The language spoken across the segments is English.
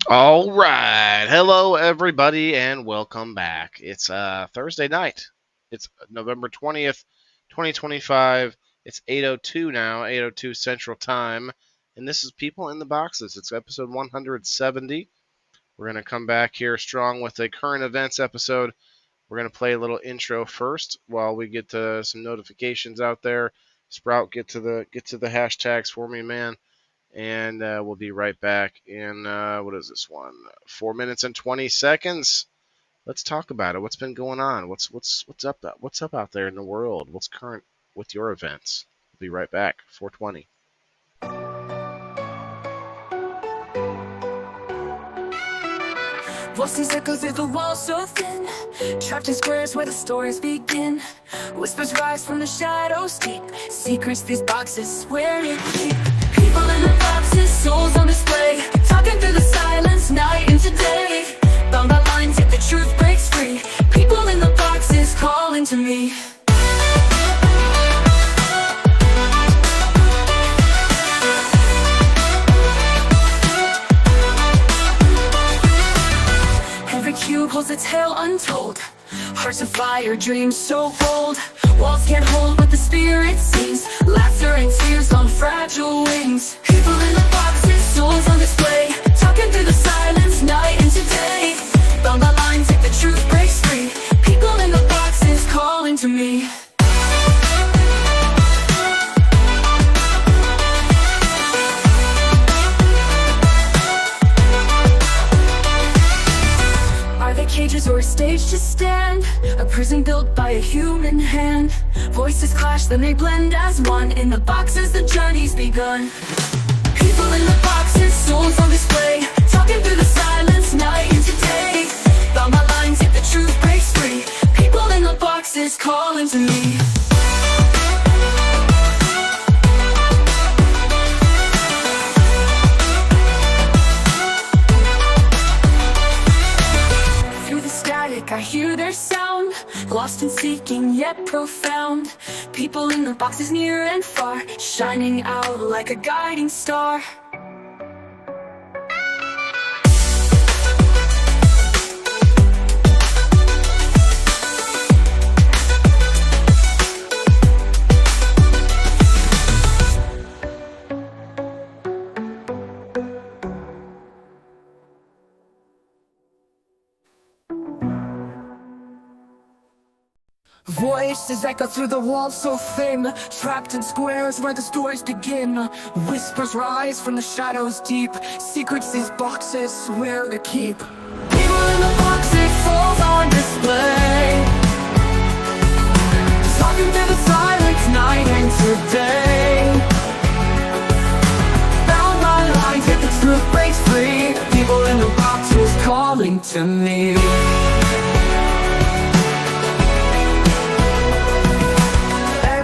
All right. Hello, everybody, and welcome back. It's Thursday night. It's November 20th, 2025. It's 8:02 now, 8:02 Central Time. And this is People in the Boxes. It's episode 170. We're going to come back here strong with a current events episode. We're going to play a little intro first while we get to some notifications out there. Sprout, get to the hashtags for me, man. And we'll be right back in, what is this one? 4 minutes and 20 seconds. Let's talk about it. What's been going on? What's up out there in the world? What's current with your events? We'll be right back. 4:20. Voices echo through the walls so thin, trapped in squares where the stories begin. Whispers rise from the shadows deep, secrets these boxes swear to keep. People in the boxes, souls on display, talking through the silence, night into day. Bound by lines, yet the truth breaks free. People in the boxes calling to me. Every cube holds a tale untold, hearts of fire, dreams so bold. Walls can't hold what the spirit sings, laughter and tears on fragile wings. People in the boxes, souls on display, talking through the silence, night into day. Bound by lines, yet the truth breaks free. People in the boxes calling to me. Cages or a stage to stand, a prison built by a human hand. Voices clash, then they blend as one. In the boxes, the journey's begun. People in the boxes, souls on display, talking through the silence, night into day. Bound by lines, yet the truth breaks free. People in the boxes calling to me. I hear their sound, lost and seeking yet profound. People in the boxes near and far, shining out like a guiding star. Voices echo through the walls so thin, trapped in squares where the stories begin. Whispers rise from the shadows deep, secrets these boxes swear to keep. People in the boxes, souls on display, talking through the silence, night into day. Bound by lines, yet the truth breaks free. People in the boxes calling to me.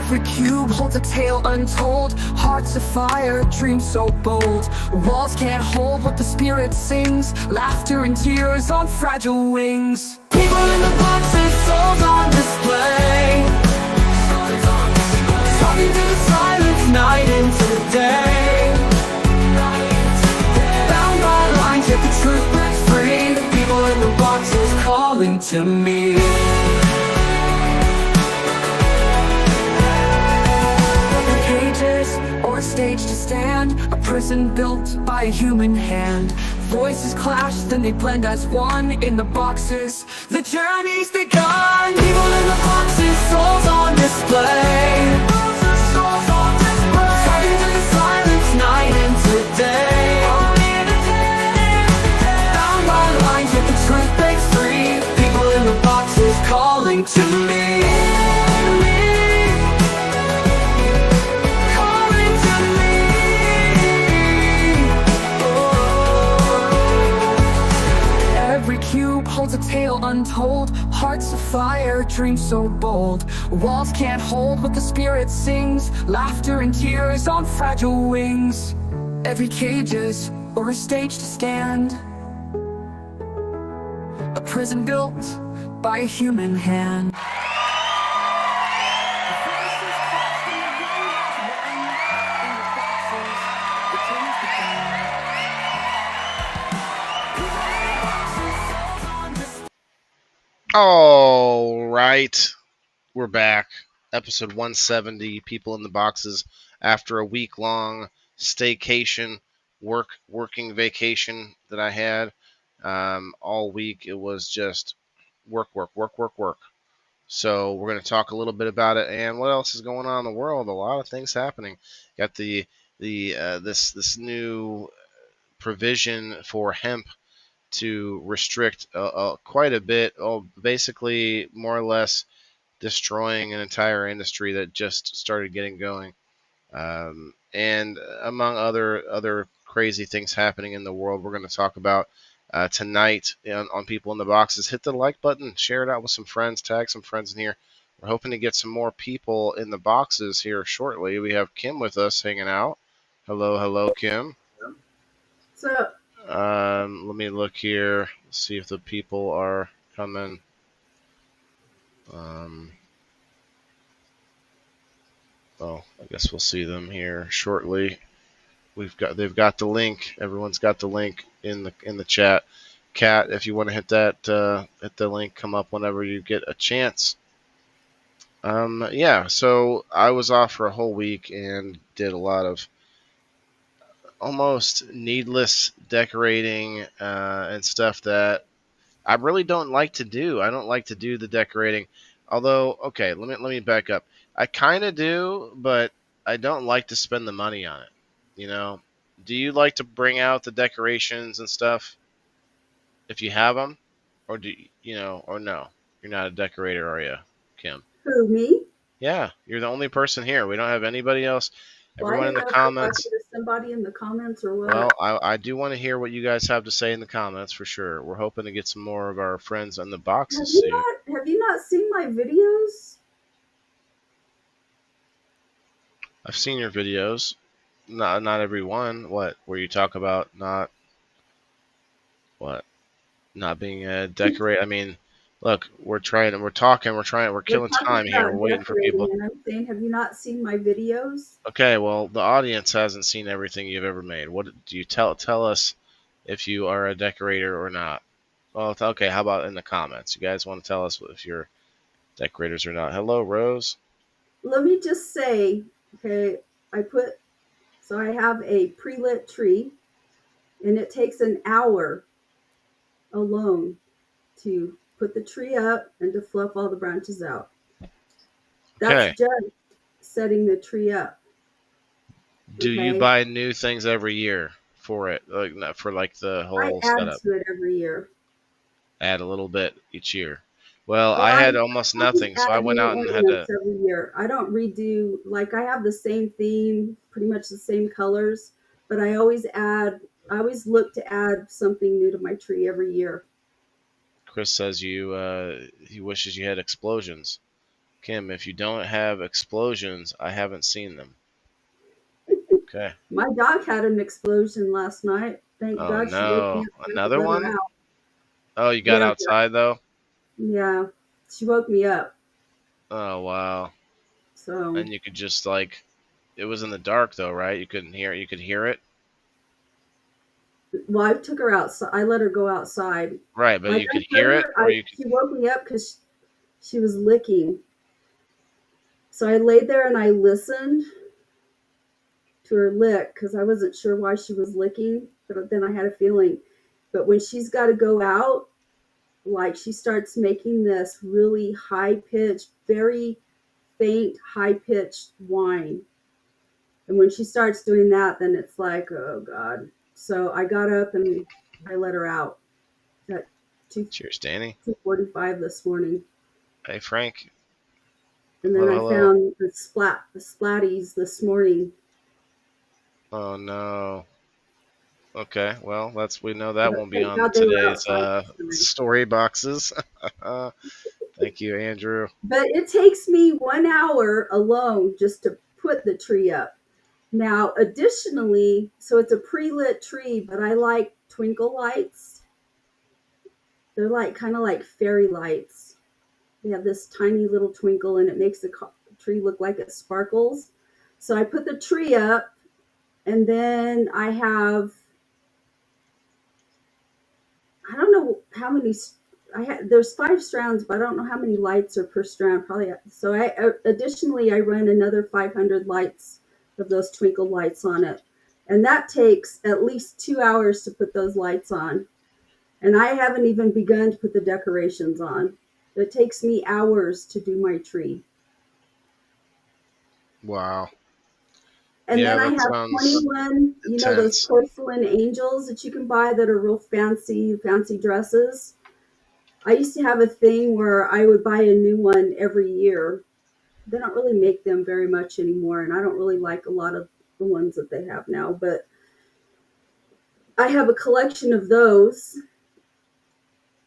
Every cube holds a tale untold, hearts of fire, dreams so bold. Walls can't hold what the spirit sings, laughter and tears on fragile wings. People in the boxes, souls on display, talking through the silence, night into day. Bound by lines, yet the truth breaks free. The people in the boxes calling to me. Or a stage to stand, a prison built by a human hand. Voices clash, then they blend as one. In the boxes, the journey's begun. People in the boxes, souls on display, talking through the silence, night into day. Bound by lines, yet the truth breaks free. People in the boxes calling to me. Holds a tale untold, hearts of fire, dreams so bold. Walls can't hold what the spirit sings, laughter and tears on fragile wings. Every cage is or a stage to stand, a prison built by a human hand. All right, we're back. Episode 170. People in the boxes after a week long staycation, working vacation that I had. All week it was just work, work, work, work, work. So we're going to talk a little bit about it and what else is going on in the world. A lot of things happening. Got the this new provision for hemp to restrict quite a bit. Oh, basically more or less destroying an entire industry that just started getting going. And among other crazy things happening in the world, we're going to talk about tonight on People in the Boxes. Hit the like button, share it out with some friends, tag some friends in here. We're hoping to get some more people in the boxes here shortly. We have Kim with us hanging out. Hello, hello, Kim. So, Let me look here, see if the people are coming. Um, well, I guess we'll see them here shortly. They've got the link. Everyone's got the link in the chat. Kat, if you want to hit the link, come up whenever you get a chance. Yeah. So I was off for a whole week and did a lot of almost needless decorating and stuff that I really don't like to do. I don't like to do the decorating. Although, okay, let me back up. I kind of do, but I don't like to spend the money on it. You know, do you like to bring out the decorations and stuff if you have them, or or no? You're not a decorator, are you, Kim? who, me? Yeah, you're the only person here. We don't have anybody else. Why Everyone in am the I not talking comments. to somebody in the comments or what? Well, I do want to hear what you guys have to say in the comments for sure. We're hoping to get some more of our friends on the Have boxes you soon. not seen my videos? I've seen your videos. Not every one. What? Where you talk about not what? Not being a decorate. I mean, look, we're trying. We're talking. We're We're killing talking time here. We're about waiting for decorating, people. and I'm saying, have you not seen my videos? Okay. Well, the audience hasn't seen everything you've ever made. What do you tell us if you are a decorator or not? Well, okay. How about in the comments? You guys want to tell us if you're decorators or not? Hello, Rose. Let me just say, okay, I have a pre-lit tree, and it takes an hour alone to put the tree up and to fluff all the branches out. That's Okay. just setting the tree up. Do you Okay. buy new things every year for it, like not for like the I whole add setup? to it every year. Add a little bit each year. Well, Well, I I had almost always nothing, so I add went new out and had ornaments to. every year. I don't redo, like, I have the same theme, pretty much the same colors, but I always look to add something new to my tree every year. Chris says he wishes you had explosions. Kim, if you don't have explosions, I haven't seen them. Okay. My dog had an explosion last night. Thank Oh God she woke me no, up so I could another let her one? out. Oh, you got Yeah, outside though? yeah. She woke me up. Oh wow. So, And you could just like, it was in the dark though, right? You couldn't hear. You could hear it, well, I took her outside. I let her go outside. right? But Like you I could put hear it, her, or you could. she woke me up because she was licking. So I laid there and I listened to her lick because I wasn't sure why she was licking, but then I had a feeling. But when she's got to go out, like she starts making this really high pitched, very faint, high pitched whine. And when she starts doing that, then it's like, oh God. So I got up and I let her out at 2 Cheers, Danny. 2:45 this morning. Hey, Frank. And then Hello, I hello. found the splatties this morning. Oh no. Okay, well, we know that But won't be thank on God they were today's outside this time. story boxes. Thank you, Andrew. But it takes me 1 hour alone just to put the tree up. Now, additionally, so it's a pre-lit tree, but I like twinkle lights. They're like kind of like fairy lights. They have this tiny little twinkle, and it makes the tree look like it sparkles. So I put the tree up, and then I don't know how many. there's 5 strands, but I don't know how many lights are per strand. Probably so. Additionally I run another 500 lights of those twinkle lights on it, and that takes at least 2 hours to put those lights on. And I haven't even begun to put the decorations on. It takes me hours to do my tree. Wow. And Yeah, then I that have sounds 21, those intense. porcelain angels that you can buy that are real fancy, fancy dresses. I used to have a thing where I would buy a new one every year. They don't really make them very much anymore, and I don't really like a lot of the ones that they have now, but I have a collection of those.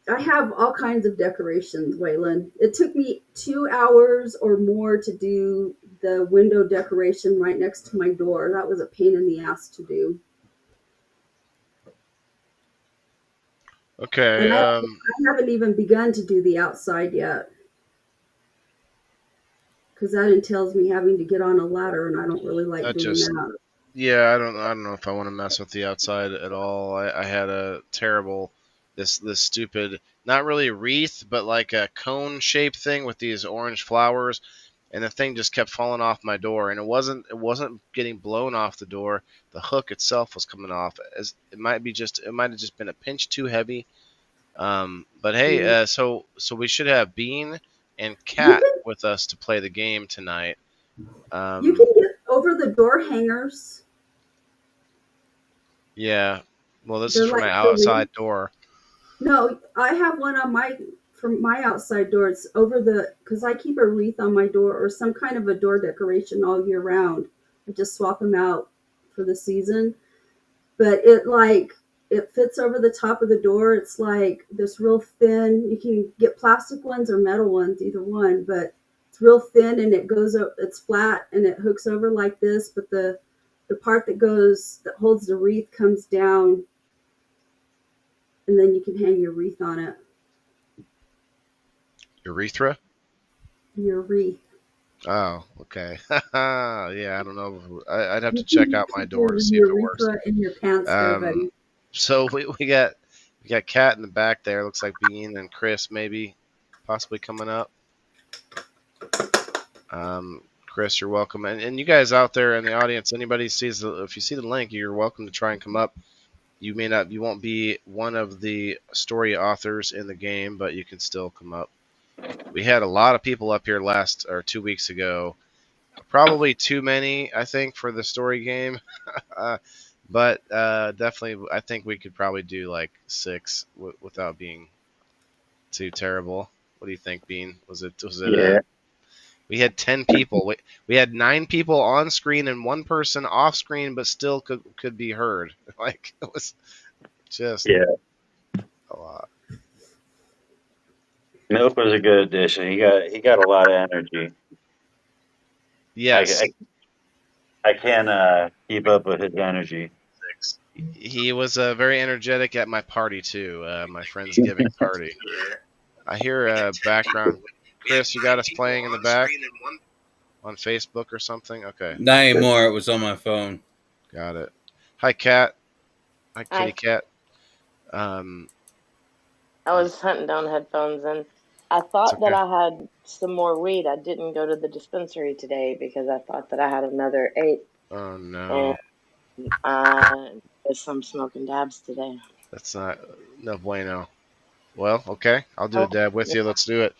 I have all kinds of decorations, Waylon. It took me 2 hours or more to do the window decoration right next to my door. That was a pain in the ass to do. Okay. And I haven't even begun to do the outside yet because that entails me having to get on a ladder, and I don't really like That doing just that. Yeah, I don't know if I want to mess with the outside at all. I had a terrible this stupid, not really wreath, but like a cone shaped thing with these orange flowers, and the thing just kept falling off my door, and it wasn't getting blown off the door. The hook itself was coming off. As it might have just been a pinch too heavy. But hey, Yeah. so we should have Bean and You Cat can with us to play the game tonight. you can Um, get over the door hangers. yeah. Well, this is They're for my like for outside wreath. door. No, I have one on my from my outside door. It's over the because I keep a wreath on my door or some kind of a door decoration all year round. I just swap them out for the season. But it fits over the top of the door. It's like this real thin. You can get plastic ones or metal ones, either one, but it's real thin and it goes up. It's flat and it hooks over like this. But the part that holds the wreath comes down, and then you can hang your wreath on it. Urethra? Your wreath. Oh, okay. Yeah, I don't know. I'd have You to check can out my keep door to see if your it works. urethra in your pants there, Um, buddy. so we got Cat in the back there. Looks like Bean and Chris maybe possibly coming up. Chris, you're welcome, and you guys out there in the audience, anybody sees if you see the link, you're welcome to try and come up. You won't be one of the story authors in the game, but you can still come up. We had a lot of people up here last or 2 weeks ago. Probably too many, I think, for the story game. uh, but definitely, I think we could probably do like six without being too terrible. What do you think, Bean? Yeah, We had 10 people. We had 9 people on screen and one person off screen, but still could be heard. Like it was just yeah. a lot. Milk was a good addition. He got a lot of energy. Yes, I I can't keep up with his energy. he was very energetic at my party too. My friendsgiving party. I hear background. Chris, you got us playing in the back on Facebook or something? Okay, Not anymore. It was on my phone. got it. Hi, Cat. Hi, Kitty I Cat. Um, I was hunting down headphones and I it's thought that okay. I had some more weed. I didn't go to the dispensary today because I thought that I had another 8 Oh and no, I did some smoking dabs today. that's not no bueno. Well, okay, I'll do a Oh, dab with yeah. you. Let's do it.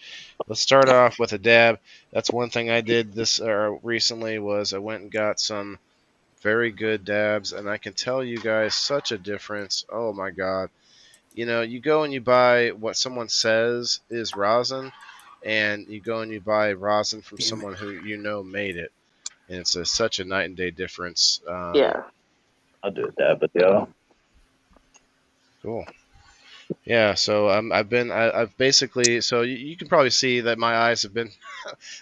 Let's start off with a dab. That's one thing I did this recently was I went and got some very good dabs, and I can tell you guys such a difference. Oh my god. You go and you buy what someone says is rosin, and you go and you buy rosin from Damn it. someone who made it, and it's such a night and day difference. Yeah. I'll do that, but y'all. Cool. Yeah, so I've basically, so you can probably see that my eyes have been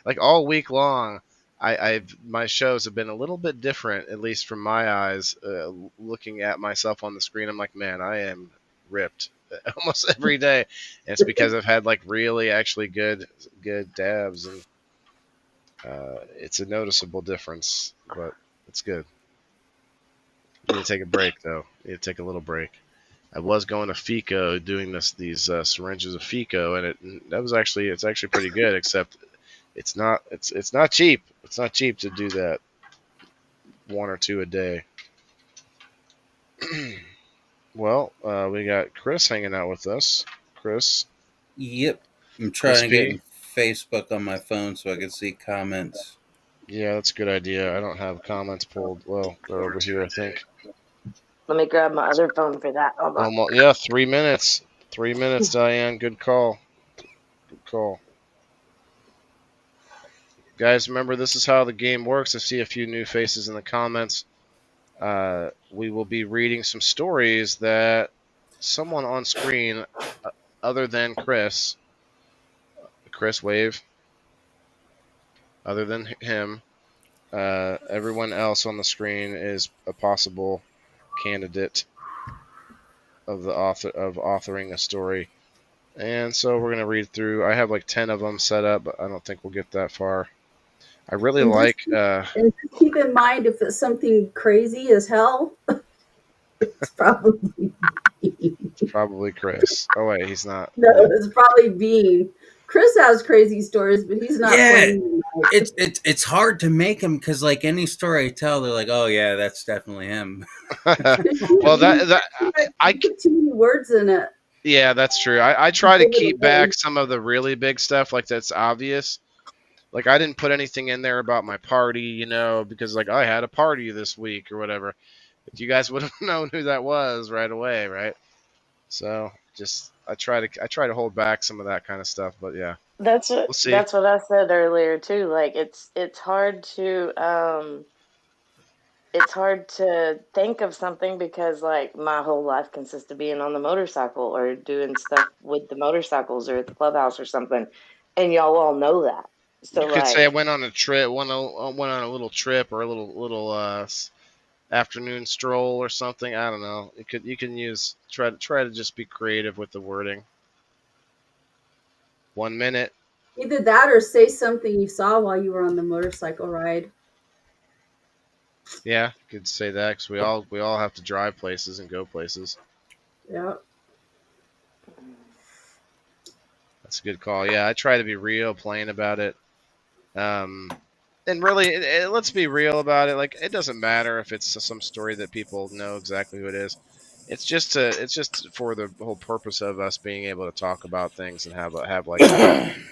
like all week long. My shows have been a little bit different, at least from my eyes. Looking at myself on the screen, I'm like, man, I am ripped almost every day, and it's because I've had like really actually good dabs, and it's a noticeable difference, but it's good. Need to take a break though. Need to take a little break. I was going to FICO doing these syringes of FICO, and it's actually pretty good. Except it's not cheap. It's not cheap to do that one or two a day. Well, we got Chris hanging out with us. Chris, Yep. I'm Chris trying to get P. in Facebook on my phone so I can see comments. Yeah, that's a good idea. I don't have comments pulled. Well, they're over here, I think. Let me grab my other phone for that. Hold on. Almost, yeah, 3 minutes. 3 minutes, Diane. Good call. Good call. Guys, remember, this is how the game works. I see a few new faces in the comments. We will be reading some stories that someone on screen, other than Chris Wave, other than him, everyone else on the screen is a possible candidate of the authoring a story. And so we're gonna read through. I have like 10 of them set up, but I don't think we'll get that far. I really And like. and just keep in mind, if it's something crazy as hell, it's probably Probably Chris. Oh wait, he's not. no, Yeah. it's probably Bean. Chris has crazy stories, but he's not Yeah, playing tonight. it's hard to make them because like any story I tell, they're like, oh yeah, that's definitely him. Well, I You put too many words in it. yeah, that's true. I try to Give it keep away. back some of the really big stuff, like that's obvious. Like I didn't put anything in there about my party, because like I had a party this week or whatever. But you guys would have known who that was right away, right? So just I try to hold back some of that kind of stuff, but yeah, That's we'll what see. that's what I said earlier too. Like it's hard to think of something because like my whole life consists of being on the motorcycle or doing stuff with the motorcycles or at the clubhouse or something, and y'all all know that. So You could say I like went on a trip, went on a little trip or a little afternoon stroll or something. I don't know. You can use try to just be creative with the wording. 1 minute. Either that or say something you saw while you were on the motorcycle ride. Yeah, you could say that because we all have to drive places and go places. Yeah. That's a good call. Yeah, I try to be real, plain about it. And really, let's be real about it. Like, it doesn't matter if it's some story that people know exactly who it is. It's just for the whole purpose of us being able to talk about things and have like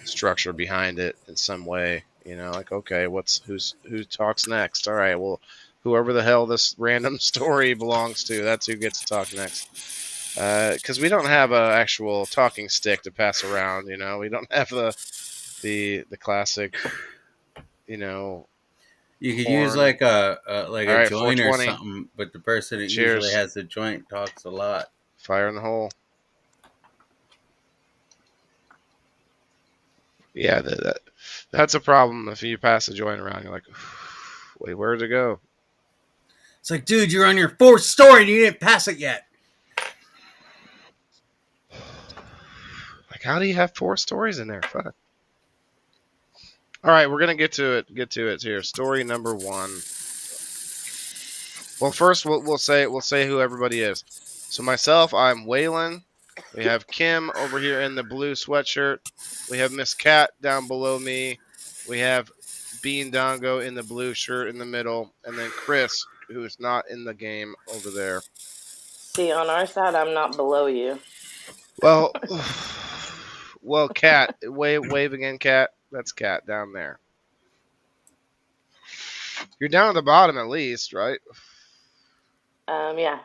structure behind it in some way. Like, okay, who talks next? All right, well, whoever the hell this random story belongs to, that's who gets to talk next. Because we don't have an actual talking stick to pass around. We don't have the classic, You could use horn. like a All right, joint or 420. something, but the person that usually Cheers. has the joint talks a lot. Fire in the hole. Yeah, that's a problem. If you pass a joint around, you're like, wait, where'd it go? It's like, dude, you're on your fourth story and you didn't pass it yet. Like, how do you have 4 stories in there? Fuck. All right, we're gonna get to it here. Story number 1. Well, first we'll say who everybody is. So myself, I'm Waylon. We have Kim over here in the blue sweatshirt. We have Miss Cat down below me. We have Bean Dongo in the blue shirt in the middle, and then Chris, who is not in the game, over there. see on our side I'm not below you. Well, Cat, wave again, Cat. That's Cat down there. You're down at the bottom at least, right? Yeah.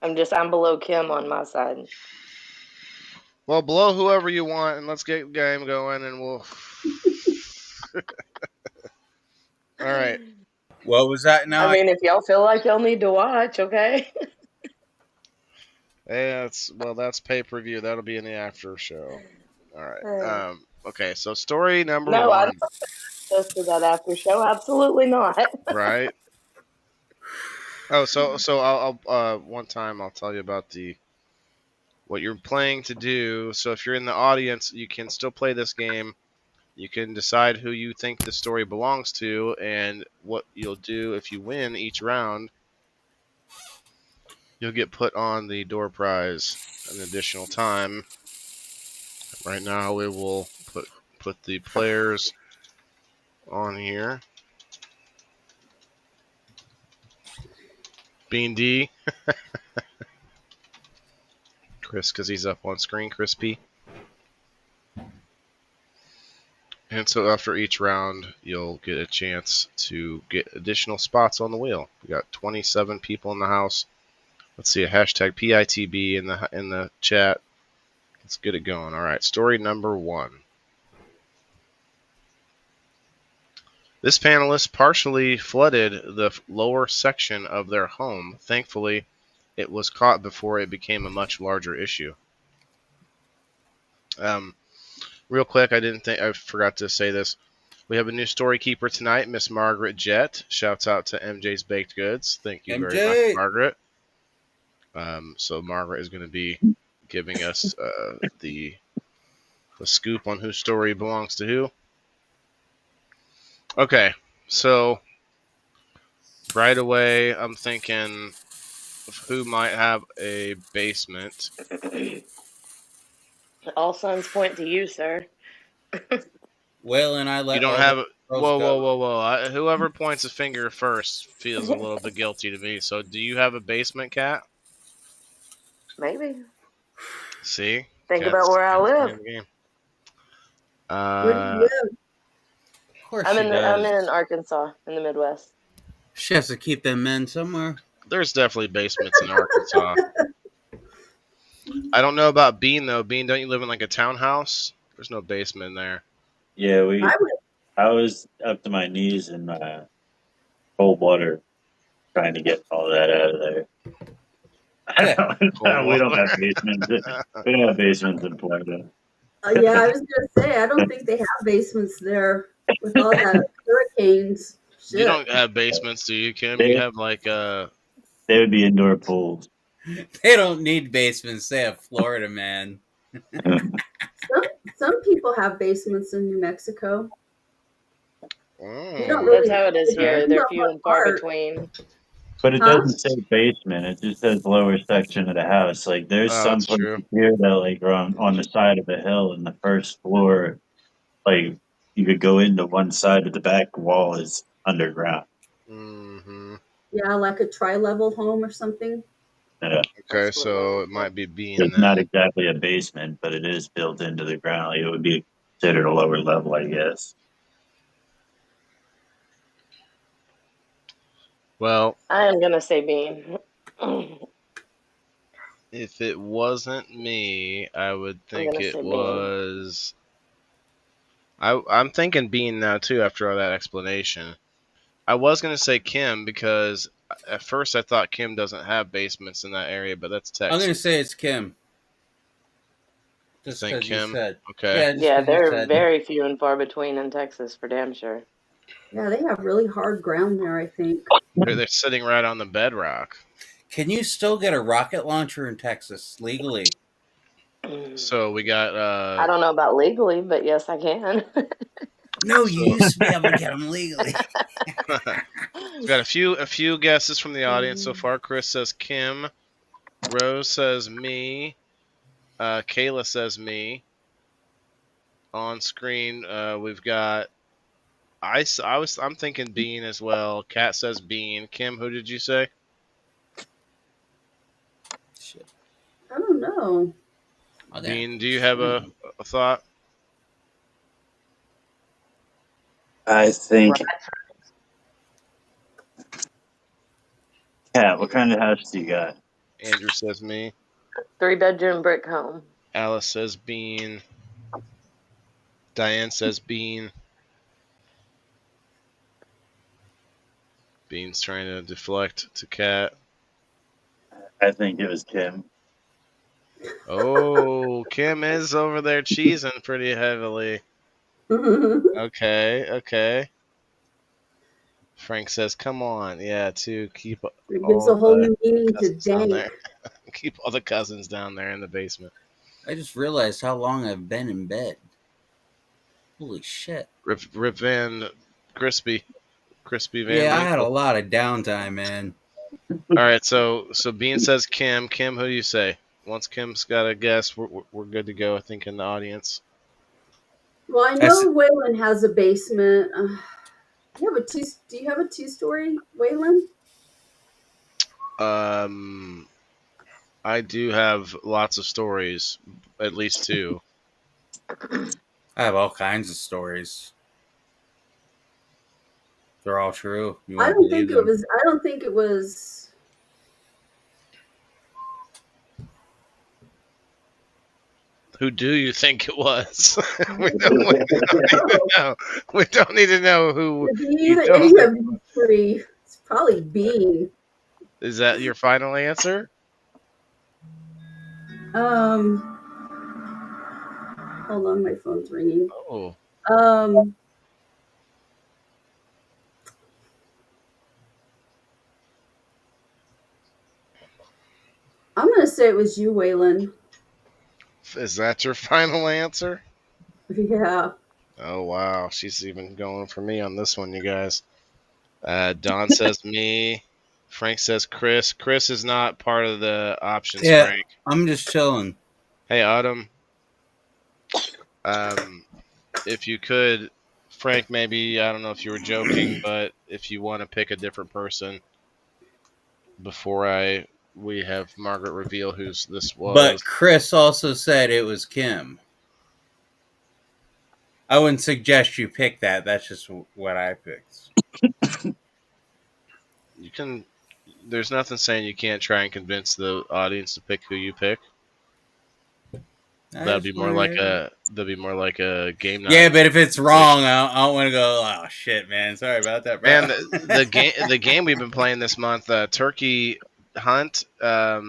I'm below Kim on my side. Well, blow whoever you want, and let's get the game going, and we'll. All right. What was that now? I mean, if y'all feel like y'all need to watch, okay. Hey, that's pay-per-view. That'll be in the after show. All right. Okay. So story number No, I 1. don't access to that after show. Absolutely not. Right. Oh, so I'll one time I'll tell you about what you're playing to do. So if you're in the audience, you can still play this game. You can decide who you think the story belongs to, and what you'll do if you win each round. you'll get put on the door prize an additional time. Right now, we will put the players on here. Bean D. Chris, because he's up on screen. Crispy. And so after each round, you'll get a chance to get additional spots on the wheel. We got 27 people in the house. Let's see a hashtag PITB in the chat. Let's get it going. All right, story number 1. This panelist partially flooded the lower section of their home. Thankfully, it was caught before it became a much larger issue. Real quick, I forgot to say this. We have a new story keeper tonight, Miss Margaret Jett. Shouts out to MJ's Baked Goods. Thank you very much, Margaret. So Margaret is going to be giving us the scoop on whose story belongs to who. Okay, so right away I'm thinking of who might have a basement. All signs point to you, sir. Will and I let You don't all have the it. girls Whoa, go. whoa, whoa, whoa! Whoever points a finger first feels a little bit guilty to me. So, do you have a basement, Cat? Maybe. See, Think Cat's about where I live. playing the game. Where do you live? Of course I'm she in does. Arkansas, in the Midwest. She has to keep them men somewhere. There's definitely basements in Arkansas. I don't know about Bean though. Bean, don't you live in like a townhouse? There's no basement in there. Yeah, I would. I was up to my knees in cold water trying to get all that out of there. We don't have basements. We don't have basements in Florida. Yeah, I was gonna say I don't think they have basements there with all that hurricanes. You Shit. don't have basements, do you, Kim? You They have like they would be indoor pools. They don't need basements. They have Florida, man. Some people have basements in New Mexico. We don't That's really. how it is It here. depends They're on few what and far part. between. But it Huh? doesn't say basement. It just says lower section of the house. Like there's Oh, some that's places true. here that like are on the side of a hill and the first floor, like you could go into one side, but the back wall is underground. Mm-hmm. Yeah, like a tri-level home or something. Okay, so it might be Bean It's not then. exactly a basement, but it is built into the ground. Like, it would be considered a lower level, I guess. Well, I am gonna say Bean. if it wasn't me, I would I'm think gonna it say Bean. was. I'm thinking Bean now too after all that explanation. I was gonna say Kim because at first I thought Kim doesn't have basements in that area, but that's I'm going to Texas. say it's Kim. Just Think because you Kim? said. Okay. Yeah, just Yeah, because you they're said. very few and far between in Texas, for damn sure. Yeah, they have really hard ground there, I think. They're sitting right on the bedrock. Can you still get a rocket launcher in Texas legally? So we got I don't know about legally, but yes, I can. No, So- you used to be able to get them legally. we've got a few guesses from the audience so far. Chris says Kim. Rose says me. Kayla says me. On screen, we've got. I'm thinking Bean as well. Kat says Bean. Kim, who did you say? Shit. I don't know. Okay. Bean, do you have a thought? I think. Cat, what kind of house do you got? Andrew says me. 3-bedroom brick home. Alice says Bean. Diane says Bean. Bean's trying to deflect to Kat. I think it was Kim. Oh, Kim is over there cheesing pretty heavily. Okay. Frank says, "Come on, yeah, to keep It gives all a whole the new meaning to cousins down dank. there. Keep all the cousins down there in the basement." I just realized how long I've been in bed. Holy shit. Rip Van Crispy Van Yeah, I had a Winkle. lot of downtime, man. All right, so Bean says Kim. Kim, who do you say? Once Kim's got a guess, we're good to go. I think in the audience. Well, I I s- know Waylon has a basement. Do you have a two-story, Waylon? Um, I do have lots of stories, at least two. I have all kinds of stories. They're all true. You I won't don't believe think it them. was. I don't think it was. Who do you think it was? We don't need to Oh, know. We don't need to know who it'd be you either don't any think of it was. these three. It's probably Bean. Is that your final answer? Um, hold on, my phone's ringing. Oh, Um, I'm gonna say it was you, Waylon. is that your final answer? Yeah. Oh wow, she's even going for me on this one, you guys. Don says me. Frank says Chris. Chris is not part of the options, Yeah, Frank. I'm just chilling. Hey, Autumn. Um, if you could, Frank, maybe I don't know if you were joking, but if you want to pick a different person before we have Margaret reveal who's this was. But Chris also said it was Kim. I wouldn't suggest you pick that. That's just what I picked. You can. There's nothing saying you can't try and convince the audience to pick who you pick. I just wanted- That'd be more like a game Yeah, night. but if it's wrong, I don't want to go. Oh shit, man! Sorry about that, bro. Man, the game we've been playing this month, Turkey Hunt. Yeah,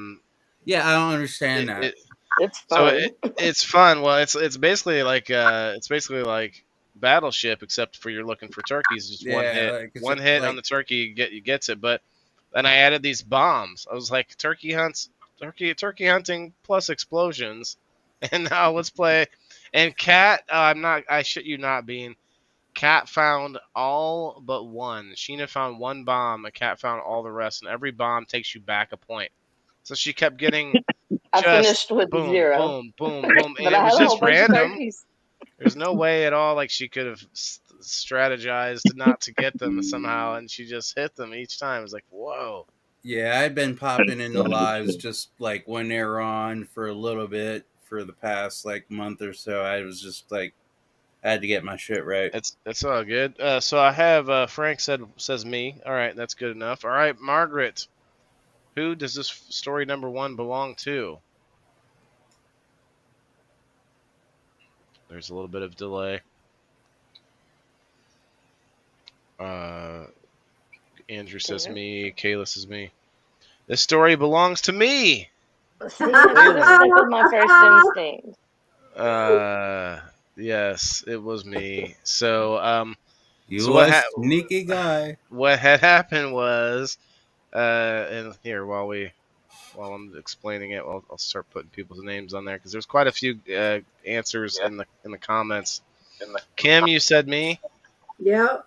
I don't understand It, that. it It's so fun. it's fun. Well, it's basically like Battleship, except for you're looking for turkeys. Just Yeah, like it's one hit on like the turkey, you gets it. But then I added these bombs. I was like, turkey hunting plus explosions, and now let's play. And Cat, I shit you not, Bean. Cat found all but one. Sheena found one bomb. A cat found all the rest, and every bomb takes you back a point. So she kept getting I just finished with boom, 0, boom, boom, boom, and but it I was had a whole just bunch of random. turkeys. There's no way at all like she could have strategized not to get them somehow, and she just hit them each time. It was like, whoa. yeah, I've been That's popping into funny. lives just like when they're on for a little bit for the past like month or so. I was just like, I had to get my shit right. It's all good. So I have Frank says me. All right, that's good enough. All right, Margaret. Who does this story number one belong to? There's a little bit of delay. Uh, Andrew says me. Kayla says me. This story belongs to me. See, I should have stuck with my first instinct. Uh, yes, it was me. You So a sneaky guy. what had happened was, and here while I'm explaining it, I'll start putting people's names on there because there's quite a few answers in the comments. Kim, you said me. Yeah.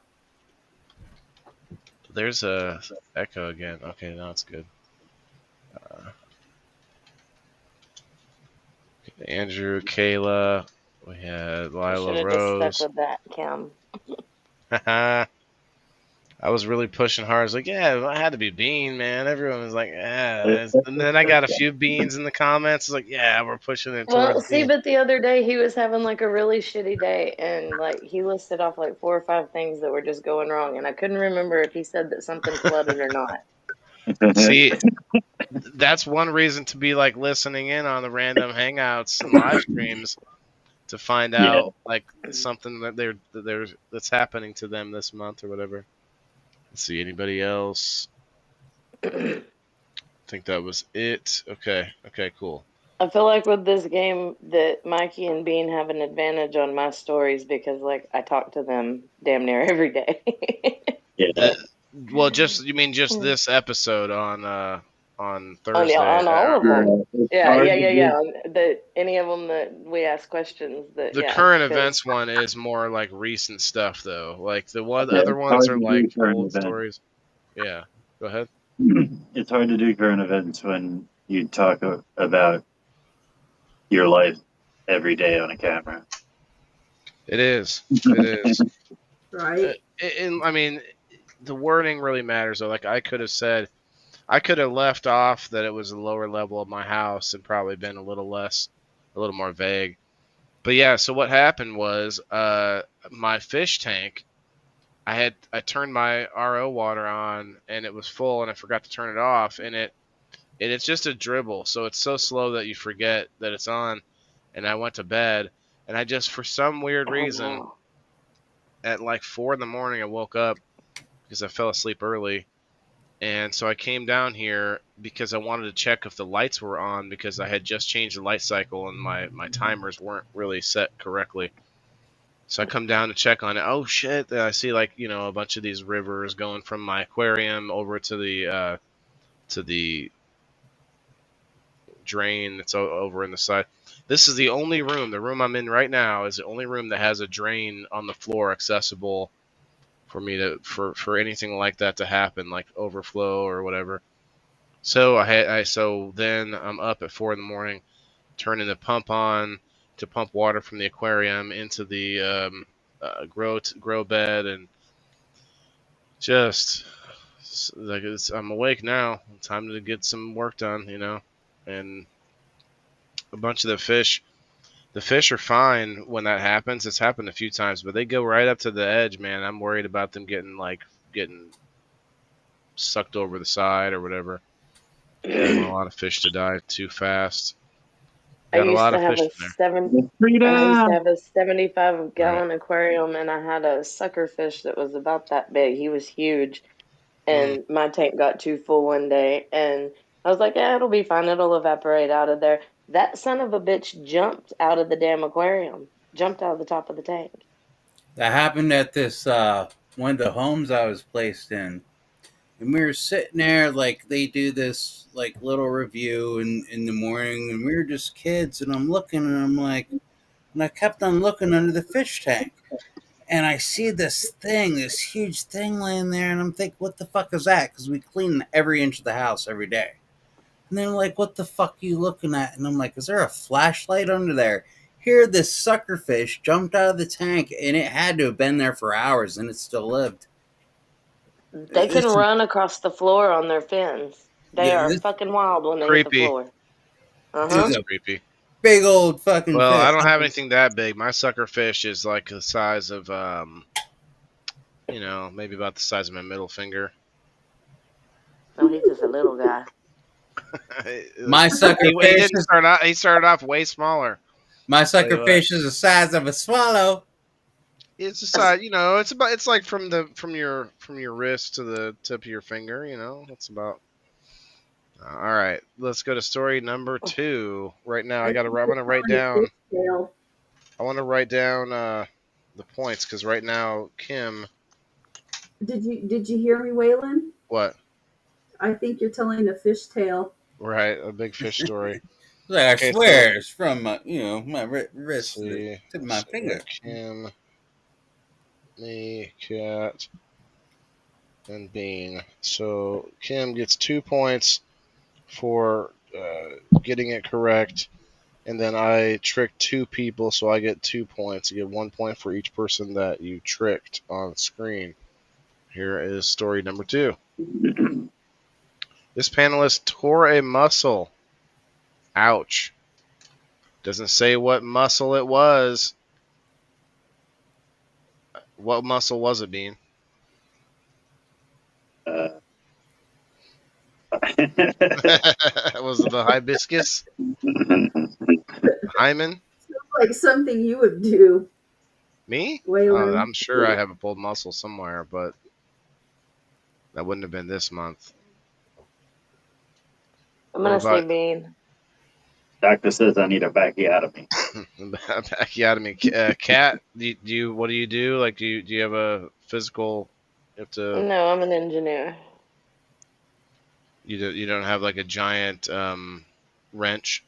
There's a echo again. Okay, now it's good. Andrew, Kayla, we had I should Lila have just stuck Rose. with that, Kim. I was really pushing hard. I was like, yeah, I had to be Bean, man. Everyone was like, yeah. And then I got a few Beans in the comments. I was like, yeah, we're pushing it Well, towards see, Bean. but the other day he was having like a really shitty day, and like he listed off like 4 or 5 things that were just going wrong, and I couldn't remember if he said that something flooded or not. See, that's one reason to be like listening in on the random hangouts and live streams to find Yeah. out like something that's happening to them this month or whatever. Let's see, anybody else? I think that was it. Okay, cool. I feel like with this game that Mikey and Bean have an advantage on my stories because like I talk to them damn near every day. Yeah. Well, you mean just this episode on Thursday? on all of them. It's Yeah, hard yeah, to yeah, do. yeah. That any of them that we ask questions that The yeah, current 'cause- events one is more like recent stuff though. Like the Yeah, other it's ones hard are to do like current old events. stories. Yeah. Go ahead. It's hard to do current events when you talk about your life every day on a camera. It is. It is. Right? And I mean, the wording really matters. Though, like I could have left off that it was a lower level of my house and probably been a little more vague. But yeah, so what happened was, my fish tank. I turned my RO water on and it was full and I forgot to turn it off and it's just a dribble, so it's so slow that you forget that it's on. And I went to bed and I just for some weird Oh reason no. at like 4 in the morning I woke up because I fell asleep early. And so I came down here because I wanted to check if the lights were on because I had just changed the light cycle and my timers weren't really set correctly. So I come down to check on it. Oh shit! I see like a bunch of these rivers going from my aquarium over to the drain that's over in the side. This is the only room. The room I'm in right now is the only room that has a drain on the floor accessible for me to for anything like that to happen, like overflow or whatever. So so then I'm up at 4 in the morning, turning the pump on to pump water from the aquarium into the grow bed, and just like I'm awake now. Time to get some work done. And a bunch of the fish are fine when that happens. It's happened a few times, but they go right up to the edge, man. I'm worried about them getting sucked over the side or whatever. I don't want a lot of fish to die too fast. I Got a used lot to of have fish a in there. I used to Freedom! have a 75 Right. gallon aquarium, and I had a sucker fish that was about that big. He was huge, Mm. and my tank got too full one day, and I was like, "Yeah, it'll be fine. It'll evaporate out of there." That son of a bitch jumped out of the damn aquarium, jumped out of the top of the tank. That happened at this one of the homes I was placed in. And we were sitting there like they do this like little review in the morning and we were just kids and I'm looking and I'm like and I kept on looking under the fish tank. And I see this huge thing laying there, and I'm thinking, what the fuck is that? Because we clean every inch of the house every day. And they're like, what the fuck are you looking at? And I'm like, is there a flashlight under there? Here, this sucker fish jumped out of the tank, and it had to have been there for hours, and it still lived. They can This, run across the floor on their fins. They are this, fucking wild when they hit the Creepy. floor. Uh this huh. is That's a creepy. big old fucking Well, I fish. don't have anything that big. My sucker fish is like the size of maybe about the size of my middle finger. No, he's just a little guy. My sucker He fish didn't is start out. He started off way smaller. my Tell sucker you what, fish is the size of a swallow. it's the size. It's like from your wrist to the tip of your finger. That's about. All right, let's go to story number 2. Right now, I think I'm you're gonna write telling a down. fish tale. I want to write down the points because right now, Kim. Did you hear me, Waylon? What? I think you're telling a fish tale. Right, a big fish story. Like I Okay, so swear, it's from my, my let's wrist to the see. tip of my So finger. Kim, me, Cat, and Bean. So Kim gets 2 points for getting it correct, and then I tricked 2 people, so I get 2 points. You get 1 point for each person that you tricked on screen. Here is story number 2. This panelist tore a muscle. Ouch. Doesn't say what muscle it was. What muscle was it, Bean? Uh, Was it the hibiscus? Hymen? Like something you would do, Me? Waylon. I'm sure I have a pulled muscle somewhere, but that wouldn't have been this month. I'm What gonna say about Bean. Doctor says I need a backiotomy. backiotomy? Cat? What do you do? Like, do you have a physical? You have to. No, I'm an engineer. You don't have like a giant wrench.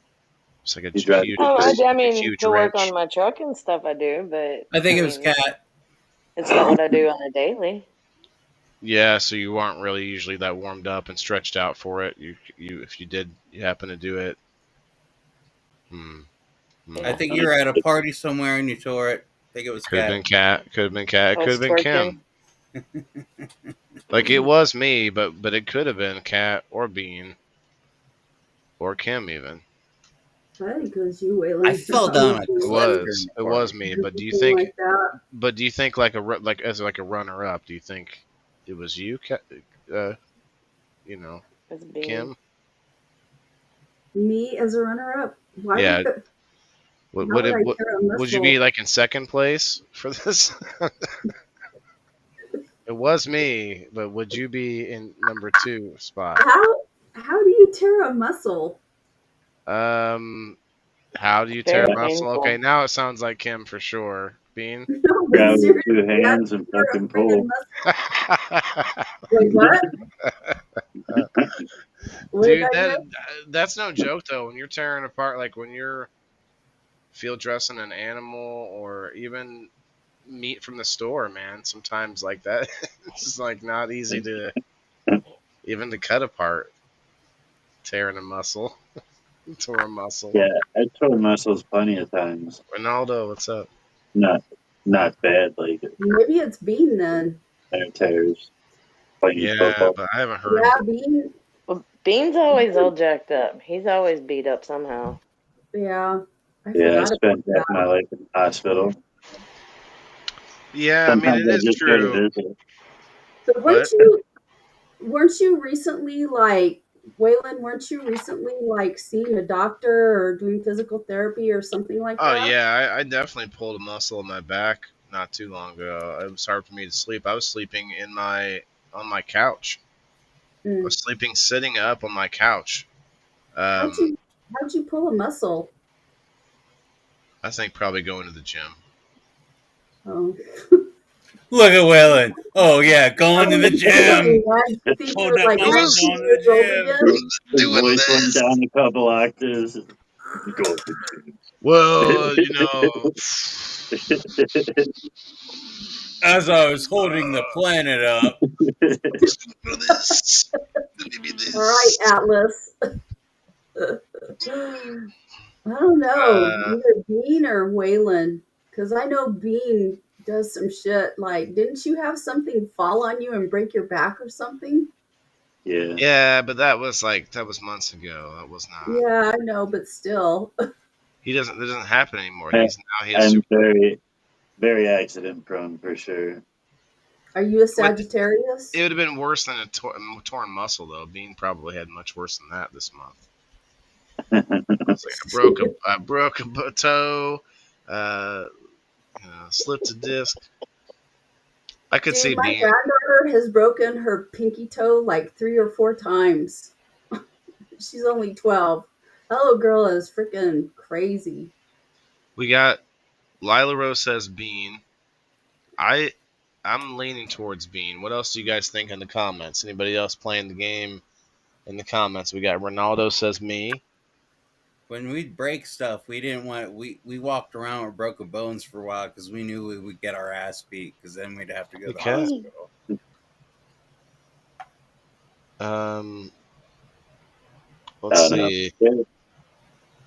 It's like a He's right. huge, Oh, I like a mean, huge to work wrench. on my truck and stuff, I do, but I think I it was mean, cat. it's not what I do on a daily. Yeah, so you aren't really usually that warmed up and stretched out for it. You if you happen to do it. Hmm. I Hmm. Yeah. think you were at a party somewhere and you tore it. I think it was Could have cat. been Cat. Could have been Cat. It I could was have been twerking. Kim. Like it was me, but it could have been Cat or Bean or Kim even. I think it was you, I Waylon, fell since down you a It do cliff like during was. the It was party. me. everything like that. But do you think like like as like a runner up? Do you think it was you, uh, you know, It's Bean. Kim? Me as a runner-up. Why would Yeah. it, Would how would would it I would, tear a would you be muscle? like in second place for this? It was me, but would you be in number two spot? How do you tear a muscle? Um, how do you tear a Very muscle? Okay, painful. now it sounds like Kim for sure. Bean. No, but Grab with seriously, two how do hands you and tear a fucking freaking pull. muscle? Wait, what? What did Dude, I do? that's no joke though. When you're tearing apart, like when you're field dressing an animal or even meat from the store, man. Sometimes like that, it's just like not easy to even to cut apart. Tearing a muscle, tore a muscle. Yeah, I tore muscles plenty of times. Ronaldo, what's up? Not not bad like Maybe it's Bean then. hair tears playing Yeah, football. but I haven't heard. Yeah, Bean. Well, Bean's always all jacked up. He's always beat up somehow. Yeah, I Yeah, I forgot about spent half that. my life in the hospital. Yeah, I mean Sometimes it I is just go to true. visit. But What? weren't you recently like Waylon? Weren't you recently like seeing a doctor or doing physical therapy or something like Oh that? yeah, I definitely pulled a muscle in my back not too long ago. It was hard for me to sleep. I was sleeping in my on my couch. I Mm. was sleeping sitting up on my couch. How'd Um, you how'd you pull a muscle? I think probably going to the gym. Oh, Look at Waylon. Oh yeah, going to the gym. I think you Hold were that like muscle, 19 going to years the old gym. again. His Doing voice went this. down a couple octaves. Go to Well, you know, As I was holding the planet up. do this. Give me All right, this. Atlas. I don't know, Uh, either Bean or Waylon, because I know Bean does some shit. Like, didn't you have something fall on you and break your back or something? Yeah, yeah, but that was months ago. That was not. Yeah, I know, but still. He doesn't. That doesn't happen anymore. I, He's now he has I'm super. very accident prone for sure. Are you a It Sagittarius? would have been worse than a torn muscle though. Bean probably had much worse than that this month. It's like I broke a toe, uh, slipped a disc. I could see Dude, my Bean. granddaughter has broken her pinky toe like 3 or 4 times. She's only 12. That little girl is freaking crazy. We got Lila Rose says Bean. I I'm leaning towards Bean. What else do you guys think in the comments? Anybody else playing the game in the comments? We got Ronaldo says me. When we'd break stuff, we didn't want we walked around with broken bones for a while because we knew we would get our ass beat because then we'd have to go to the Okay. hospital. Um, I let's don't know. see.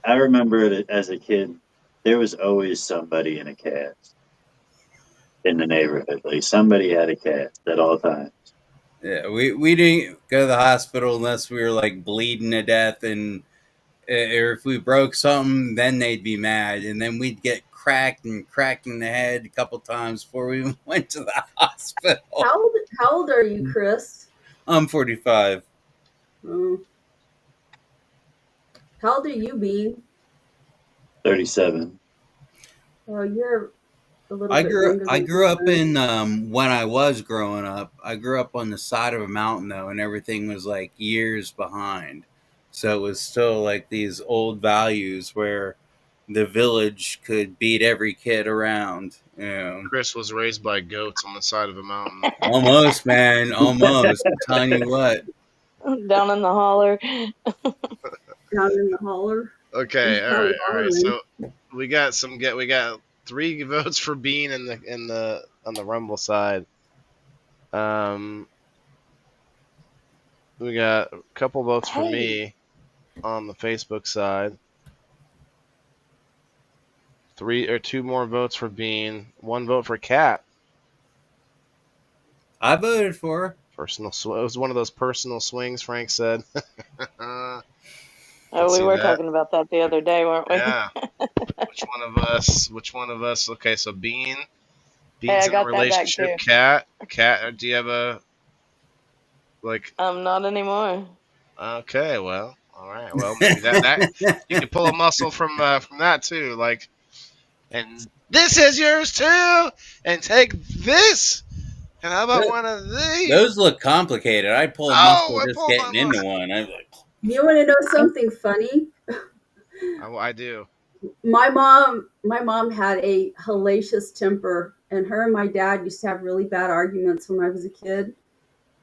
I remember it as a kid. There was always somebody in a cast in the neighborhood. Like somebody had a cast at all times. Yeah, we didn't go to the hospital unless we were like bleeding to death, and or if we broke something, then they'd be mad, and then we'd get cracked in the head a couple times before we even went to the hospital. How old are you, Chris? I'm 45. Oh. How old are you, Bean? 37. Oh, you're a little bit younger I than grew up me. in when I was growing up. I grew up on the side of a mountain though, and everything was like years behind. So it was still like these old values where the village could beat every kid around. You know, Chris was raised by goats on the side of a mountain. almost, man, almost. I'm telling you what. Down in the holler. Down in the holler. Okay, He's all probably right, all right. hollering. So we got three votes for Bean in the on the Rumble side. We got a couple votes for Hey, me on the Facebook side. 2 more votes for Bean. 1 vote for Cat. I voted for her. It was one of those personal swings, Frank said. Can we see were that. talking about that the other day, weren't we? Yeah. Which one of us? Which one of us? Okay, so Bean. Hey, Bean's I in a got that back relationship. too. Cat. Cat. Do you have a like? Not anymore. Okay, well, all right. Well, maybe that you can pull a muscle from that too. Like, and this is yours too. And take this. And how about one of these? Those look complicated. I'd pull a Oh, muscle I just pulled my getting into muscle. one. I'm like, You want to know something funny? I do. My mom had a hellacious temper, and her and my dad used to have really bad arguments when I was a kid.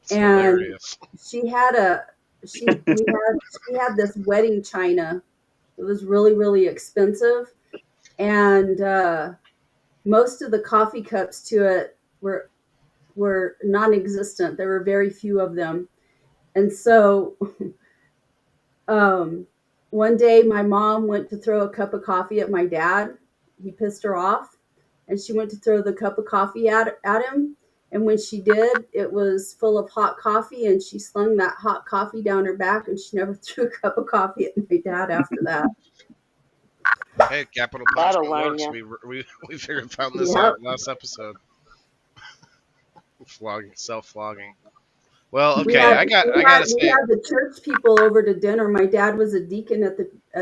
It's And hilarious. she had a she had this wedding china. It was really really expensive, and most of the coffee cups to it were non-existent. There were very few of them, and so um, one day my mom went to throw a cup of coffee at my dad. He pissed her off, and she went to throw the cup of coffee at him. And when she did, it was full of hot coffee, and she slung that hot coffee down her back, and she never threw a cup of coffee at my dad after that. Hey, capital That'll punishment learn works. you. We found this Yep. out last episode. Flogging, self flogging. Well, We okay. had I gotta we say, had the church people over to dinner. My dad was a deacon at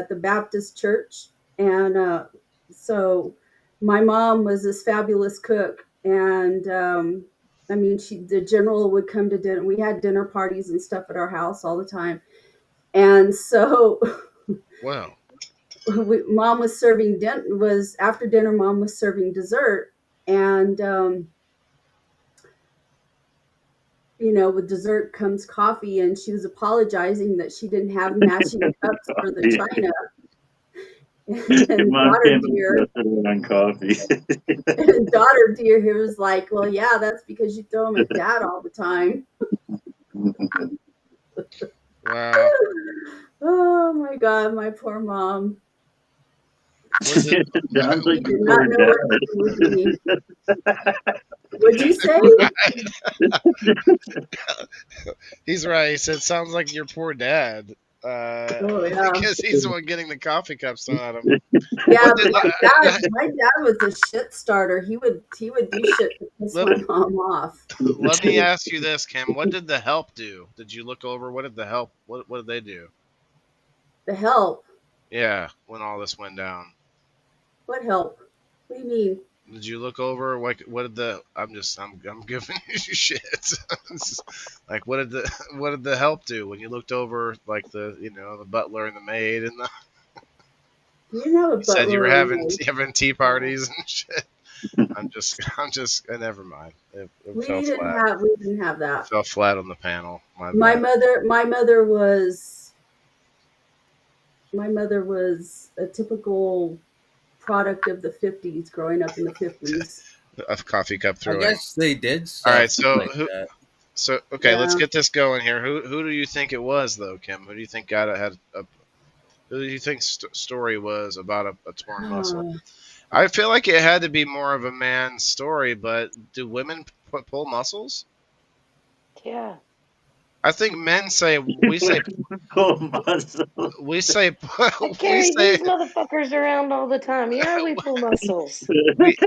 the Baptist church, and so my mom was this fabulous cook. And I mean, the general would come to dinner. We had dinner parties and stuff at our house all the time, and so well, mom was serving was after dinner. Mom was serving dessert, and with dessert comes coffee, and she was apologizing that she didn't have matching cups for the Yeah. china. Your And mom came up yesterday on coffee. daughter dear, he was like, "Well, yeah, that's because you throw them at dad all the time." wow. Oh my god, my poor mom. Was it? It sounds She like did your not poor know what to do with me. What'd you say? He's right. He said, "Sounds like your poor dad." Oh yeah. Because he's the one getting the coffee cups thrown at him. Yeah, What but did? my dad was a shit starter. He would do shit to piss Let, my mom off. let me ask you this, Kim. What did the help do? Did you look over? What did the help? What did they do? The help. Yeah, when all this went down. What help? What do you mean? Did you look over what did the I'm giving you shit. Like what did the help do when you looked over like the butler and the maid and You didn't have a you said you were butler or a maid. having tea parties and shit. Never mind. It fell flat. We didn't have that. Fell flat on the panel. My My bad. mother my mother was my mother was a typical product of the 50s, growing up in the 50s. A coffee cup I throwing. guess they did All right, stuff so like that. okay, let's Yeah. get this going here. Who do you think it was though, Kim? Who do you think who do you think story was about a torn muscle? Oh, I feel like it had to be more of a man's story, but do women pull muscles? Yeah. I think men say we say Poor muscle. we say I we carry say these motherfuckers around all the time. Yeah, we pull muscles. we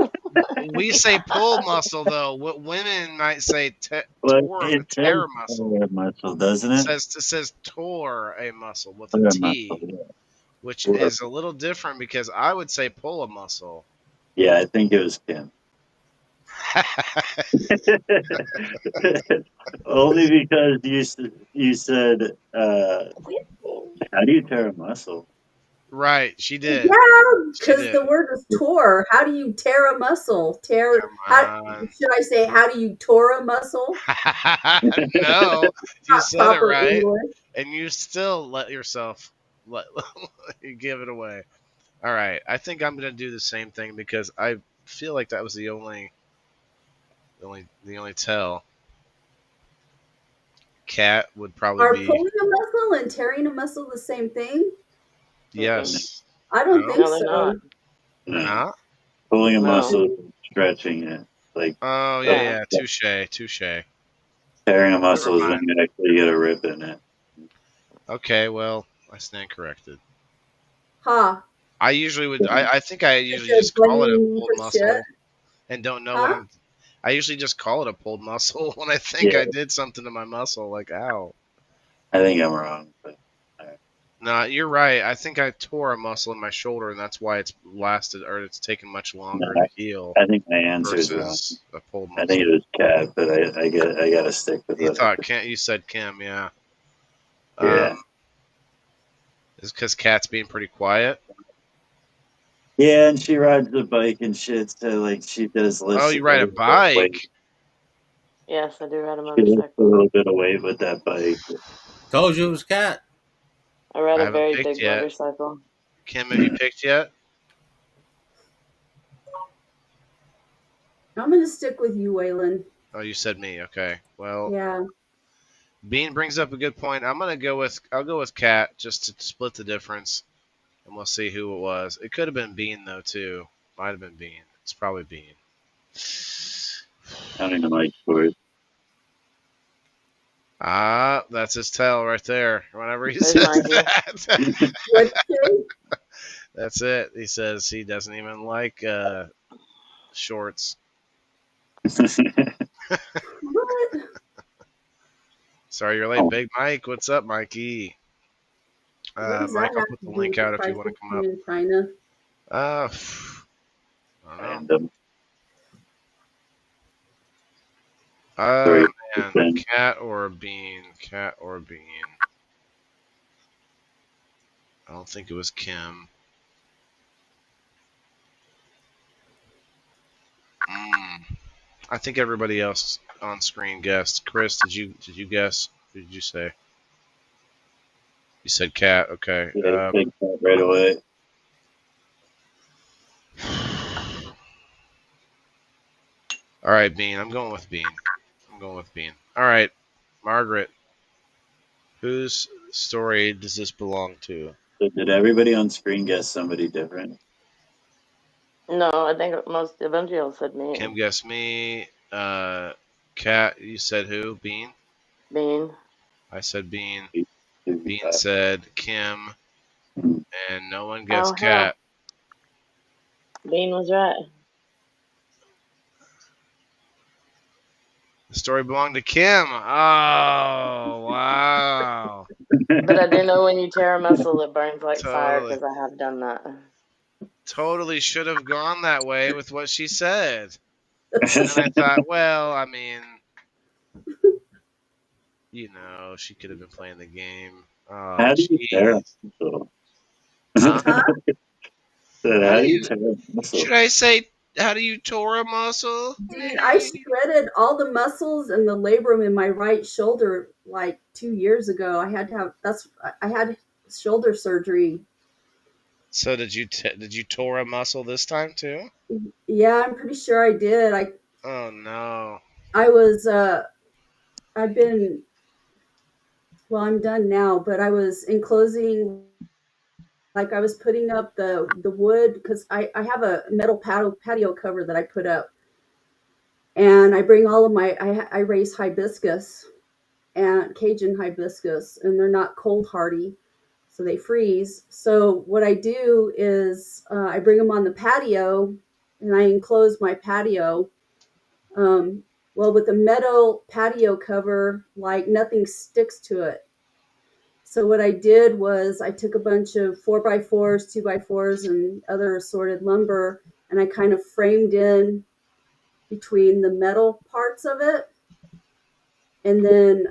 we say pull muscle though. What women might say Well, it says tear muscle. poor muscle, doesn't it? It says tore a muscle with a Poor T, muscle. which Poor. is a little different because I would say pull a muscle. Yeah, I think it was Kim. Only because you said, how do you tear a muscle? Right, she did. yeah, She because did. the word is tore. How do you tear a muscle? Come on. Should I say, how do you tore a muscle? No, you Not said it proper right, English. and you still let yourself let you give it away. All right, I think I'm gonna do the same thing because I feel like that was the only tell. cat would probably Are be pulling a muscle and tearing a muscle the same thing? Mm-mm. yes. I don't No, think No, they're not. so. they're No. not. Pulling a No. muscle, stretching it. Like Oh yeah, Yeah. yeah. Touche, touche. tearing a Never muscle is when mind. you actually get a rip in it. Okay, well, I stand corrected. Ha. I usually would. I think I usually Because just call it a blaming me pulled for shit. muscle and don't know when Huh? I'm. I usually just call it a pulled muscle when I think Yeah, I did something to my muscle, like ow. I think I'm wrong, but No, you're right. I think I tore a muscle in my shoulder, and that's why it's lasted or it's taken much no, longer to heal I think my answer is wrong. versus a pulled I think muscle. it was cat, but I gotta stick with You what I thought think. Kim? You said Kim, yeah. Yeah. Is because Kat's being pretty quiet. Yeah, and she rides the bike and shit, so like she does Oh, lifts a you ride a little bit of weight. bike. Yes, I do ride a She lifts a motorcycle. little bit of weight with that bike. Told you it was cat. I ride I a haven't very picked big yet. motorcycle. Kim, have you picked yet? I'm gonna stick with you, Waylon. Oh, you said me. Okay. Well, Yeah. Bean brings up a good point. I'll go with Cat just to split the difference, and we'll see who it was. It could have been Bean though too. Might have been Bean. It's probably Bean. Counting the mic for it. Ah, that's his tell right there. Whenever he There's says Mikey. that, What you that's it. He says he doesn't even like shorts. say? What? Sorry you're late, Oh, Big Mike. What's up, Mikey? What does that Mike, I'll have put to the do link with the out if you want crisis to come up. in China? Uh, I don't know. random. Oh Sorry, man, Ben. cat or bean? Cat or bean? I don't think it was Kim. Mm. I think everybody else on screen guessed. Chris, did you guess? What did you say? You said cat. Okay. Yeah, big cat right away. All right, Bean. I'm going with Bean. I'm going with Bean. All right, Margaret. Whose story does this belong to? So did everybody on screen guess somebody different? No, I think most eventually said Kim me. guessed me. Cat, you said who? Bean. Bean. I said Bean. Bean Uh, said Kim, and no one Oh guessed hell, Cat. Bean was right. The story belonged to Kim. Oh wow! But I do know when you tear a muscle, it burns like fire Totally, because I have done that. totally should have gone that way with what she said. And then I thought, well, I mean, she could have been playing the game. Oh, How do you tear a jeez. muscle? Huh? Huh? How How How do do do you? you you? tear a muscle? Should I say? How do you tore a muscle? Dude, I shredded all the muscles and the labrum in my right shoulder like 2 years ago. I had to have I had shoulder surgery. So did you tore a muscle this time too? Yeah, I'm pretty sure I did. Oh no. I was I've been well, I'm done now, but I was enclosing, like I was putting up the wood because I have a metal patio cover that I put up, and I bring all of my I raise hibiscus and Cajun hibiscus, and they're not cold hardy, so they freeze. So what I do is I bring them on the patio, and I enclose my patio. Um, well, with the metal patio cover, like nothing sticks to it. So what I did was I took a bunch of 4x4s, 2x4s, and other assorted lumber, and I kind of framed in between the metal parts of it, and then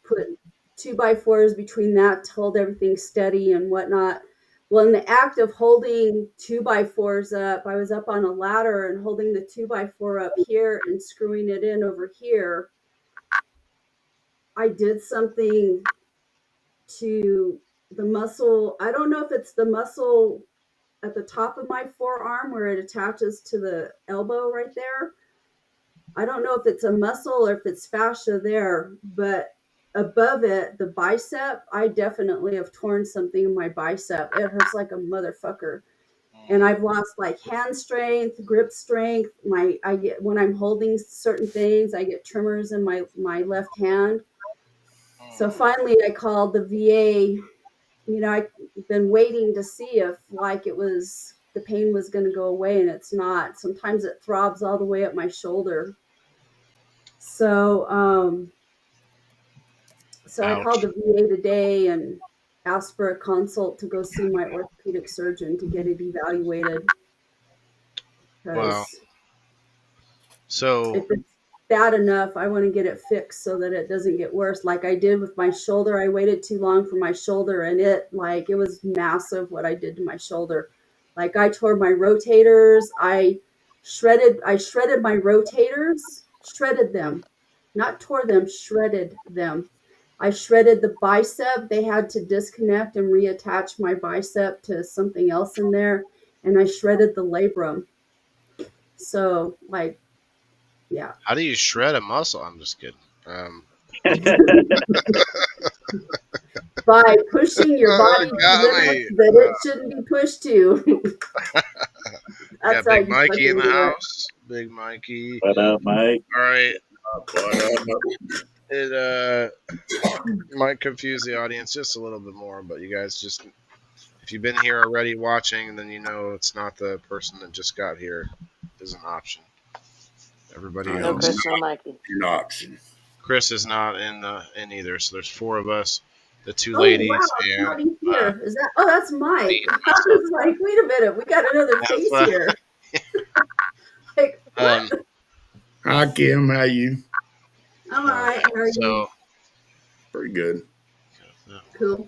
put 2x4s between that to hold everything steady and whatnot. Well, in the act of holding 2x4s up, I was up on a ladder and holding the 2x4 up here and screwing it in over here. I did something to the muscle. I don't know if it's the muscle at the top of my forearm where it attaches to the elbow right there. I don't know if it's a muscle or if it's fascia there, but above it, the bicep, I definitely have torn something in my bicep. It hurts like a motherfucker. And I've lost like hand strength, grip strength. I get when I'm holding certain things, I get tremors in my left hand. So finally I called the VA. I've been waiting to see if like the pain was going to go away, and it's not. Sometimes it throbs all the way up my shoulder. So I called Ouch. the VA today and asked for a consult to go see my orthopedic surgeon to get it evaluated, Well, because so if it's bad enough, I want to get it fixed so that it doesn't get worse. Like I did with my shoulder, I waited too long for my shoulder, and it was massive what I did to my shoulder. Like I tore my rotators, I shredded my rotators, shredded them, not tore them, shredded them. I shredded the bicep. They had to disconnect and reattach my bicep to something else in there, and I shredded the labrum. So like, yeah. how do you shred a muscle? I'm just kidding. By pushing your body to Got limits me. that it shouldn't be pushed to. That's Got how Big you Mikey in fucking the do it. house. Big Mikey. What up, Mike? All right. It might confuse the audience just a little bit more, but you guys just, if you've been here already watching, then you know it's not the person that just got here is an option. Everybody I No am else, Chris, no not Mikey. an option. Chris is not in either. So there's four of us, the two Oh wow, ladies, and somebody's here. Is that? Oh, that's me Mike. and I myself. was like, wait a minute, we got another That's face here. Like um. what? Hi, Kim. How you? I'm all right. How are you? So Pretty good. Cool.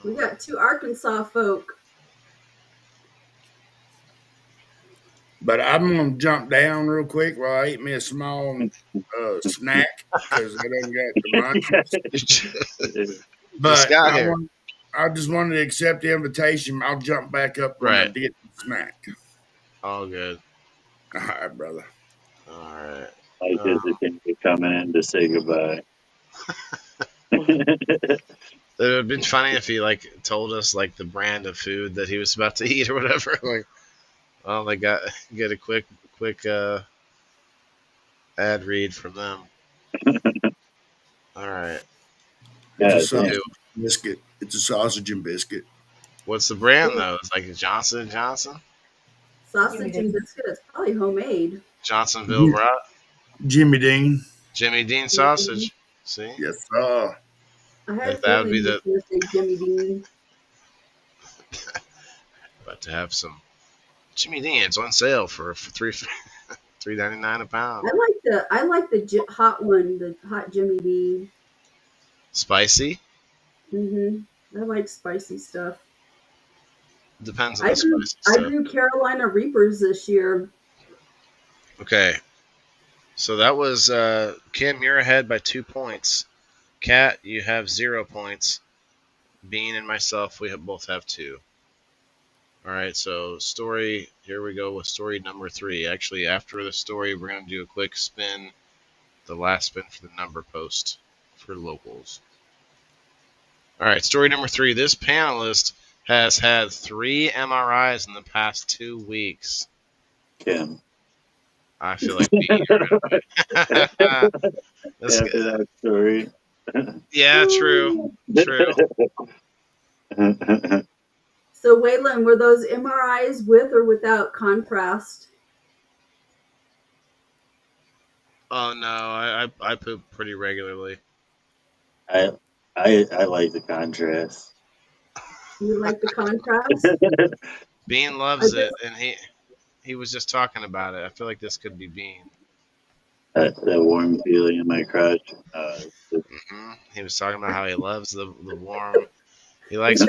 We got two Arkansas folk. But I'm gonna jump down real quick while I eat me a small snack because I don't got the munchies. just But got here, I just wanted to accept the invitation. I'll jump back up when I right? get the snack. All good. All right, brother. All right. Mike is the thing for coming in to say goodbye. It would have been funny if he like told us like the brand of food that he was about to eat or whatever. Like, well, they get a quick ad read from them. All right. It's a God sausage damn. biscuit. It's a sausage and biscuit. What's the brand though? It's like Johnson & Johnson, Sausage and biscuit. It's probably homemade. Johnsonville Rot, Jimmy Dean. Jimmy Dean sausage. See, Yes, sir. I had a that would feeling be he was the going to say Jimmy Dean. about to have some Jimmy Dean. It's on sale for $3.99 a pound. I like the hot one, the hot Jimmy Dean. Spicy. I like spicy stuff. Depends on the spicy I stuff. grew Carolina Reapers this year. Okay. So that was Kim, you're ahead by 2 points. Kat, you have 0 points. Bean and myself, we both have 2. All right, so here we go with story number 3. Actually, after the story, we're going to do a quick spin, the last spin for the number post for locals. All right, story number 3. This panelist has had 3 MRIs in the past 2 weeks. Kim. I feel like Bean. That's After good. that story. Yeah, true. So, Waylon, were those MRIs with or without contrast? Oh no, I poop pretty regularly. I like the contrast. You like the contrast? Bean loves it, and he was just talking about it. I feel like this could be Bean. That warm feeling in my crotch. He was talking about how he loves the warm. He likes. Is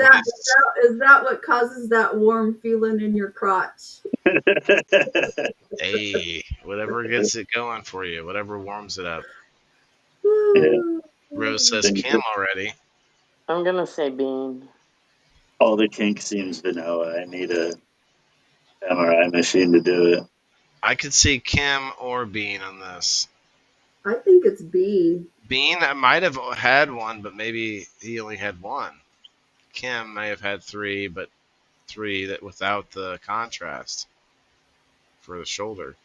that what causes that warm feeling in your crotch? Hey, whatever gets it going for you, whatever warms it up. Yeah. Rose says Kim already. I'm gonna say Bean. All the kink seems to know I need a MRI machine to do it. I could see Kim or Bean on this. I think it's Bean. Bean might have had one, but maybe he only had one. Kim may have had three, but three that without the contrast for the shoulder.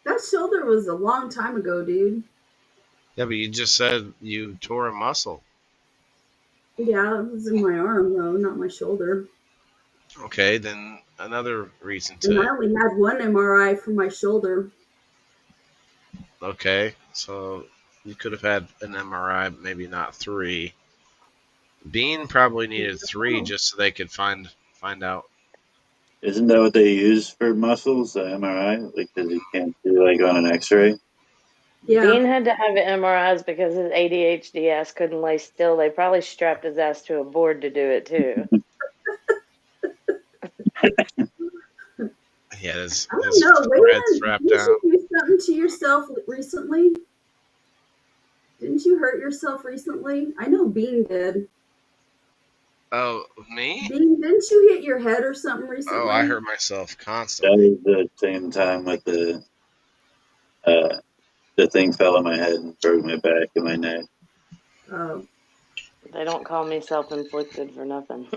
That shoulder was a long time ago, dude. Yeah, but you just said you tore a muscle. Yeah, it was in my arm though, not my shoulder. Okay, then another reason And to. I only had one MRI for my shoulder. Okay, so you could have had an MRI, but maybe not three. Bean probably needed three Oh, just so they could find out. Isn't that what they use for muscles, the MRI? Like, because you can't do like on an X-ray. yeah. Bean had to have MRIs because his ADHD ass couldn't lay still. They probably strapped his ass to a board to do it too. He had I don't his know. forehead Waylon, strapped didn't down. you do something to yourself recently? Didn't you hurt yourself recently? I know Bean did. Oh, me? Bean, didn't you hit your head or something Oh, I recently? hurt myself That constantly. was the same time with uh, the thing fell on my head and broke my back and my neck. Oh. They don't call me self-inflicted for nothing.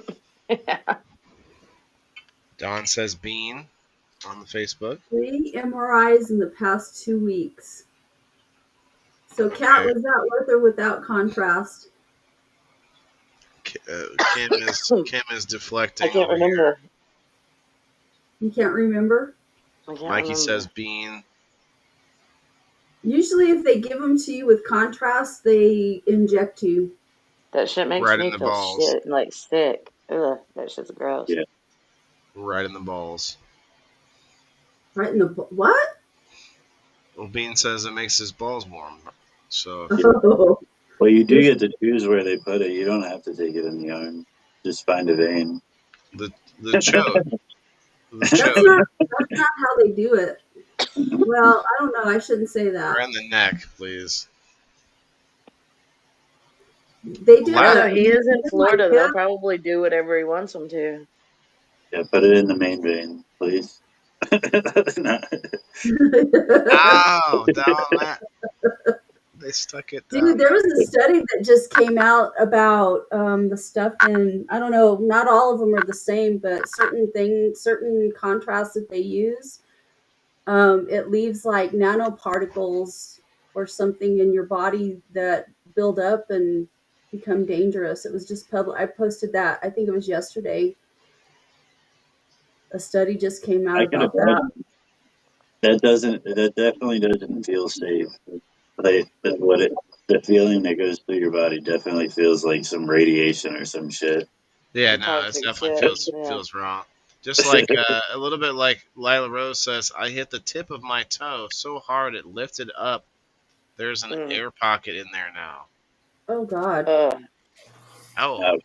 Don says Bean on the Facebook. 3 MRIs in the past 2 weeks. So, Kat, Okay. was that with or without contrast? Kim is I deflecting can't over here. remember. You can't remember? I can't Mikey says remember. Bean. Usually, if they give them to you with contrast, they inject you. That shit makes Right in me the feel balls. shit, like sick. Ugh, that shit's gross. Yeah. Right in the balls. Right in the what? Well, Bean says it makes his balls warm. So Yeah. Oh, Well, you do you're, get to choose where they put it. You don't have to take it in the arm. Just find a vein. the the chode, the that's chode, not how they do it. Well, I don't know. I shouldn't say that. around the neck, please. They did I don't La- know. He is in my Florida. hip. They'll probably do whatever he wants them to. Yeah, put it in the main vein, please. No. Ow! Down that. They stuck it Dude, down there there. was a study that just came out about the stuff in, I don't know, not all of them are the same, but certain things, certain contrasts that they use, it leaves like nanoparticles or something in your body that build up and become dangerous. It was just public. I posted that. I think it was yesterday. A study just came out I can about that. imagine that definitely doesn't feel safe. Like the feeling that goes through your body definitely feels like some radiation or some shit. Yeah, Some no, it toxic definitely shit. Yeah. feels wrong. Just like a little bit like Lila Rose says, I hit the tip of my toe so hard it lifted up. There's an Mm. air pocket in there now. Oh God. Ugh. Oh, Ouch.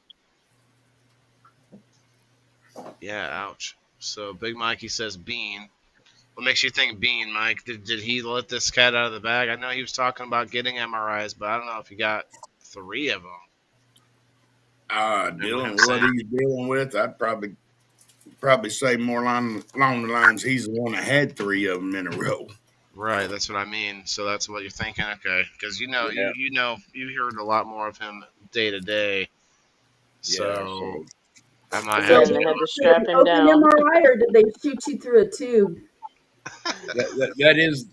yeah, ouch. So Big Mikey says Bean. What makes you think Bean, Mike? Did he let this cat out of the bag? I know he was talking about getting MRIs, but I don't know if he got three of them. Remember Dealing him with what saying? he's dealing with, I'd probably say more along the lines he's the one that had three of them in a row. Right, that's what I mean. So that's what you're thinking, okay? Because Yeah, you heard a lot more of him day to day. yeah. So So I might So have Again, to they go. had to did strap an him open down. MRI or did they shoot you through a tube?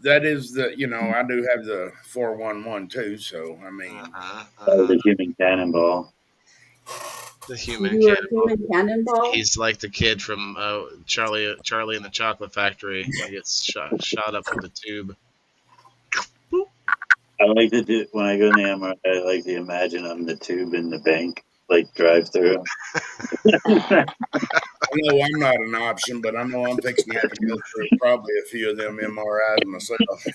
that is the I do have the 411 too. So I mean, Uh-huh, The human cannonball. the You human do a cannibal. human cannonball? He's like the kid from Charlie and the Chocolate Factory when he gets shot up with the tube. Boop. I like to do when I go in the MRI. I like to imagine I'm the tube in the bank, like drive through. I know I'm not an option, but I know I'm fixing to have to go through probably a few of them MRIs myself.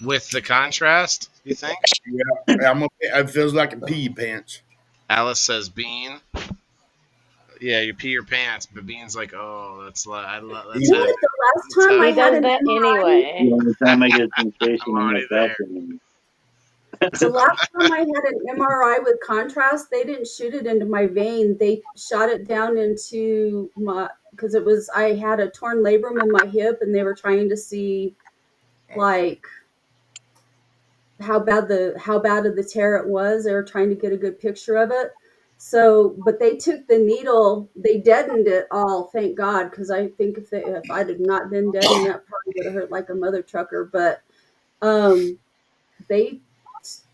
With the contrast, you think? Yeah, it feels like a pee pants. Alice says Bean. Yeah, you pee your pants, but Bean's like, oh, that's You know Either heavy. what? The last That's time I He heavy. had does an that MRI, The anyway. only time I get sensation I'm in my already there. bathroom. the last time I had an MRI with contrast, they didn't shoot it into my vein. They shot it down into my, because I had a torn labrum in my hip and they were trying to see okay. like how bad of the tear it was. They were trying to get a good picture of it. So, but they took the needle, they deadened it all, thank God, because I think if I'd have not been deadened, that probably would have hurt like a mother trucker. But um, they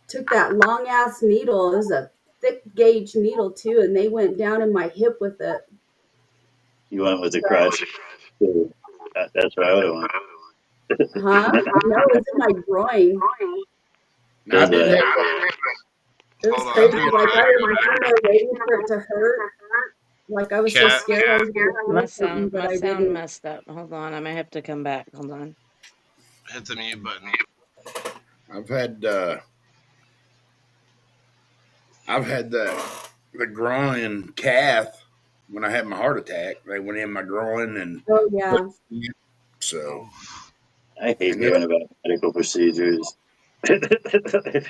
took that long ass needle. It was a thick gauge needle too, and they went down in my hip with it. You went with the crash. That's what I would have went. Huh? No, it was in my groin. Now, I Does did that? have It was Hold on, crazy. I'll be Like I right was sitting there waiting for it to hurt. Like I was so Cat. scared I was gonna My feel something, sound, but my I sound didn't. messed up. Hold on, I may have to come back. Hold on. Hit the mute button. I've had the groin calf when I had my heart attack. They went in my groin and Oh yeah. so Oh, I hate and hearing about medical procedures.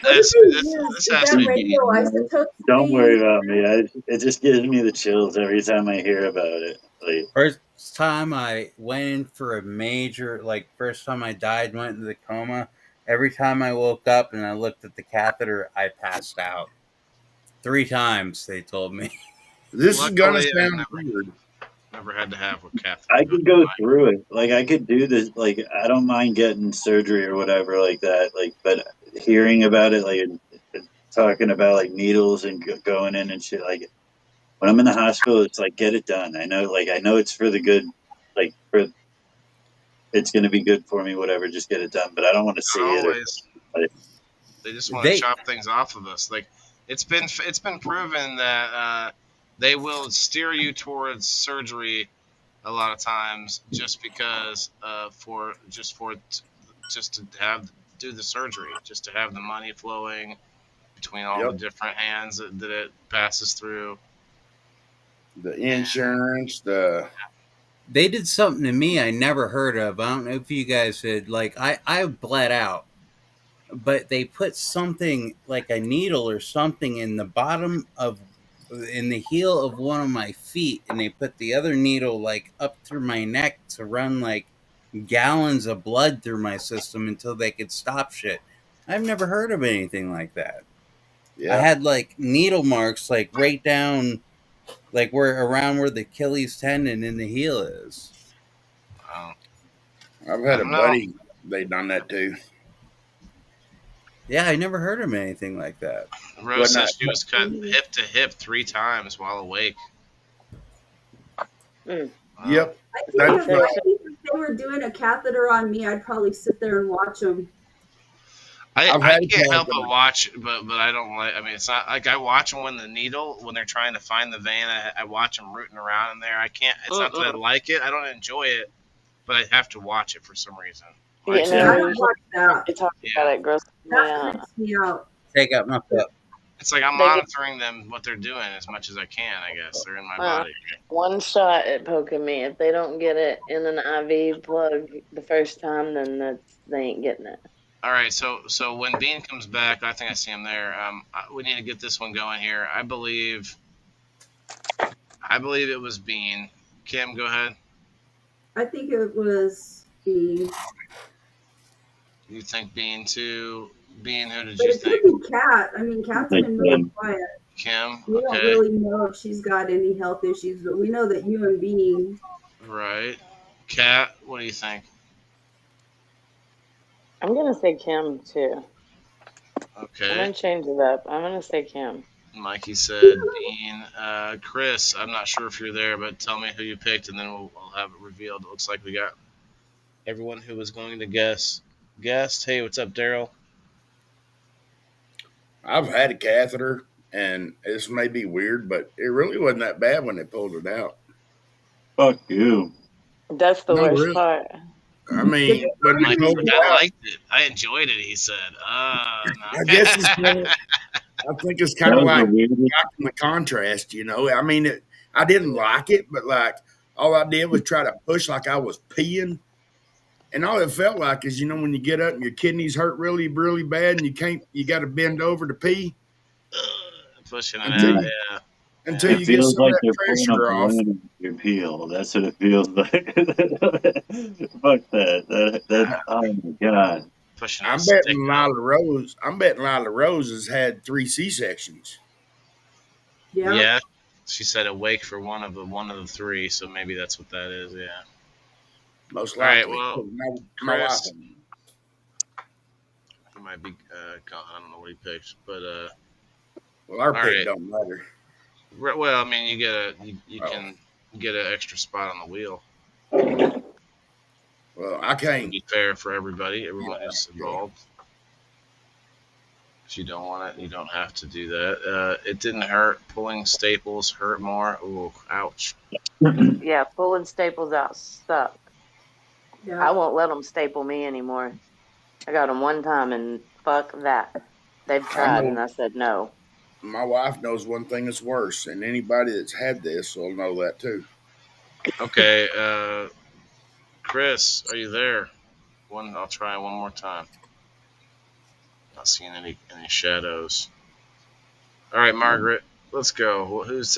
What did this they this use? this Is has to that be being. radioisotopes that they Don't worry use? about me. It just gives me the chills every time I hear about it. Like, First time I went in for a major, like first time I died, went into the coma. Every time I woke up and I looked at the catheter, I passed out. 3 times they told me. this is gonna Luckily, I've sound weird. never had to have a catheter I put could in go my. through it. Like, I could do this. Like, I don't mind getting surgery or whatever like that. Like, but hearing about it, like talking about like needles and going in and shit. Like, when I'm in the hospital, it's like get it done. I know it's for the good. Like, for it's going to be good for me. Whatever, just get it done. But I don't want to Not see it. always. Like, They just want to They chop things off of us. Like it's been proven that they will steer you towards surgery a lot of times just because just to have do the surgery, just to have the money flowing between all the Yep, different hands that it passes through. the And insurance, the they did something to me I never heard of. I don't know if you guys did. Like I bled out, but they put something like a needle or something in the bottom of in the heel of one of my feet, and they put the other needle like up through my neck to run like gallons of blood through my system until they could stop shit. I've never heard of anything like that. I yeah. had like needle marks like right down like where around where the Achilles tendon in the heel is. um, I've I had a don't know. buddy. They done that too. Yeah, I never heard of anything like that. Rose But says not. she was cut hip to hip 3 times while awake. Mm. Wow. Yep. I think That's if So, I so think if they were doing a catheter on me, I'd probably sit there and watch them. I've I had a can't help catheter. but watch, but I don't like. I mean, it's not like I watch them when they're trying to find the vein. I watch them rooting around in there. I can't. It's not that I mm-mm. like it. I don't enjoy it, but I have to watch it for some reason. You Like, Yeah, I know, don't watch that. you talk about yeah, it grosses me That out. creeps me out. Take out my foot. it's like I'm They get monitoring them what they're doing as much as I can. I guess they're in my uh, body. one shot at poking me. If they don't get it in an IV plug the first time, then they ain't getting it. All right, so when Bean comes back, I think I see him there. We need to get this one going here. I believe it was Bean. Kim, go ahead. I think it was the, You think Bean too? Bean, who did but you it could think? be Kat. I mean, Kat's like, been really quiet. Kim. We don't Okay. really know if she's got any health issues, but we know that you and Bean. Right. Kat, what do you think? I'm gonna say Kim too. I'm Okay. gonna change it up. I'm gonna say Kim. Mikey said Bean. Chris, I'm not sure if you're there, but tell me who you picked, and then we'll have it revealed. It looks like we got everyone who was going to guess. Guessed. Hey, what's up, Daryl? I've had a catheter, and this may be weird, but it really wasn't that bad when they pulled it out. fuck you. That's the No, worst really. part. I Did mean, they when they find Mikey pulled said, it anything? I out, liked it. I enjoyed it, he said. I No. guess it's kind of. I think it's kind That of was the like weirdest. the contrast, you know. I mean, I didn't like it, but like all I did was try to push like I was peeing, and all it felt like is, you know, when you get up and your kidneys hurt really, really bad, and you got to bend over to pee Pushing it until out, Yeah. you yeah. until Yeah. It you get feels some of like that they're pulling a pressure off. balloon in your peel. That's what it feels like. Fuck that. Oh my god. pushing a I'm stick betting up. Lila Rose. I'm betting Lila Rose has had 3 C-sections. Yeah. Yeah, she said awake for one of the three, so maybe that's what that is. Yeah. Most All right. likely. Well, My wife. Chris, he might be. I don't know what he picked, but Well, our all pick right. don't matter. Well, I mean, you Oh, can get an extra spot on the wheel. well, I It would can't. be fair for everybody, Yeah, everyone who's yeah. involved. If you don't want it, you don't have to do that. It didn't hurt. Pulling staples hurt more. Ooh, ouch. Yeah, pulling staples out suck. Yeah. I won't let them staple me anymore. I got them one time and fuck that. They've I tried and know I said no. my wife knows one thing that's worse, and anybody that's had this will know that too. Okay, Chris, are you there? I'll try one more time. Not seeing any shadows. All right, Margaret, let's go. Whose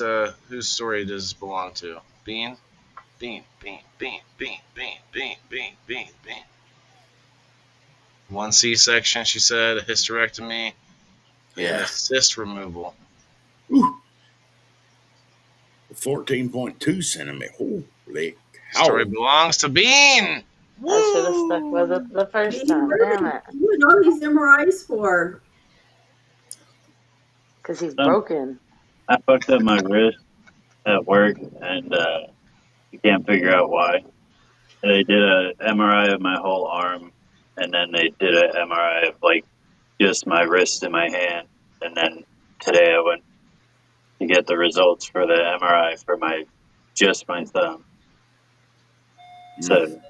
story does this belong to? Bean, Bean, Bean, Bean, Bean, Bean, Bean, Bean, Bean, Bean. One C-section, she said, a hysterectomy, and Yeah. a cyst removal. Ooh, 14.2 centimeter. Holy Story cow. belongs to Bean. I should have stuck with it Woo! the first Bean, time. what are Damn they it. doing all these MRIs for? Because he's Some, broken. I fucked up my wrist at work, and you can't figure out why. They did a MRI of my whole arm, and then they did a MRI of like just my wrist and my hand, and then today I went to get the results for the MRI for my just my thumb. Mm. So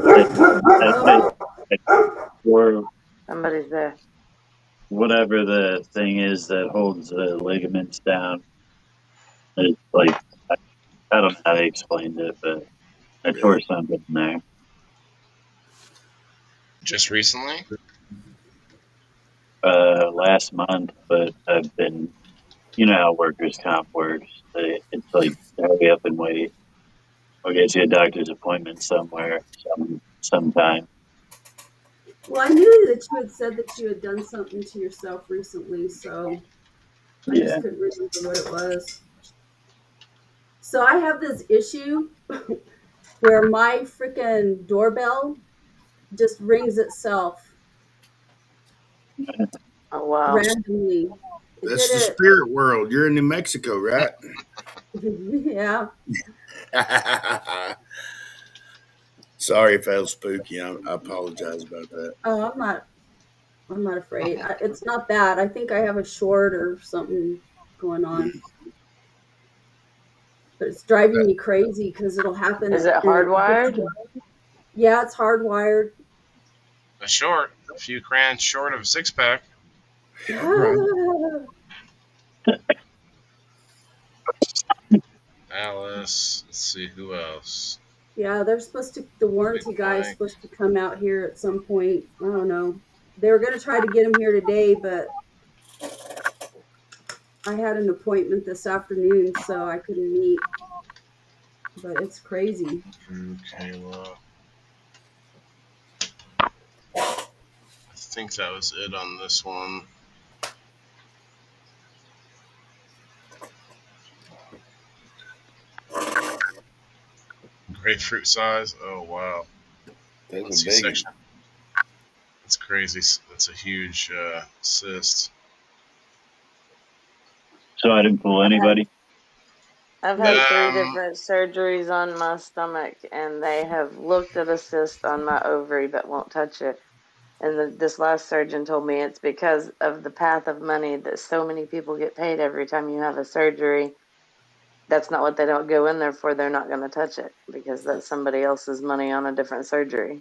I or Somebody's there. whatever the thing is that holds the ligaments down. It's like I don't know how they explained it, but I Yeah. tore something in there. Just recently? Last month, but I've been, you know how workers' comp works. It's like hurry up and wait. Or get you a doctor's appointment somewhere, sometime. Well, I knew that you had said that you had done something to yourself recently, so I Yeah. just couldn't remember what it was. So I have this issue where my freaking doorbell just rings itself Oh, wow. randomly. It That's did the it. spirit world. You're in New Mexico, right? Yeah. Sorry if I was spooky. I apologize about that. Oh, I'm not afraid. It's not that. I think I have a short or something going on. Mm. But it's driving That, me crazy because it'll happen. Is it And it gets hardwired? to, yeah, it's hardwired. A few crayons short of a six-pack. yeah, right. Alice. Let's see who else. Yeah, the Big warranty guy is Mike. supposed to come out here at some point. I don't know. They were going to try to get him here today, but I had an appointment this afternoon, so I couldn't meet. But it's crazy. Drew, Kayla. I think that was it on this one. Grapefruit size. Oh wow. That's Let's a see big section. That's crazy. That's a huge cyst. So I didn't fool anybody. I've had 3 Um, different surgeries on my stomach, and they have looked at a cyst on my ovary but won't touch it. And this last surgeon told me it's because of the path of money that so many people get paid every time you have a surgery. That's not what they don't go in there for. They're not going to touch it because that's somebody else's money on a different surgery.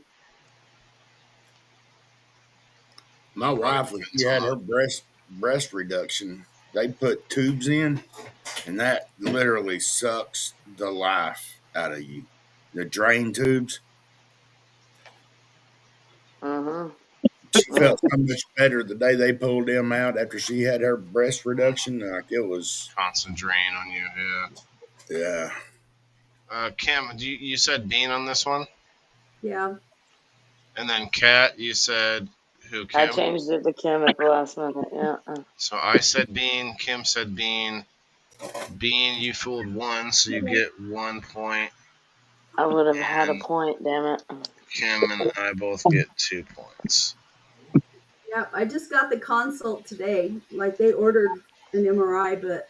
My probably wife, when depends she had her on. breast reduction, they put tubes in, and that literally sucks the life out of you. The drain tubes. Mm-hmm. She felt so much better the day they pulled them out after she had her breast reduction. Like it was, Constant drain on you. Yeah. yeah. Kim, you said Bean on this one? Yeah. And then Kat, you said who? I Kim. changed it to Kim at the last minute. Yeah. So I said Bean. Kim said Bean. Bean, you fooled one, so you get 1 point. I would have had a And point, damn it. Kim and I both get 2 points. Yeah, I just got the consult today. Like they ordered an MRI, but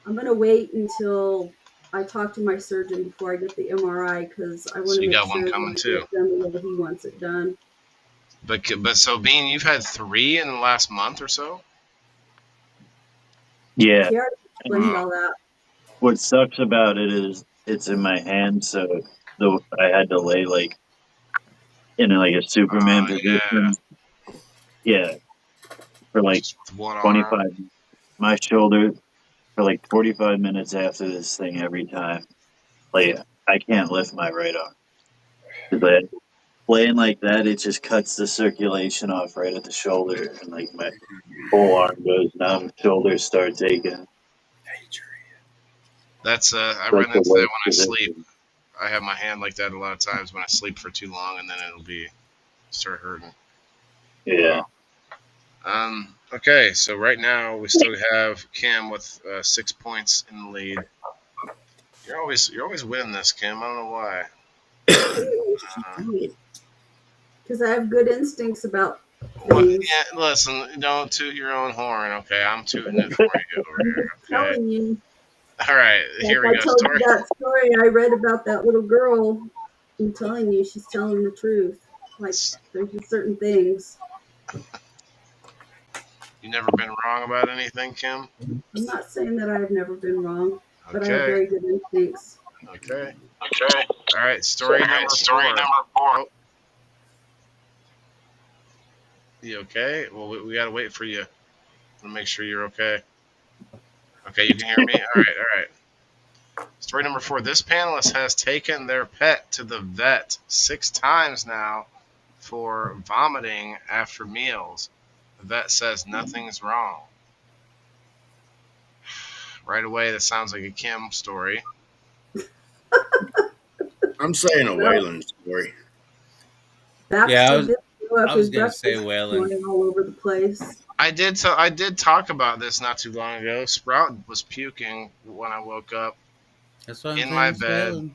I'm gonna wait until I talk to my surgeon before I get the MRI because I want So to you make got one sure that coming I too. get it done the way he wants it done. But so Bean, you've had 3 in the last month or so. Yeah. He already explained all that. What sucks about it is it's in my hand, so I had to lay like in like a Superman Yeah, position. Yeah, for like just with one arm. 25. My shoulder for like 45 minutes after this thing every time. Like I can't lift my right arm. 'Cause laying like that, it just cuts the circulation off right at the shoulder, and like my whole arm goes numb. Shoulders start aching. That's I Like run the into that worst when I sleep. position. I have my hand like that a lot of times when I sleep for too long, and then it'll be start hurting. Yeah. Wow. Okay, so right now we still have Kim with 6 points in the lead. You're always winning this, Kim. I don't know why. Because I have good instincts about What? things. Yeah, listen, don't toot your own horn. Okay, I'm tooting it for you over I'm here. just Okay. telling you. All right, Like here we I go. told you Story. that story I read about that little girl. I'm telling you, she's telling the truth. Like there's just certain things. You never been wrong about anything, Kim? I'm not saying that I've never been wrong, but I have Okay. very good instincts. Okay. Okay. All right. Story number Story 4. number 4. Oh, you okay? Well, we gotta wait for you to make sure you're okay. Okay, you can hear me. All right. All right. Story number 4. This panelist has taken their pet to the vet 6 times now for vomiting after meals. The vet says nothing's wrong. Right away, that sounds like a Kim story. I'm saying a Well, Wayland story. Yeah, Baxter did throw up I was his gonna say breakfast this Waylon. morning all over the place. I did. So I did talk about this not too long ago. Sprout was puking when I woke up That's what I'm in saying. my It's bed, Waylon.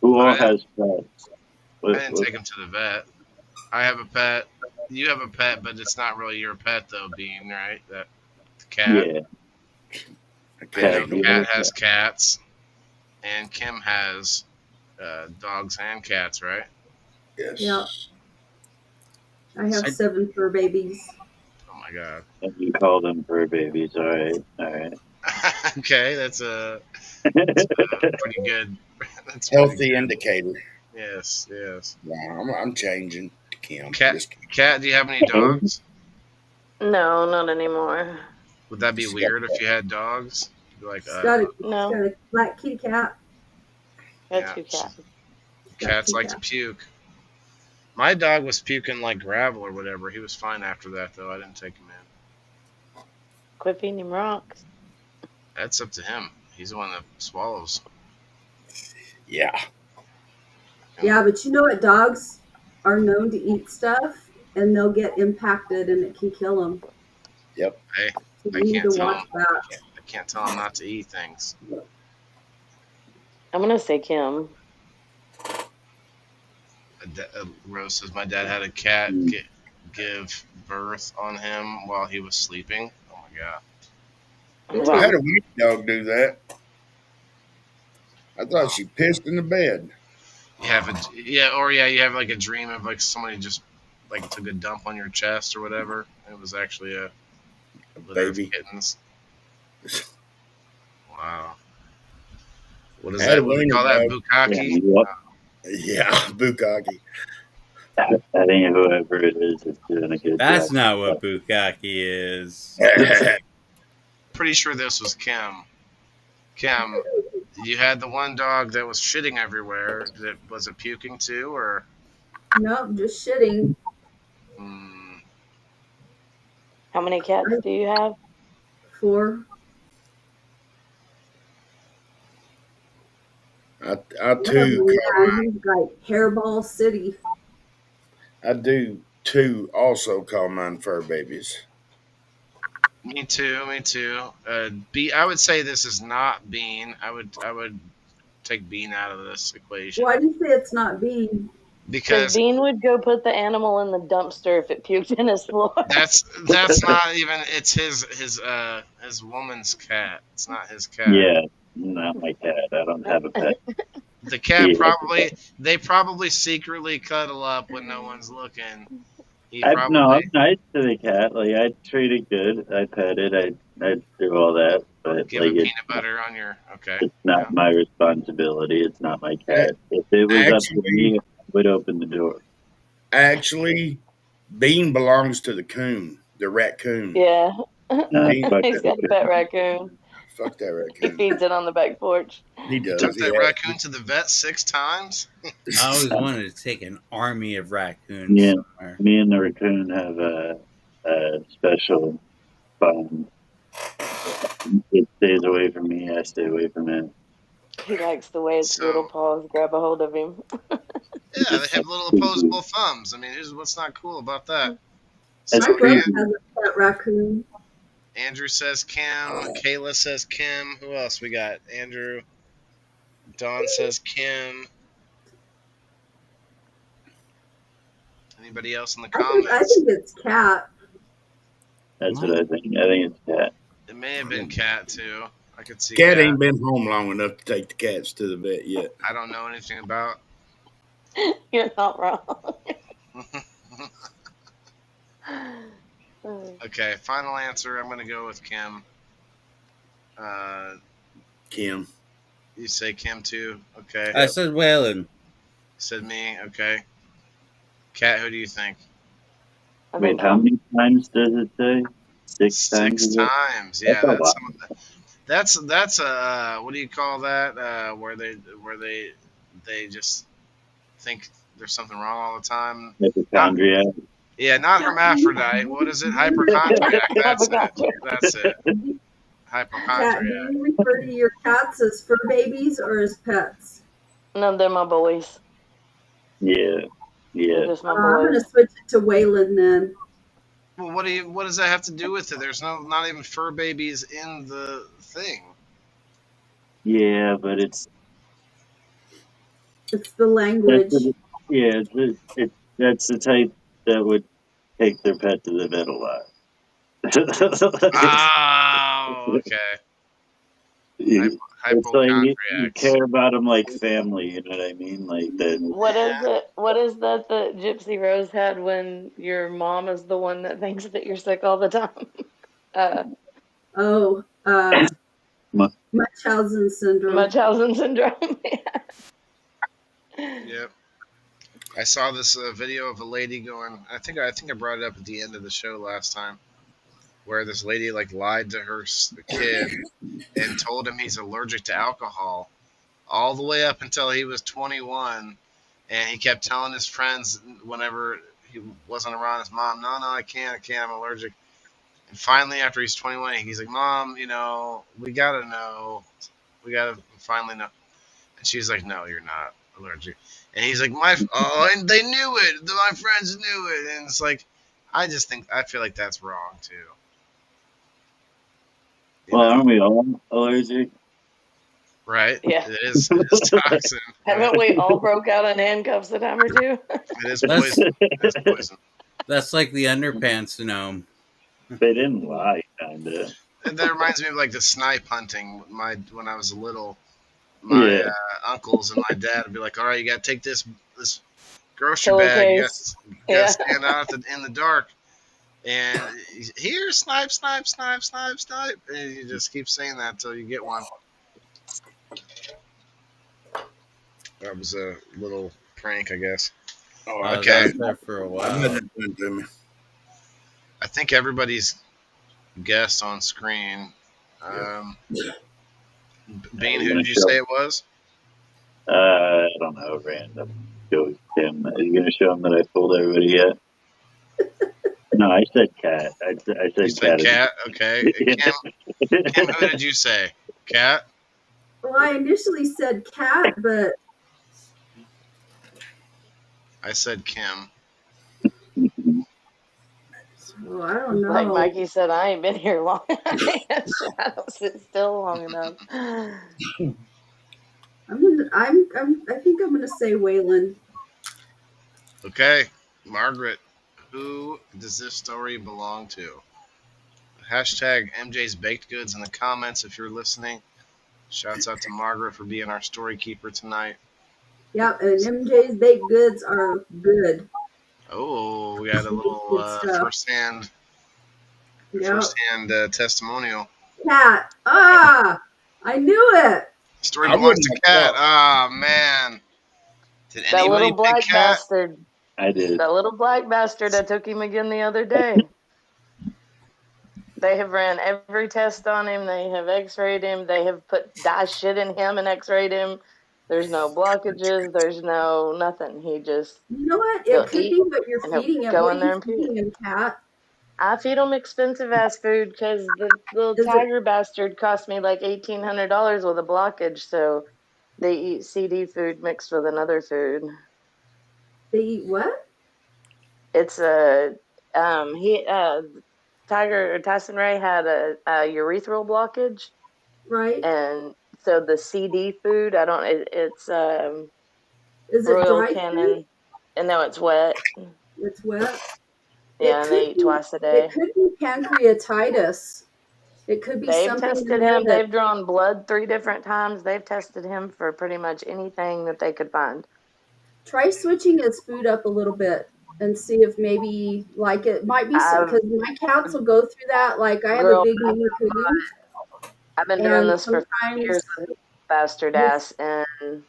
Who but all has pets? I didn't take him to the vet. I have a pet. You have a pet, but it's not really your pet though, Bean. Right? That cat. Yeah. I I can't know ignore Cat it. has cats, and Kim has dogs and cats. Right? Yes. Yeah, I have I 7 fur babies. Oh my god. And you call them fur babies. All right. All right. Okay, that's a pretty good. That's pretty Healthy good. indicator. Yes. Yes. Wow, I'm changing to Kim. Cat. Just kidding. Cat. Do you have any dogs? No, not anymore. Would that be She's got weird if you had dogs? Like, She's got No. a black kitty cat. Got yeah, 2 cats. Got cats 2 like to cats. puke. My dog was puking like gravel or whatever. He was fine after that, though. I didn't take him in. Quit feeding him rocks. That's up to him. He's the one that swallows. Yeah. Yeah, but you know what? Dogs are known to eat stuff, and they'll get impacted, and it can kill them. Yep. Hey, So I you need can't to tell watch him. that. I can't tell him not to eat things. I'm gonna say Kim. Rose says my dad had a cat give birth on him while he was sleeping. Oh my god. I had a weak dog do that. I thought she pissed in the bed. You have you have like a dream of like somebody just like took a dump on your chest or whatever. It was actually a litter of Baby. kittens. Wow. What is I had that? a What do we wiener call that? dog. Bukkake? Yep. Yeah, Bukkake. I think whoever it is doing a good That's job. not what bukkake is. Pretty sure this was Kim. Kim, you had the one dog that was shitting everywhere. Was it puking too, or? No, just shitting. Mm, How many cats do you have? 4. I Oh too man, he's like Hairball City. I do too also call mine fur babies. Me too. Me too. I would say this is not Bean. I would take Bean out of this equation Why do you say it's not Bean? Because because Bean would go put the animal in the dumpster if it puked in his floor. that's not even. It's his woman's cat. It's not his cat. Yeah, not my cat. I don't have a pet. The cat He has a probably pet. they probably secretly cuddle up when no one's looking. He No, probably I'm nice to the cat. Like I treat it good. I pet it. I do all that. But give like him peanut butter on your. Okay, it's yeah. not my responsibility. It's not my A- cat. If it was up to Actually, me, I would open the door. actually, Bean belongs to the coon, the raccoon. Yeah. He Fuck He's got a pet raccoon. fuck that He raccoon. feeds it on the back porch. He You took does. that Yeah. raccoon to the vet 6 times. I always that. wanted to take an army of raccoons Yeah, somewhere. me and the raccoon have a special bond. It stays away from me. I stay away from it. He likes the way its little So paws grab a hold of him. yeah, they have little opposable thumbs. I mean, what's not cool about that? That's My So brother creepy. has a pet raccoon. Andrew says Kim. Kayla says Kim. Who else we got? Andrew. Dawn says Kim. Anybody else in the I comments? think it's Cat. That's what I think. I think it's cat. It may have been Cat too. I could see Cat Cat. ain't been home long enough to take the cats to the vet yet. I don't know anything about. You're not wrong. Okay, final answer. I'm gonna go with Kim. Kim. You say Kim too. Okay. I said Waylon. Said me. Okay. Cat, who do you think? I Wait, think how many times does it say? Six times. 6 Is it? times. Yeah, That's a that's lot. some of the, that's a what do you call that? Where they just think there's something wrong all the time. Not Hypochondriac. yeah, not hermaphrodite. What is it? Hypochondriac. That's it. That's it. Cat, do Hypochondriac. you refer to your cats as fur babies or as pets? no, they're my boys. Yeah, They're yeah. just my I'm boys. gonna switch it to Waylon then. Well, what does that have to do with it? There's not even fur babies in the thing. Yeah, but it's It's the that's language. yeah, that's the type that would take their pet to the vet a lot. Oh, okay. It's like you Hypochondriacs. care about them like family. You know what I mean? Like that. What is it? What is that Gypsy Rose had when your mom is the one that thinks that you're sick all the time? Oh, Mu- Munchausen syndrome. Munchausen syndrome. Yep. I saw this video of a lady going. I think I brought it up at the end of the show last time, where this lady like lied to her kid and told him he's allergic to alcohol, all the way up until he was 21, and he kept telling his friends whenever he wasn't around his mom, no, I can't, I'm allergic. And finally, after he's 21, he's like, Mom, we gotta know, we gotta finally know. And she's like, No, you're not allergic. And he's like, and they knew it. My friends knew it. And it's like, I feel like that's wrong too. Well, aren't we all allergic? Right? Yeah. It is toxin. Haven't we all broke out in handcuffs a time or two? It is poison. It is poison. That's like the underpants gnome. They didn't lie, kinda. And that reminds me of like the snipe hunting. When I was little, my Yeah. uncles and my dad would be like, "All right, you got to take this grocery bag. You got Pillowcase. to Yeah. stand out in the dark." And here, snipe, snipe, snipe, snipe, snipe, and you just keep saying that until you get one. That was a little prank, I guess. Oh, I Okay. was there for a I've while. had that done to me. I think everybody's guessed on screen. Bean, who did you say it was? I don't know, random. Go with Tim. Are you gonna show him that I fooled everybody yet? No, I said cat. I You said said cat. Cat. Okay. Kim, who did you say? Cat. Well, I initially said cat, but I said Kim. oh, I don't Like know. Mikey said, I ain't been here long. I don't sit still long enough. I think I'm gonna say Waylon. Okay, Margaret, who does this story belong to? Hashtag MJ's Baked Goods in the comments if you're listening. Shouts out to Margaret for being our story keeper tonight. Yep, and MJ's baked goods are good. Oh, we got a She makes little good stuff. Yep. testimonial. Cat. Ah, I knew it. The story I belongs wouldn't to have Cat. thought. Ah, man. Did That anybody little pick black Cat? bastard. I did. That little black bastard. I took him again the other day. They have ran every test on him. They have x-rayed him. They have put dye shit in him and x-rayed him. There's no blockages. There's no nothing. He just, You know what? It he'll could eat be what you're and he'll feeding him. go What in are you there and puke. feeding him, Cat? I feed him expensive ass food because the little Is it tiger bastard cost me like $1,800 with a blockage. So they eat CD food mixed with another food. they eat what? It's a he Tiger Tyson Ray had a urethral blockage, Right? and so the CD food, I don't. It's Is it Royal dry food? Canin, and no, it's wet. It's wet. Yeah, and they eat twice a It day. could be pancreatitis. It could be They've something in tested there him. that They've drawn blood 3 different times. They've tested him for pretty much anything that they could find. try switching his food up a little bit and see if maybe like it might be I've because my cats will go through that. Like I have a girl, big Maine Coon, I've been doing and this for 5 years sometimes with his bastard his ass, and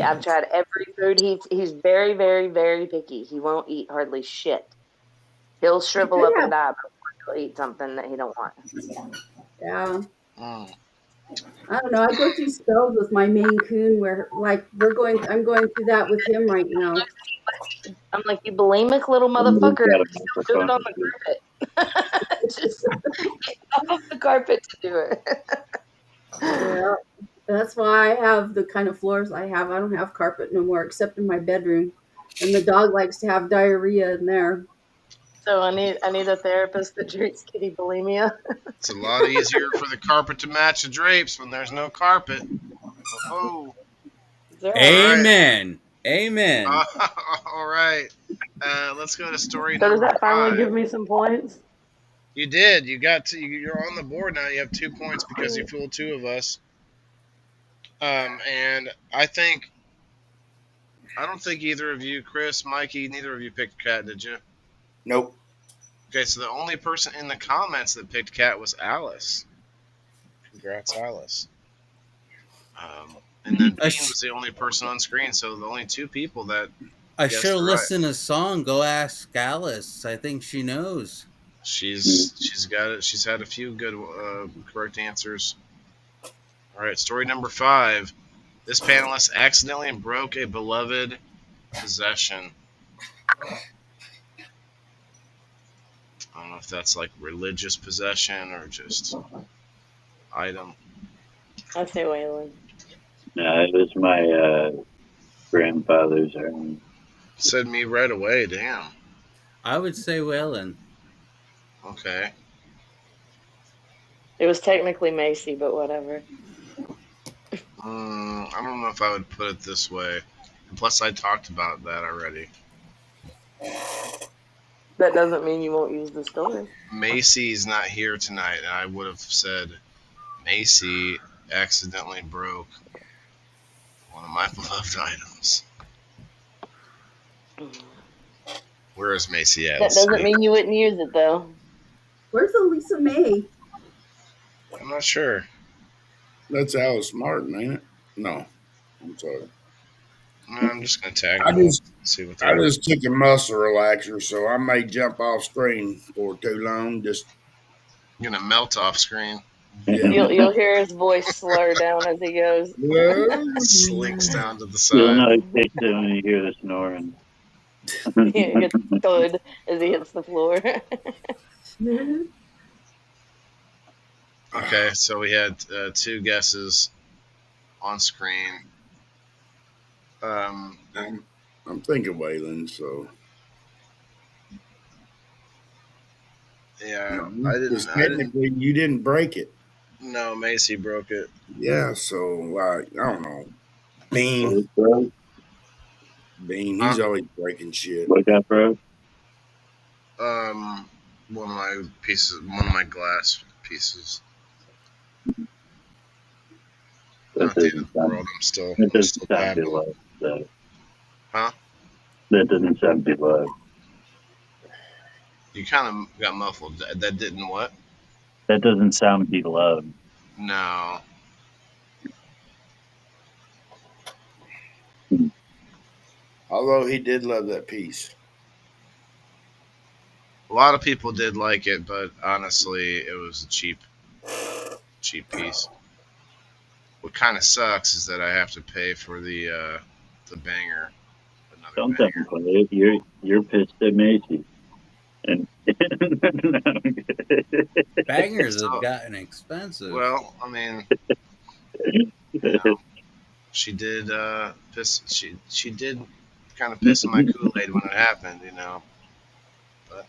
I've tried every food. He's very, very, very picky. He won't eat hardly shit. He'll he shrivel could up and have die before he'll eat something that he don't want. yeah. Mm. I don't know. I go through spells with my Maine Coon where like I'm going through that with him right now. I'm like, you bulimic little Somebody's motherfucker. got a Still do it microphone on to do. the carpet. Just get off the carpet to do it. Yeah. That's why I have the kind of floors I have. I don't have carpet no more except in my bedroom. And the dog likes to have diarrhea in there. So I need a therapist that treats kitty bulimia. It's a lot easier for the carpet to match the drapes when there's no carpet. Oh, All all right. right. Amen. Amen. All right. Let's go to story So does number that finally 5. give me some points? You did. You got to. You're on the board now. You have 2 points because you fooled 2 of us. And I don't think either of you, Chris, Mikey, neither of you picked Cat, did you? Nope. Okay, so the only person in the comments that picked Cat was Alice. Congrats, Alice. And then I, Bean was the only person on screen, so the only 2 people that I guessed should have right. listened to a song. Go ask Alice. I think she knows. She's got it. She's had a few good correct answers. All right, story number 5. This panelist accidentally broke a beloved possession. I don't know if that's like religious possession or just item. I say Waylon. No, it was my grandfather's urn. Said me right away. Damn. I would say Waylon. Okay. It was technically Macy, but whatever. I don't know if I would put it this way. And plus, I talked about that already. That doesn't mean you won't use the story. Macy's not here tonight, and I would have said Macy accidentally broke one of my beloved items. Where is Macy at? That Let's doesn't see. mean you wouldn't use it though. Where's Elisa May? I'm not sure. That's Alice Martin, ain't it? No. I'm sorry. No, I'm just gonna tag I them. just See what I they're. just took a muscle relaxer, so I may jump off screen for too long. Just Gonna melt off screen. yeah. You'll hear his voice slur down as he goes. Slinks down to the You'll side. know he picked it when you hear the snoring. He gets thud as he hits the floor. Okay, so we had two guesses on screen. Um, I'm thinking Waylon, so yeah, no, because technically you didn't break it. No, Macy broke it. Yeah, so like I don't know. Bean, What, bro? Bean, Huh? he's always breaking shit. What got broke? Um, one of my glass pieces. That Not the end doesn't of the world. sound. I'm still, That I'm doesn't still sound tapping. beloved. So Huh? that doesn't sound beloved. You kind of got muffled. That didn't what? That doesn't sound beloved. No. Although he did love that piece. A lot of people did like it, but honestly, it was a cheap piece. What kind of sucks is that I have to pay for the banger, another Don't banger. downplay it. You're pissed at Macy. And Bangers have So, gotten expensive. well, I mean, you know, she did piss. She did kind of piss in my Kool Aid when it happened, But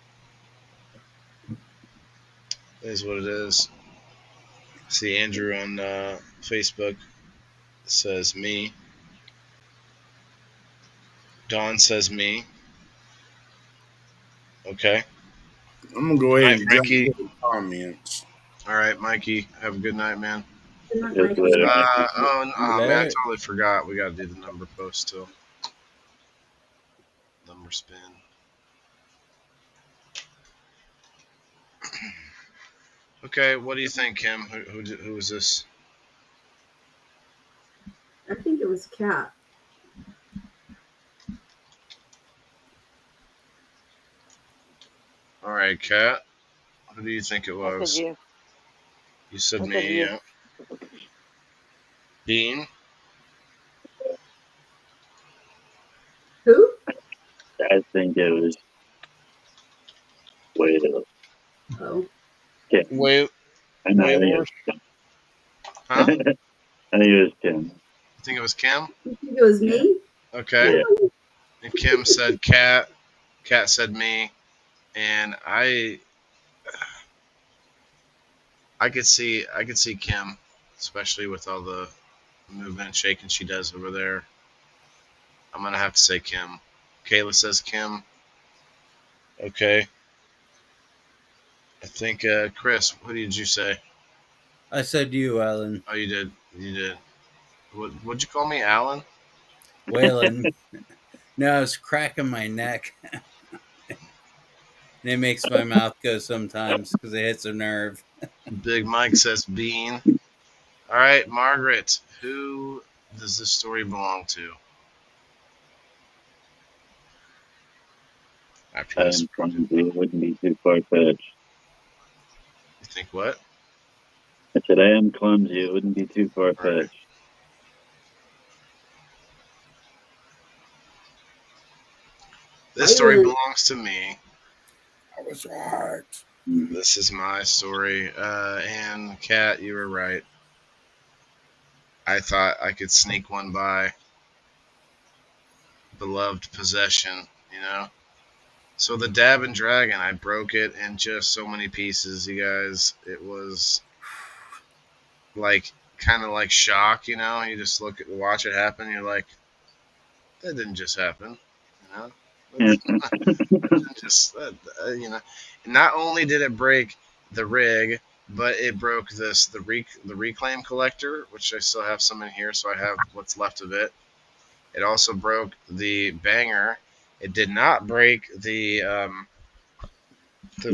it is what it is. See, Andrew on Facebook says me. Dawn says me. Okay. I'm gonna go Good ahead night, and jump Mikey. to the comments. All right, Mikey. Have a good night, man. Good night, just Mikey. later, Mikey. Man, I Later. totally forgot. We got to do the number post too. Number spin. Okay, what do you think, Kim? Who is this? I think it was Cat. All right, Kat. Who do you think it I said was? you. You said I said me, you. yeah. Dean? Who? I think it was way to Oh, Kim. Way I know. I think Waylord? it was Huh? Kim. I think it was Kim. You think it was Kim? you think it was me? Okay. Yeah. And Kim said Kat. Kat said me. And I could see Kim, especially with all the movement and shaking she does over there. I'm gonna have to say Kim. Kayla says Kim. Okay. I think Chris, what did you say? I said you, Alan. Oh, you did. You did. What'd you call me, Alan? Waylon. No, I was cracking my neck. And it makes my mouth go sometimes because it hits a nerve. Big Mike says Bean. All right, Margaret. Who does this story belong to? After I this, am clumsy. It wouldn't be too far fetched. you think what? I said I am clumsy. It wouldn't be too far All right. fetched. This story Waylon. belongs to me. I was right. This is my story. And Kat, you were right. I thought I could sneak one by. Beloved possession, you know? So the Dab and Dragon, I broke it in just so many pieces, you guys. It was like kind of like shock, You just watch it happen. You're like, that didn't just happen, you know. That didn't just, Not only did it break the rig, but it broke the reclaim collector, which I still have some in here, so I have what's left of it. It also broke the banger. It did not break You the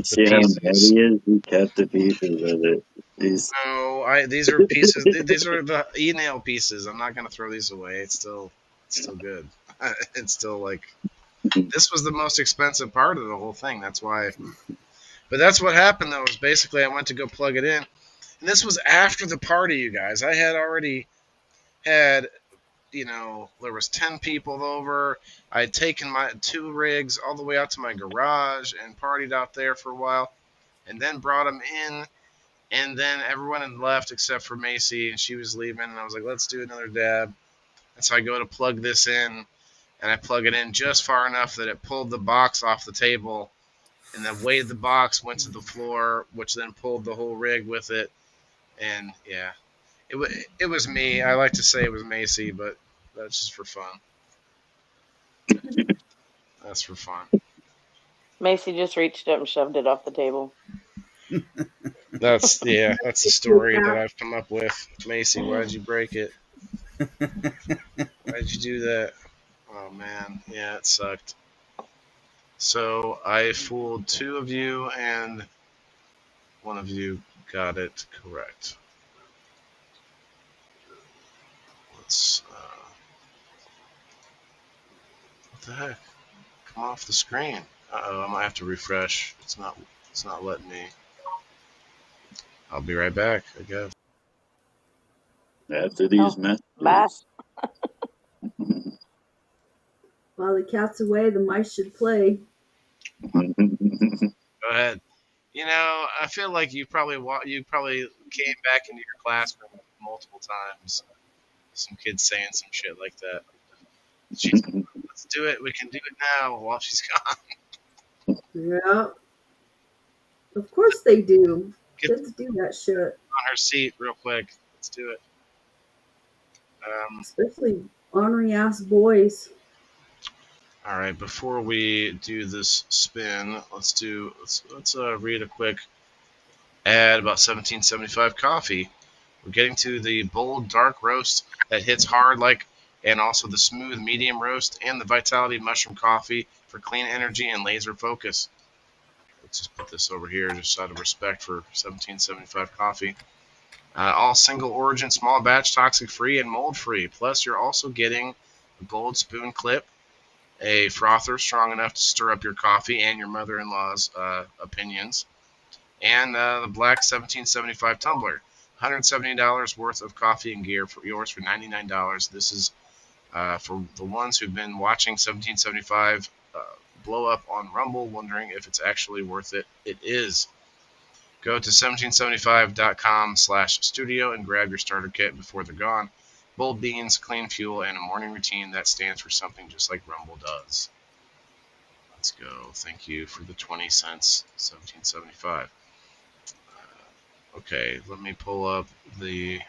see how mad pieces. he is? He kept the pieces of it. He's No, these are pieces. These are the e-nail pieces. I'm not gonna throw these away. It's still good. It's still like this was the most expensive part of the whole thing. That's why. But that's what happened though. Was basically I went to go plug it in, and this was after the party, you guys. I had already had there was 10 people over. I had taken my two rigs all the way out to my garage and partied out there for a while, and then brought them in And then everyone had left except for Macy, and she was leaving. And I was like, let's do another dab. And so I go to plug this in, and I plug it in just far enough that it pulled the box off the table. And the weight of the box went to the floor, which then pulled the whole rig with it. And yeah, it was me. I like to say it was Macy, but that's just for fun. That's for fun. Macy just reached up and shoved it off the table. That's the story that I've come up with. Macy, why'd you break it? Why'd you do that? Oh man, yeah, it sucked. So I fooled two of you, and one of you got it correct. Let's. What the heck? Come off the screen. Uh-oh, I might have to refresh. It's not letting me. I'll be right back, I guess. After these Oh, messages. bye. While the cat's away, the mice should play. Go ahead. You know, I feel like you probably came back into your classroom multiple times. Some kids saying some shit like that. Let's do it. We can do it now while she's gone. Yeah. Of course they do. Get Kids do that shit. on her seat real quick. Let's do it. Especially ornery ass boys. All right. Before we do this spin, let's read a quick ad about 1775 coffee. We're getting to the bold dark roast that hits hard and also the smooth medium roast and the Vitality mushroom coffee for clean energy and laser focus. Let's just put this over here just out of respect for 1775 coffee. All single origin, small batch, toxic free, and mold free. Plus, you're also getting a gold spoon clip, a frother strong enough to stir up your coffee and your mother-in-law's opinions, and the black 1775 tumbler. $170 worth of coffee and gear for yours for $99. This is for the ones who've been watching 1775 blow up on Rumble, wondering if it's actually worth it. It is. Go to 1775.com/studio and grab your starter kit before they're gone. Bold beans, clean fuel, and a morning routine that stands for something just like Rumble does. Let's go. Thank you for the 20 cents, 1775. Okay, let me pull up the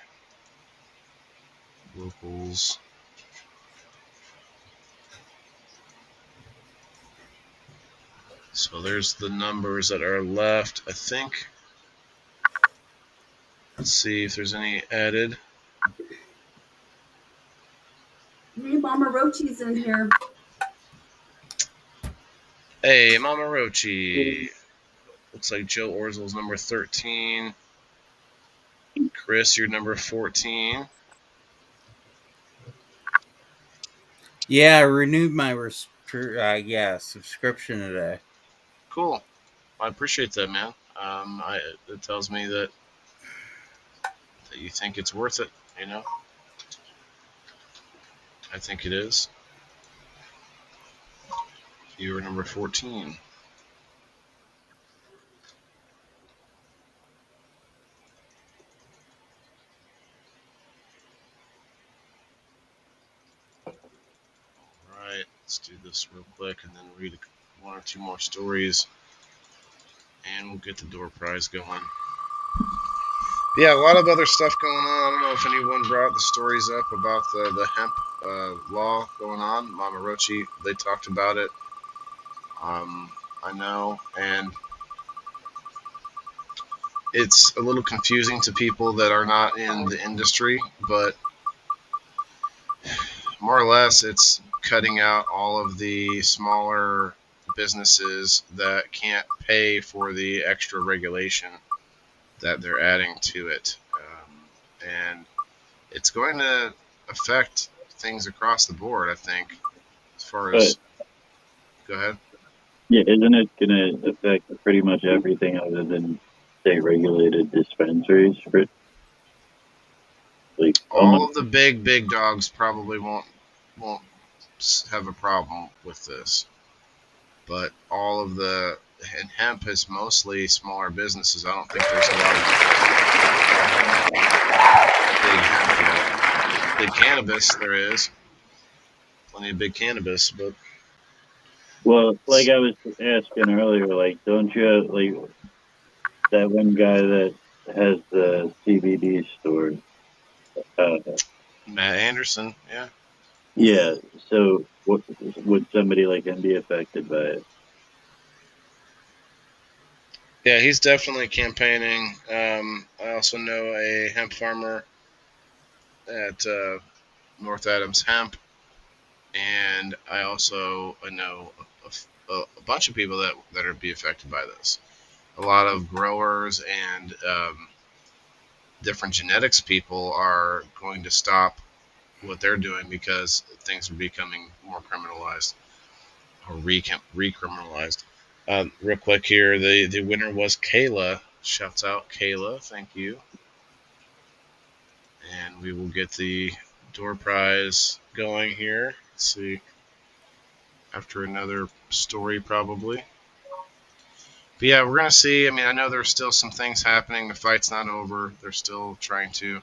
locals. So there's the numbers that are left, I think. Let's see if there's any added. Hey, Mama Rochi's in here. Hey, Mama Rochi. Looks like Joe Orzel's number 13. Chris, you're number 14. Yeah, I renewed my subscription today. Cool. I appreciate that, man. It tells me that you think it's worth it, you know? I think it is. You were number 14. Alright, let's do this real quick and then read one or two more stories. And we'll get the door prize going. Yeah, a lot of other stuff going on. I don't know if anyone brought the stories up about the hemp law going on. Mama Rochi, they talked about it. I know, and it's a little confusing to people that are not in the industry, but more or less it's cutting out all of the smaller businesses that can't pay for the extra regulation that they're adding to it. And it's going to affect things across the board, I think, as far as... Go ahead. Yeah, isn't it going to affect pretty much everything other than state-regulated dispensaries? All of the big dogs probably won't have a problem with this. But all of the and hemp is mostly smaller businesses. I don't think there's a lot of big hemp yet. Big cannabis, there is plenty of big cannabis, but Well, like I was asking earlier, like, don't you have, like, that one guy that has the CBD store? Uh, Matt Anderson, yeah. yeah. So, what would somebody like him be affected by it? Yeah, he's definitely campaigning. I also know a hemp farmer at North Adams Hemp, and I also know a bunch of people that are be affected by this. A lot of growers and different genetics people are going to stop what they're doing because things are becoming more criminalized or recriminalized. Real quick here, the winner was Kayla. Shouts out Kayla, thank you. And we will get the door prize going here. Let's see, after another story probably. But yeah, we're gonna see. I mean, I know there's still some things happening. The fight's not over. They're still trying to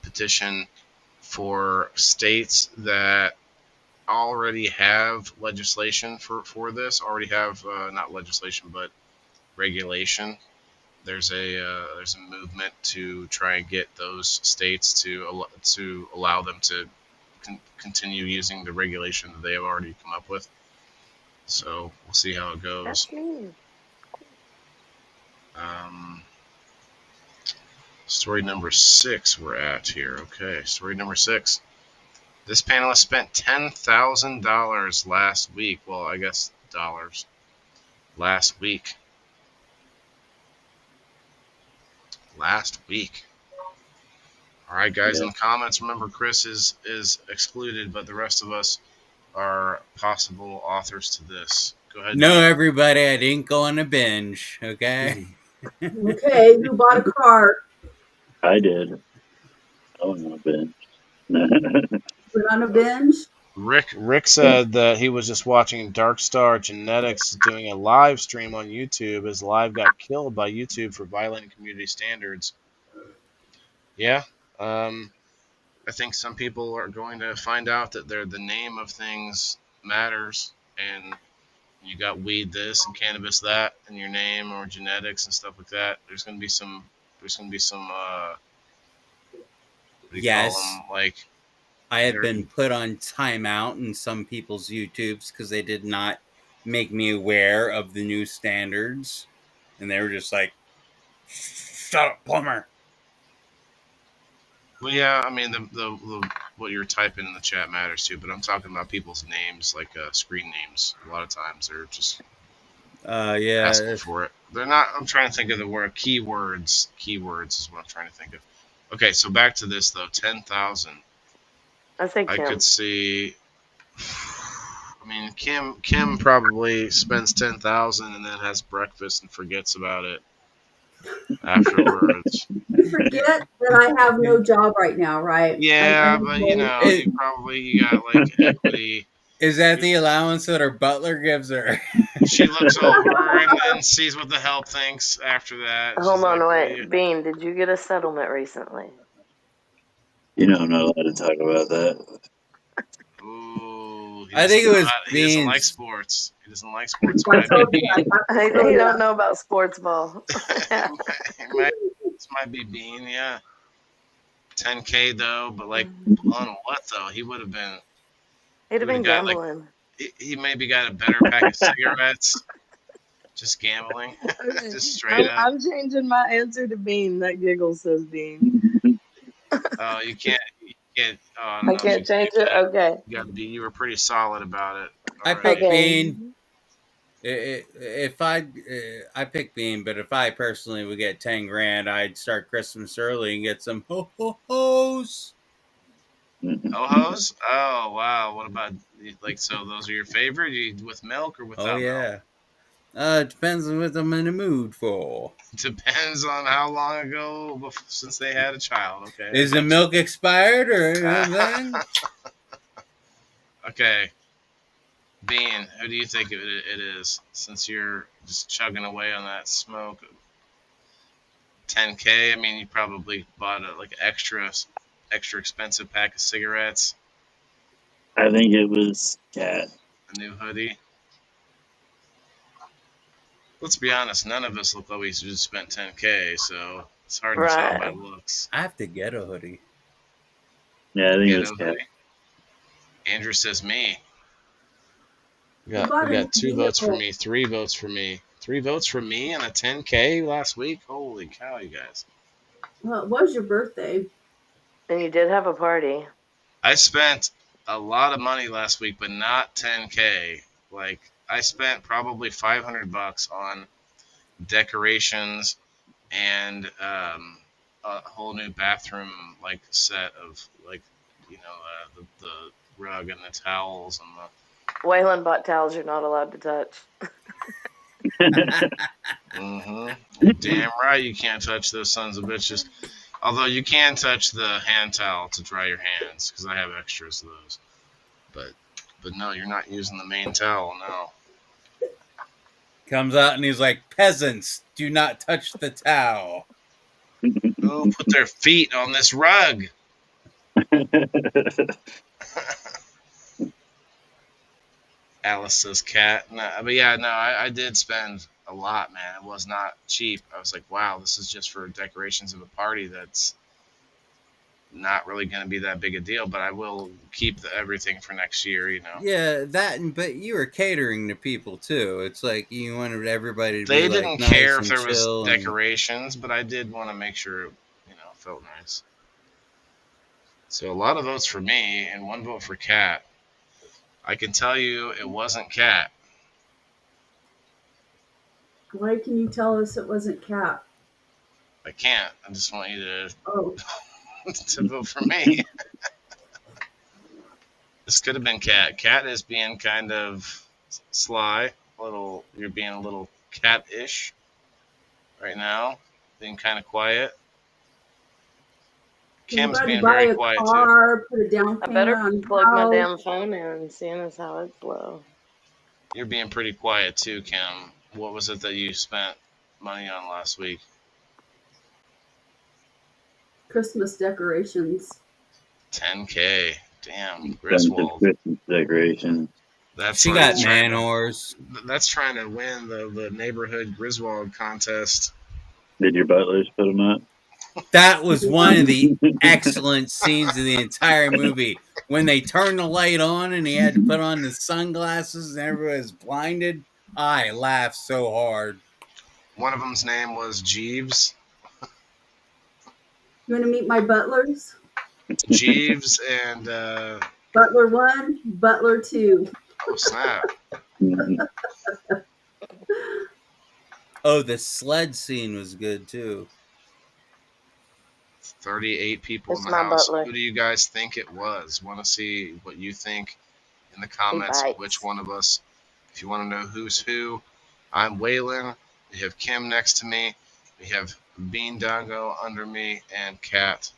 petition for states that already have legislation for this. Already have not legislation, but regulation. There's a movement to try and get those states to allow them to continue using the regulation that they have already come up with. So we'll see how it goes. That's neat. Um, Story number 6 we're at here. Okay, story number 6. This panelist spent $10,000 last week. Well, I guess dollars last week. Last week. All right, guys, Yeah. in the comments, remember Chris is excluded, but the rest of us are possible authors to this. Go ahead. No, everybody, I didn't go on a binge. Okay. Okay, who bought a car? I did. Oh no, Ben. Went on a binge? Rick said that he was just watching Dark Star Genetics doing a live stream on YouTube. His live got killed by YouTube for violating community standards. Yeah, I think some people are going to find out that the name of things matters, and you got weed this and cannabis that in your name or genetics and stuff like that. There's going to be some. There's going to be some. What do you call Yes. them? Like I have been put on timeout in some people's YouTubes because they did not make me aware of the new standards. And they were just like, shut up, plumber. well, yeah. I mean, the what you're typing in the chat matters too. But I'm talking about people's names, like screen names. A lot of times they're just Yeah. asking for it. They're not. I'm trying to think of the word keywords. Keywords is what I'm trying to think of. Okay, so back to this though. 10,000. I think I could see. I mean, Kim probably spends 10,000 and then has breakfast and forgets about it afterwards. You forget that I have no job right now, right? Yeah, but you know, you got like equity. Is that the allowance that her butler gives her? She looks over and sees what the help thinks after that. Hold on, wait. Bean, did you get a settlement recently? You know, I'm not allowed to talk about that. Ooh, I think it was he doesn't like Beans. sports. He doesn't like sports. He don't know about sports ball. This might be Bean, yeah. 10K though, but like on what though? He would have been. He'd have been gambling. Like, he maybe got a better pack of cigarettes. Just gambling. Just straight up. I'm changing my answer to Bean. That giggle says Bean. Oh, you can't. Oh, I can't change it. Okay. You were pretty solid about it. I picked Bean. If I pick Bean, but if I personally would get 10 grand, I'd start Christmas early and get some ho ho hos. Ho hos? Oh wow! What about like so? Those are your favorite? With milk or without? Oh yeah. Milk? It depends on what I'm in the mood for. Depends on how long ago since they had a child. Okay. Is the milk expired or anything? Okay. Bean, who do you think it is? Since you're just chugging away on that smoke, 10K. I mean, you probably bought a like extra expensive pack of cigarettes, I think it was Cat. a new hoodie. Let's be honest, none of us look like we just spent 10K, so it's hard to tell by Right. looks. I have to get a hoodie. Yeah, I think it was Ghetto Cat. hoodie. Andrew says me. We You got bought we a new got 2 votes for vehicle. me, 3 votes for me, 3 votes for me, and a 10K last week. Holy cow, you guys! Well, it was your birthday. And you did have a party. I spent a lot of money last week, but not 10K. Like I spent probably $500 on decorations and a whole new bathroom like set of like the rug and the towels and the Waylon bought towels you're not allowed to touch. Damn right you can't touch those sons of bitches. Although you can touch the hand towel to dry your hands because I have extras of those. But no, you're not using the main towel. No. Comes out and he's like, "Peasants, do not touch the towel." Who put their feet on this rug? Alice says cat. No, but yeah, no, I did spend a lot, man. It was not cheap. I was like, wow, this is just for decorations of a party that's not really going to be that big a deal, but I will keep everything for next year, you know. Yeah, but you were catering to people too. It's like you wanted everybody to be They like didn't care nice if and there was chill. And decorations, but I did want to make sure it, felt nice. So a lot of votes for me and 1 vote for Cat. I can tell you it wasn't Cat. Why can you tell us it wasn't Cat? I can't. I just want you to Oh, to vote for me. This could have been Cat. Cat is being kind of sly. You're being a little cat-ish right now. Being kind of quiet. Kim's anybody being buy very a quiet too. car, put a down I payment better on plug a my house? damn phone in, seeing as how it's low. You're being pretty quiet too, Kim. What was it that you spent money on last week? Christmas decorations. 10K. Damn, Expensive Griswold. Christmas decorations. That's she like got Yeah. trying man to. whores. That's trying to win the neighborhood Griswold contest. Did your butlers put them up? That was one of the Yeah, excellent scenes of the entire movie when they turned the light on and he had to put on the sunglasses and everybody was blinded. I laughed so hard. One of them's name was Jeeves. You want to meet my butlers? Jeeves and Butler 1, Butler 2. oh snap! Oh, the sled scene was good too. 38 people in It's the my house. butler. Who do you guys think it was? Want to see what you think in the He comments? bites. Which one of us? If you want to know who's who, I'm Waylon. We have Kim next to me. We have Bean Dongo under me and Cat.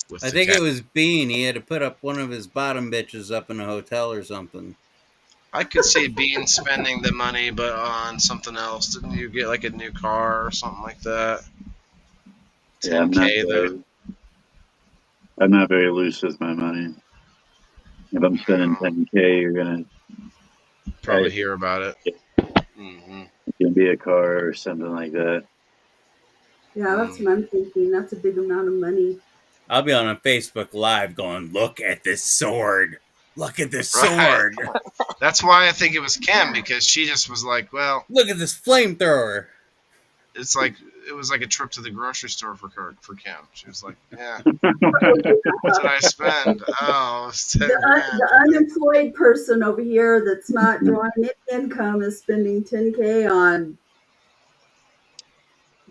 With I the think cat. it was Bean. He had to put up one of his bottom bitches up in a hotel or something. I could see Bean spending the money, but on something else. Didn't you get like a new car or something like that? I'm not 10K there. very loose with my money. If I'm spending 10K, you're gonna Probably hear about it. Mm-hmm. it's gonna be a car or something like that. Yeah, that's what I'm thinking. That's a big amount of money. I'll be on a Facebook Live going, "Look at this sword! Look at this Right. sword! That's why I think it was Kim, because she just was like, well, Look at this flamethrower!" it's like it was like a trip to the grocery store for Kim. She was like, yeah, what did I spend? Oh, it's 10 grand. The unemployed person over here that's not drawing any income is spending 10K on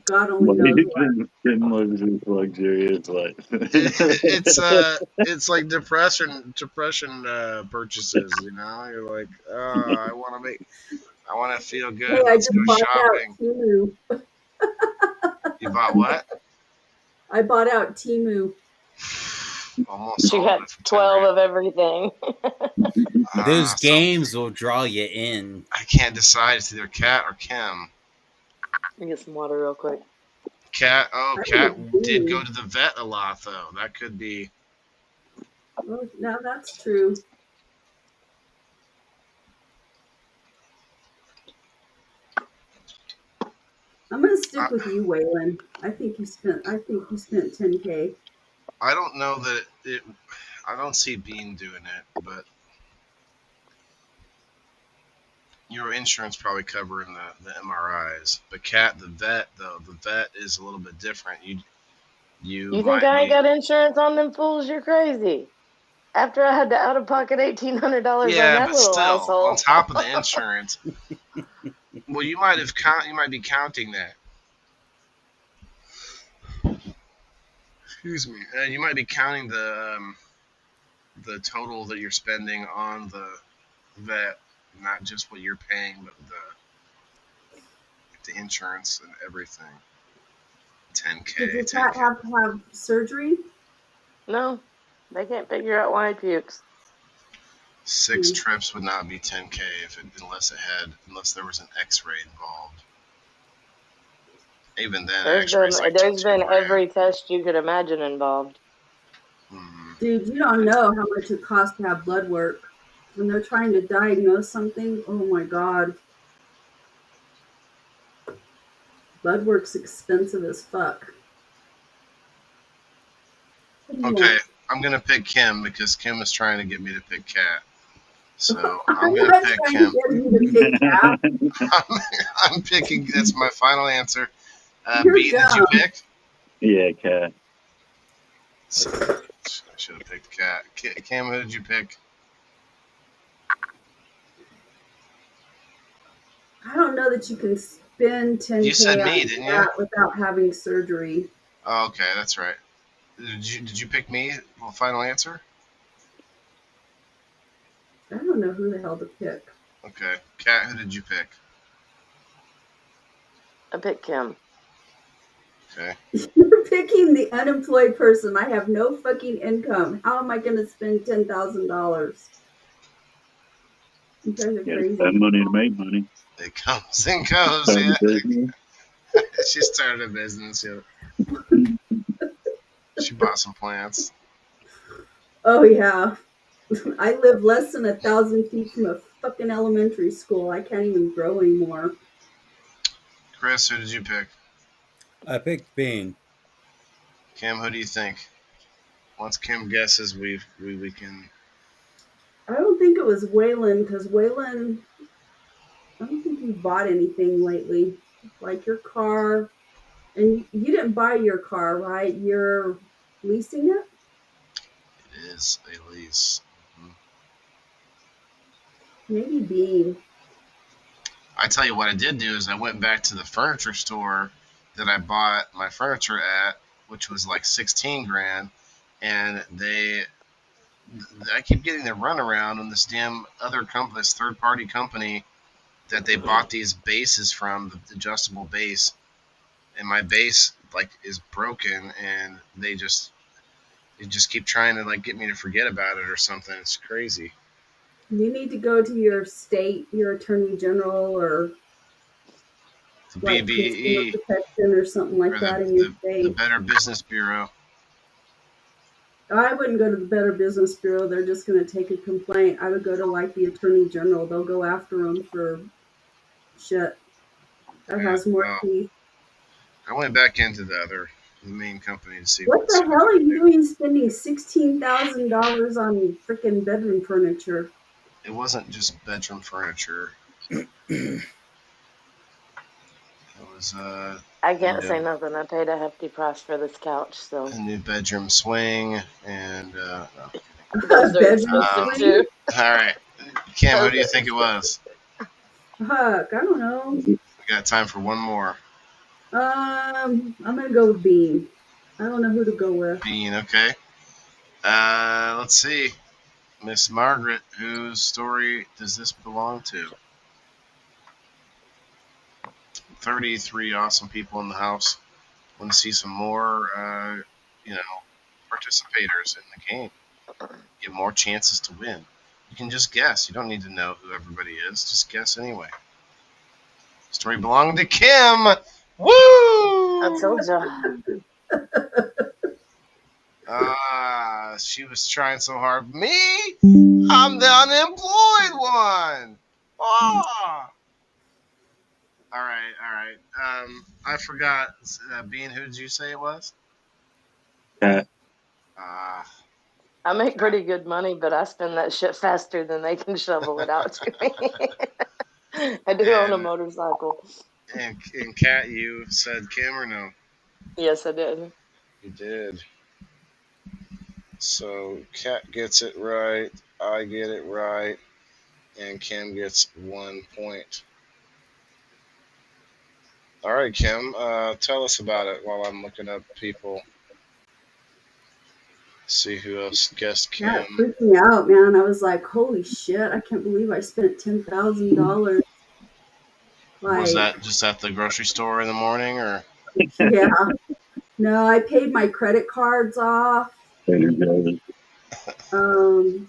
God only knows what. Kim lives this luxurious life. It's like depression purchases. You're like, oh, I want to feel good. Hey, I Let's just go bought shopping. out Timu. You bought what? I bought out Timu. Almost She all of got it for 10 12 grand. of everything. Those So games will draw you in. I can't decide. It's either Cat or Kim. Let me get some water real quick. Cat. Oh, I Cat think did Bean. go to the vet a lot though. That could be. Oh, now that's true. I'm gonna stick I, with you, Waylon. I think you spent. I think you spent 10K. I don't know that it. I don't see Bean doing it, but your insurance probably covering the MRIs. But Cat, the vet though, the vet is a little bit different. You You think might I ain't be. got insurance on them fools? You're crazy. After I had to out of pocket $1,800 on Yeah, that but little still, on asshole. top of the insurance, well, you might have You might be counting that. Excuse me. You might be counting the total that you're spending on the vet, not just what you're paying, but the insurance and everything. Did 10K, your cat 10K. have to have surgery? No, they can't figure out why he pukes. Six Hmm. trips would not be 10K unless there was an X-ray involved. Even then, an X-ray is like There's two been grand. every test you could imagine involved. Hmm. Dude, you don't know how much it costs to have blood work. When they're trying to diagnose something, oh my god. Blood work's expensive as fuck. What do you Okay, want? I'm gonna pick Kim because Kim is trying to get me to pick Cat. So I'm I'm gonna not pick trying to Kim. get you to pick Cap. I'm picking. That's my final answer. You're Bean, did you dumb. pick? Yeah, cat. Son of a bitch. I should have picked Cat. Cam, who did you pick? I don't know that you can spend You said 10K me, on didn't you? that without having surgery. Oh, okay, that's right. Did you pick me? Well, final answer. I don't know who the hell to pick. Okay, Cat, who did you pick? I picked Kim. Okay. You're picking the unemployed person. I have no fucking income. How am I going to spend $10,000? You guys are You gotta spend crazy. money to make money. It comes and goes. Start Yeah. a business. She started a business. Yeah. She bought some plants. Oh yeah, I live less than 1,000 feet from a fucking elementary school. I can't even grow anymore. Chris, who did you pick? I picked Bean. Kim, who do you think? Once Kim guesses, we can. I don't think it was Waylon because Waylon, I don't think you bought anything lately, like your car. And you didn't buy your car, right? You're leasing it. It is a lease. Mhm. Maybe Bean. I tell you what I did do is I went back to the furniture store that I bought my furniture at, which was like 16 grand, and I keep getting the runaround on this damn other company, this third party company that they bought these bases from, the adjustable base, and my base like is broken, and they just keep trying to like get me to forget about it or something. It's crazy. You need to go to your state, your attorney general, or The like consumer BBE protection or something like or that in your the state. Better Business Bureau. I wouldn't go to the Better Business Bureau. They're just going to take a complaint. I would go to like the attorney general. They'll go after them for shit that Yeah. has more Well, teeth. I went back into the main company to see What the if hell I are could you do. doing spending $16,000 on freaking bedroom furniture? It wasn't just bedroom furniture. It was I a can't say new nothing. I paid a hefty price for this couch, so bedroom swing and. those are Bedroom expensive swing? too. All right, Cam, who Those do you are think it expensive. was? Fuck, I don't know. We got time for one more. I'm gonna go with Bean. I don't know who to go with. Bean, okay. Let's see. Miss Margaret, whose story does this belong to? 33 awesome people in the house. Want to see some more, you know, participators in the game. You get more chances to win. You can just guess. You don't need to know who everybody is. Just guess anyway. Story belonged to Kim. Woo! I told you. She was trying so hard. Me? I'm the unemployed one. Ah. All right, all right. I forgot. Bean, who did you say it was? Cat. Ah, I make pretty good money, but I spend that shit faster than they can shovel it out to me. I do own a and motorcycle. and Kat, you said Kim or no? Yes, I did. You did. So Kat gets it right. I get it right, and Kim gets 1 point. All right, Kim. Tell us about it while I'm looking up people. See who else guessed That Kim. freaked me out, man. I was like, holy shit, I can't believe I spent $10,000. Was Like, that just at the grocery store in the morning, or? yeah. No, I paid my credit cards off. Um,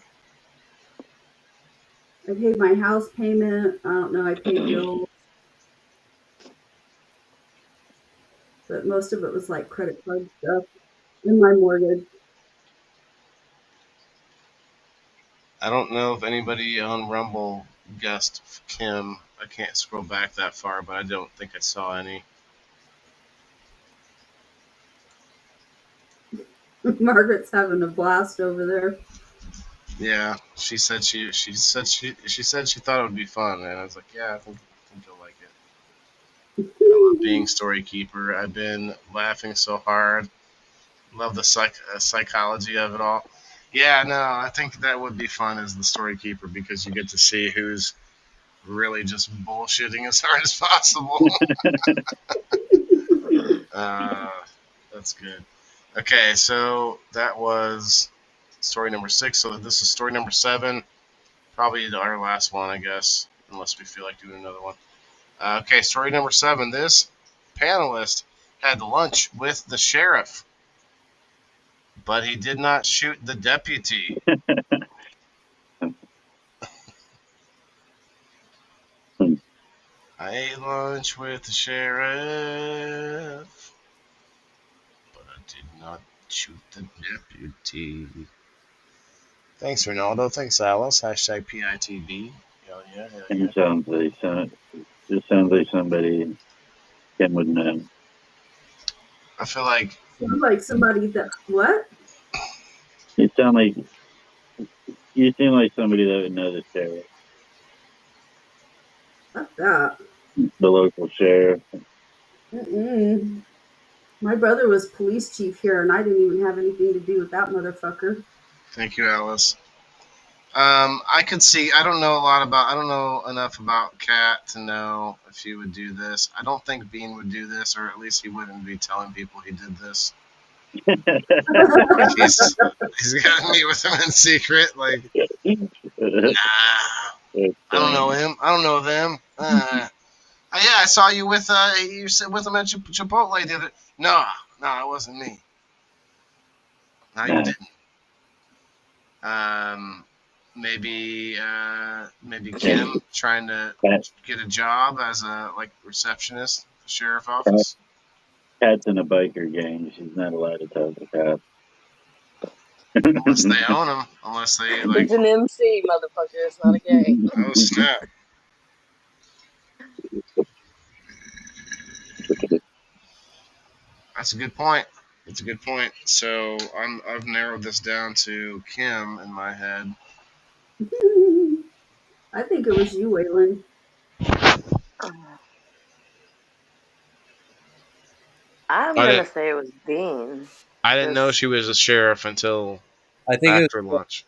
I paid my house payment. I don't know, I paid bills, but most of it was like credit card stuff and my mortgage. I don't know if anybody on Rumble guessed Kim. I can't scroll back that far, but I don't think I saw any. Margaret's having a blast over there. Yeah, she said she thought it would be fun, and I was like, yeah, I think you'll like it. I love being story keeper. I've been laughing so hard. Love the psychology of it all. Yeah, no, I think that would be fun as the story keeper because you get to see who's really just bullshitting as hard as possible. uh, that's good. Okay, so that was story number 6. So this is story number 7. Probably our last one, I guess, unless we feel like doing another one. Okay, story number 7. This panelist had lunch with the sheriff, but he did not shoot the deputy. I ate lunch with the sheriff, but I did not shoot the deputy. Thanks, Ronaldo. Thanks, Alice. Hashtag PITV. Hell yeah, hell yeah. It sounds like somebody Kim would know. I feel like Sounds like somebody that, what? You seem like somebody that would know the sheriff, Fuck that. the local sheriff. Mm-mm. My brother was police chief here, and I didn't even have anything to do with that motherfucker. thank you, Alice. I could see. I don't know enough about Kat to know if he would do this. I don't think Bean would do this, or at least he wouldn't be telling people he did this. Like he's got to meet with him in secret. Like, nah, I don't know him. I don't know them. Yeah, I saw you with you sit with him at Chipotle the other. No, it wasn't me. No, you didn't. Maybe Kim trying to get a job as a receptionist at the sheriff office. Cat's in a biker gang. She's not allowed to tell the cops. Unless they own him. Unless they It's an MC, motherfucker. It's not a gang. Oh snap! That's a good point. That's a good point. So I've narrowed this down to Kim in my head. I think it was you, Waylon. I'm I gonna didn't. say it was Bean. I didn't know she was a sheriff until I think it after was. lunch.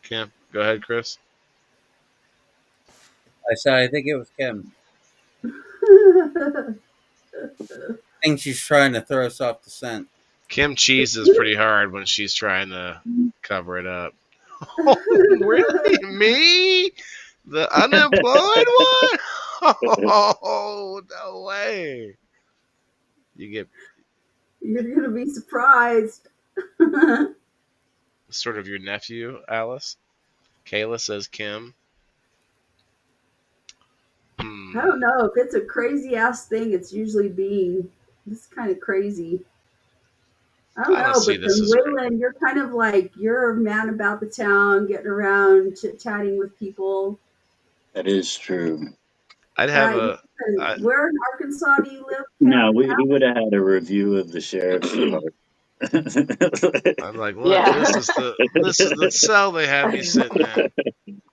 Kim, go ahead, Chris. I said I think it was Kim. I think she's trying to throw us off the scent. Kim cheeses pretty hard when she's trying to cover it up. Oh, really? Me? The unemployed one? Oh, no way. You get You're gonna be surprised. Sort of your nephew, Alice. Kayla says Kim. I Hmm. don't know. If it's a crazy ass thing, it's usually Bean. It's kind of crazy. I don't I don't know, see but this then as great. Waylon, you're kind of like you're a man about the town, getting around, chit chatting with people, That is true. I'd have right? a. I, Where in Arkansas do you live, No, he would have had a review of the sheriff's department. I'm like, look, Yeah. this is the cell they have me sitting in.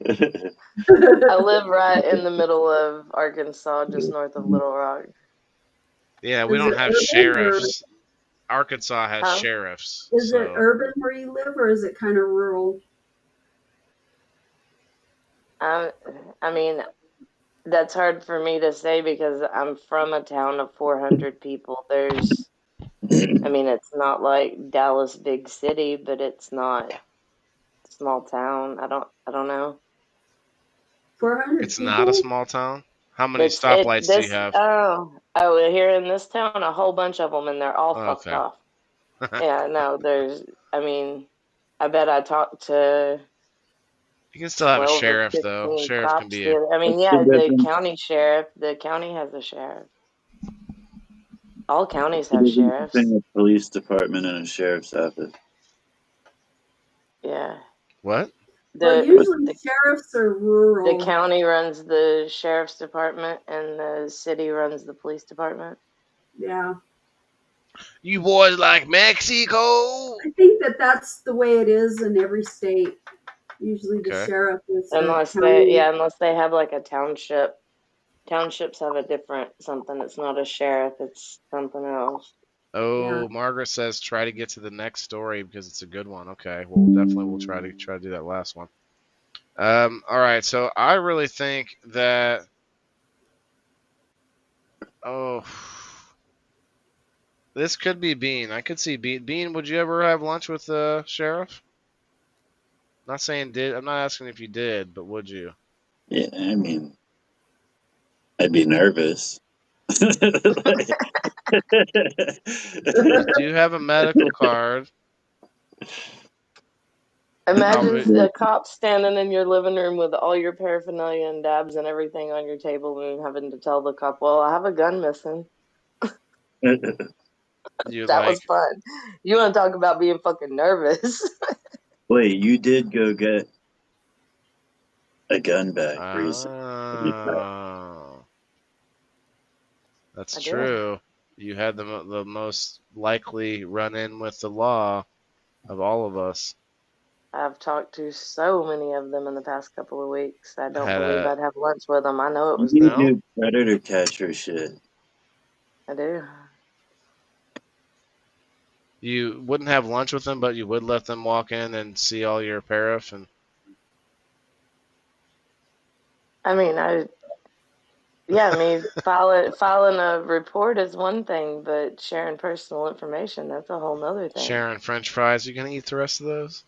I live right in the middle of Arkansas, just north of Little Rock. Yeah, we Is don't it have urban or sheriffs. Arkansas has Huh? sheriffs, is it so urban where you live, or is it kind of rural? I, I mean, that's hard for me to say because I'm from a town of 400 people. I mean, it's not like Dallas big city, but it's not small town. I don't know. 400 it's not a people? small town. How many It stoplights do you this have? oh here in this town a whole bunch of them and they're all fucked Okay. off. Yeah, no, I mean, I bet I talked to You can still have a 12 or sheriff though. 15 Sheriff can cops be a. the I mean, What's the yeah, difference? the county has a sheriff. All counties The have difference sheriffs. between a police department and a sheriff's office. Yeah. What? Well, The What? usually the sheriffs are the rural. county runs the sheriff's department and the city runs the police department. Yeah, You boys like Mexico? I think that that's the way it is in every state. Usually, the Okay. sheriff is the county. Yeah, unless they have like a township. Townships have a different something. It's not a sheriff, it's something else. Yeah. Oh, Margaret says try to get to the next story because it's a good one. Okay, well definitely we'll try to do that last one. All right, so I really think that oh, this could be Bean. I could see Bean. Bean, would you ever have lunch with the sheriff? Not saying did. I'm not asking if you did, but would you? Yeah, I mean, I'd be nervous. You do have a medical card. Imagine Probably. a cop standing in your living room with all your paraphernalia and dabs and everything on your table and having to tell the cop, well, I have a gun missing. You That was like fun. You want to talk about being fucking nervous? Wait, you did go get a gun back recently. oh, that's I did. true. You had the most likely run in with the law of all of us. I've talked to so many of them in the past couple of weeks. I don't Had believe a I'd have lunch with them. I know it You was need them. no. new predator catcher shit. I do. You wouldn't have lunch with them, but you would let them walk in and see all your paraff and I mean, yeah, filing a report is one thing, but sharing personal information, that's a whole nother thing. sharing French fries. You gonna eat the rest of those?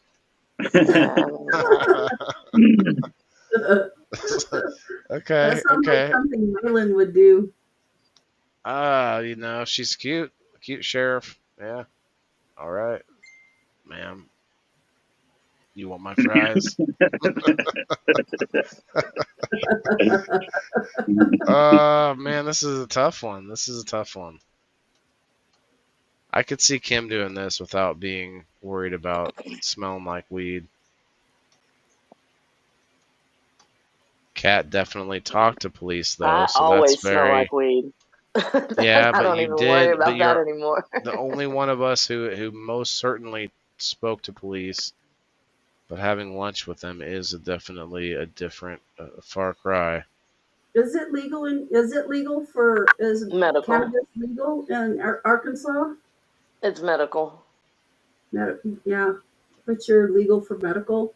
Yeah, I mean, like, That Okay, sounds like okay. something Waylon would do. She's cute. Cute sheriff. Yeah. All right, ma'am. You want my fries? Man, this is a tough one. This is a tough one. I could see Kim doing this without being worried about smelling like weed. Kat definitely talked to police though, I so that's always smell very like weed. yeah. I But don't you even worry did. But about that you're anymore. the only one of us who most certainly spoke to police. But having lunch with them is definitely a different, far cry. Is it legal for is Medical. cannabis legal in Arkansas? It's medical. Yeah, but you're legal for medical.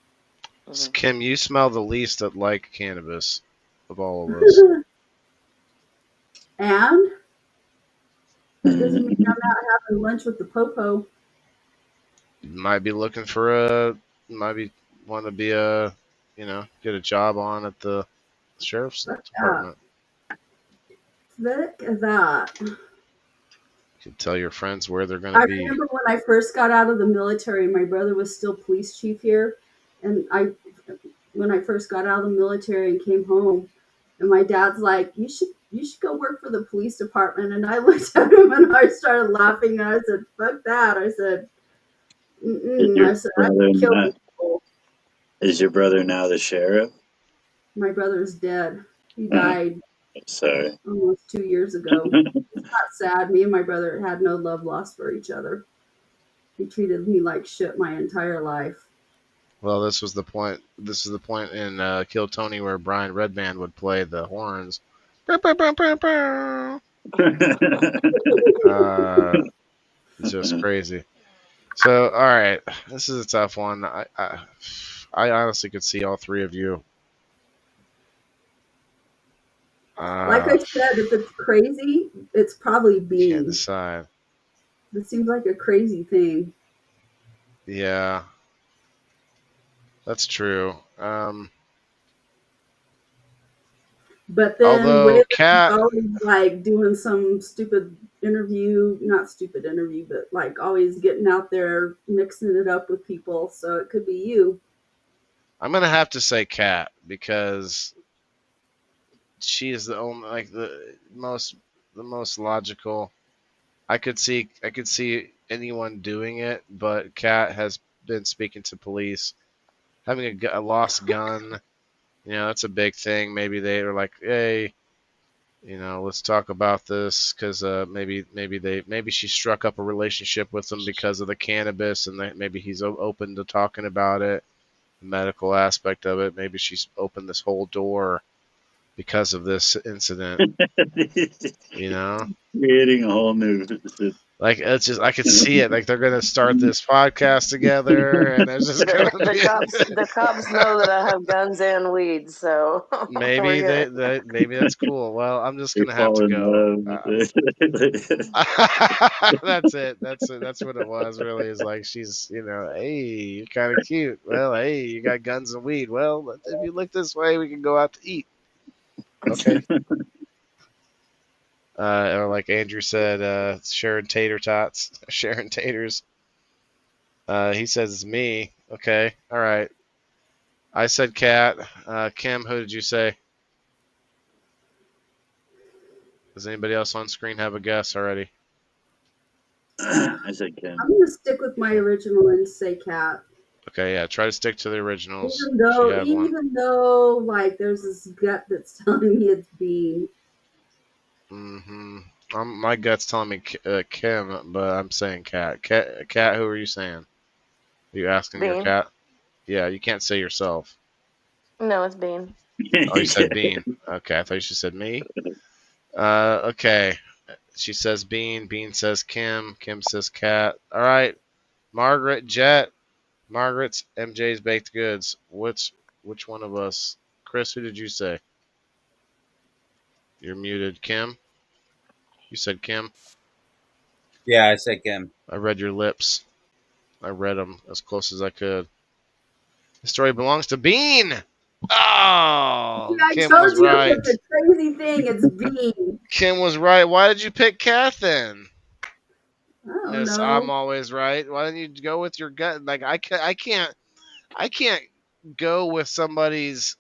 Hmm. Kim, you smell the least that like cannabis of all of us. And that doesn't mean I'm not having lunch with the popo. You might be looking for a, might be want to be a, get a job on at the sheriff's Look at department. that. Look at that. can tell your friends where they're going to I be. remember when I first got out of the military, my brother was still police chief here, and when I first got out of the military and came home, and my dad's like, you should go work for the police department," and I looked at him and I started laughing, and I said, "Fuck that!" I said, Is "Mm-mm." your I said, "I brother can kill not? people." Is your brother now the sheriff? My brother's dead. He Oh, died sorry. almost 2 years ago. It's not sad. Me and my brother had no love lost for each other. He treated me like shit my entire life. Well, this was the point. This is the point in Kill Tony where Brian Redband would play the horns. Uh, it's just crazy. So, all right, this is a tough one. I honestly could see all three of you. Like Uh, I said, if it's crazy, it's probably can't Bean. decide. It seems like a crazy thing. Yeah, that's true. But then Although Waylon's Cat, always like doing some stupid interview, not stupid interview, but like always getting out there mixing it up with people. So it could be you. I'm gonna have to say Cat because she is the only like the most logical. I could see anyone doing it, but Kat has been speaking to police, having a lost gun. That's a big thing. Maybe they are like, hey, let's talk about this because maybe she struck up a relationship with him because of the cannabis, and maybe he's open to talking about it, the medical aspect of it. Maybe she's opened this whole door because of this incident. You know. Creating a whole new. Like it's just I could see it. Like they're gonna start this podcast together, and there's just The, gonna the be cops the cops know that I have guns and weed, so we're maybe good. maybe that's cool. Well, I'm just They gonna have fall to in go. love. That's it. That's what it was. Really, is like she's hey, you're kind of cute. Well, hey, you got guns and weed. Well, if you look this way, we can go out to eat. Okay. Or like Andrew said, Sharon Tater Tots, Sharon Taters. He says it's me. Okay. All right. I said Cat. Kim, who did you say? Does anybody else on screen have a guess already? I said Ken. I'm gonna stick with my Okay. original and say Cat. Okay, yeah. Try to stick to the originals Even if you though, have one. even though, like, there's this gut that's telling me it's Bean. Mm-hmm. My gut's telling me Kim, but I'm saying Cat. Cat, who are you saying? Are you asking your Bean. cat? Yeah, you can't say yourself. No, it's Bean. Oh, you said Bean. Okay, I thought you said me. Okay. She says Bean. Bean says Kim. Kim says Cat. All right. Margaret, Jet. Margaret's MJ's baked goods. Which one of us? Chris, who did you say? You're muted. Kim? You said Kim? Yeah, I said Kim. I read your lips. I read them as close as I could. The story belongs to Bean! See, Oh! I Kim was told you right. it's a crazy thing. It's Bean. Kim was right. Why did you pick Kat then? I don't Miss, I'm know. always right. Why didn't you go with your gut? Like I can't go with somebody's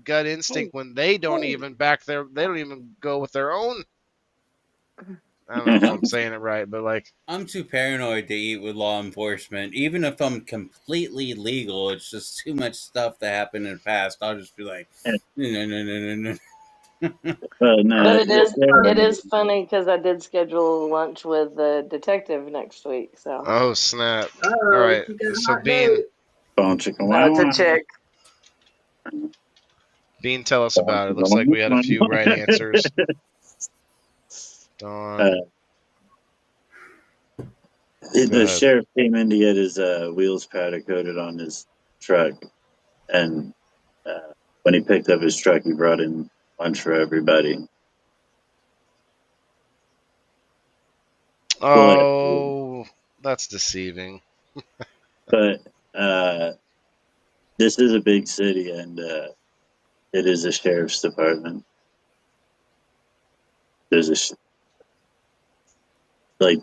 gut instinct when they don't even they don't even go with their own. I don't know if I'm saying it right, but like I'm too paranoid to eat with law enforcement. Even if I'm completely legal, it's just too much stuff that happened in the past. I'll just be like, no, no, no, no, no. But No, it is funny because I did schedule lunch with the detective next week. So oh snap! All Oh, right, you got a so hot date. Bone chicken no, wow it's a wow. chick. Bean, tell us Bone about it. chicken Looks like we had a wow few right answers. wow. Dawn, go The ahead. sheriff came in to get his wheels powder coated on his truck, and when he picked up his truck, he brought in lunch for everybody. But Oh, that's deceiving. but this is a big city, and it is a sheriff's department. There's a like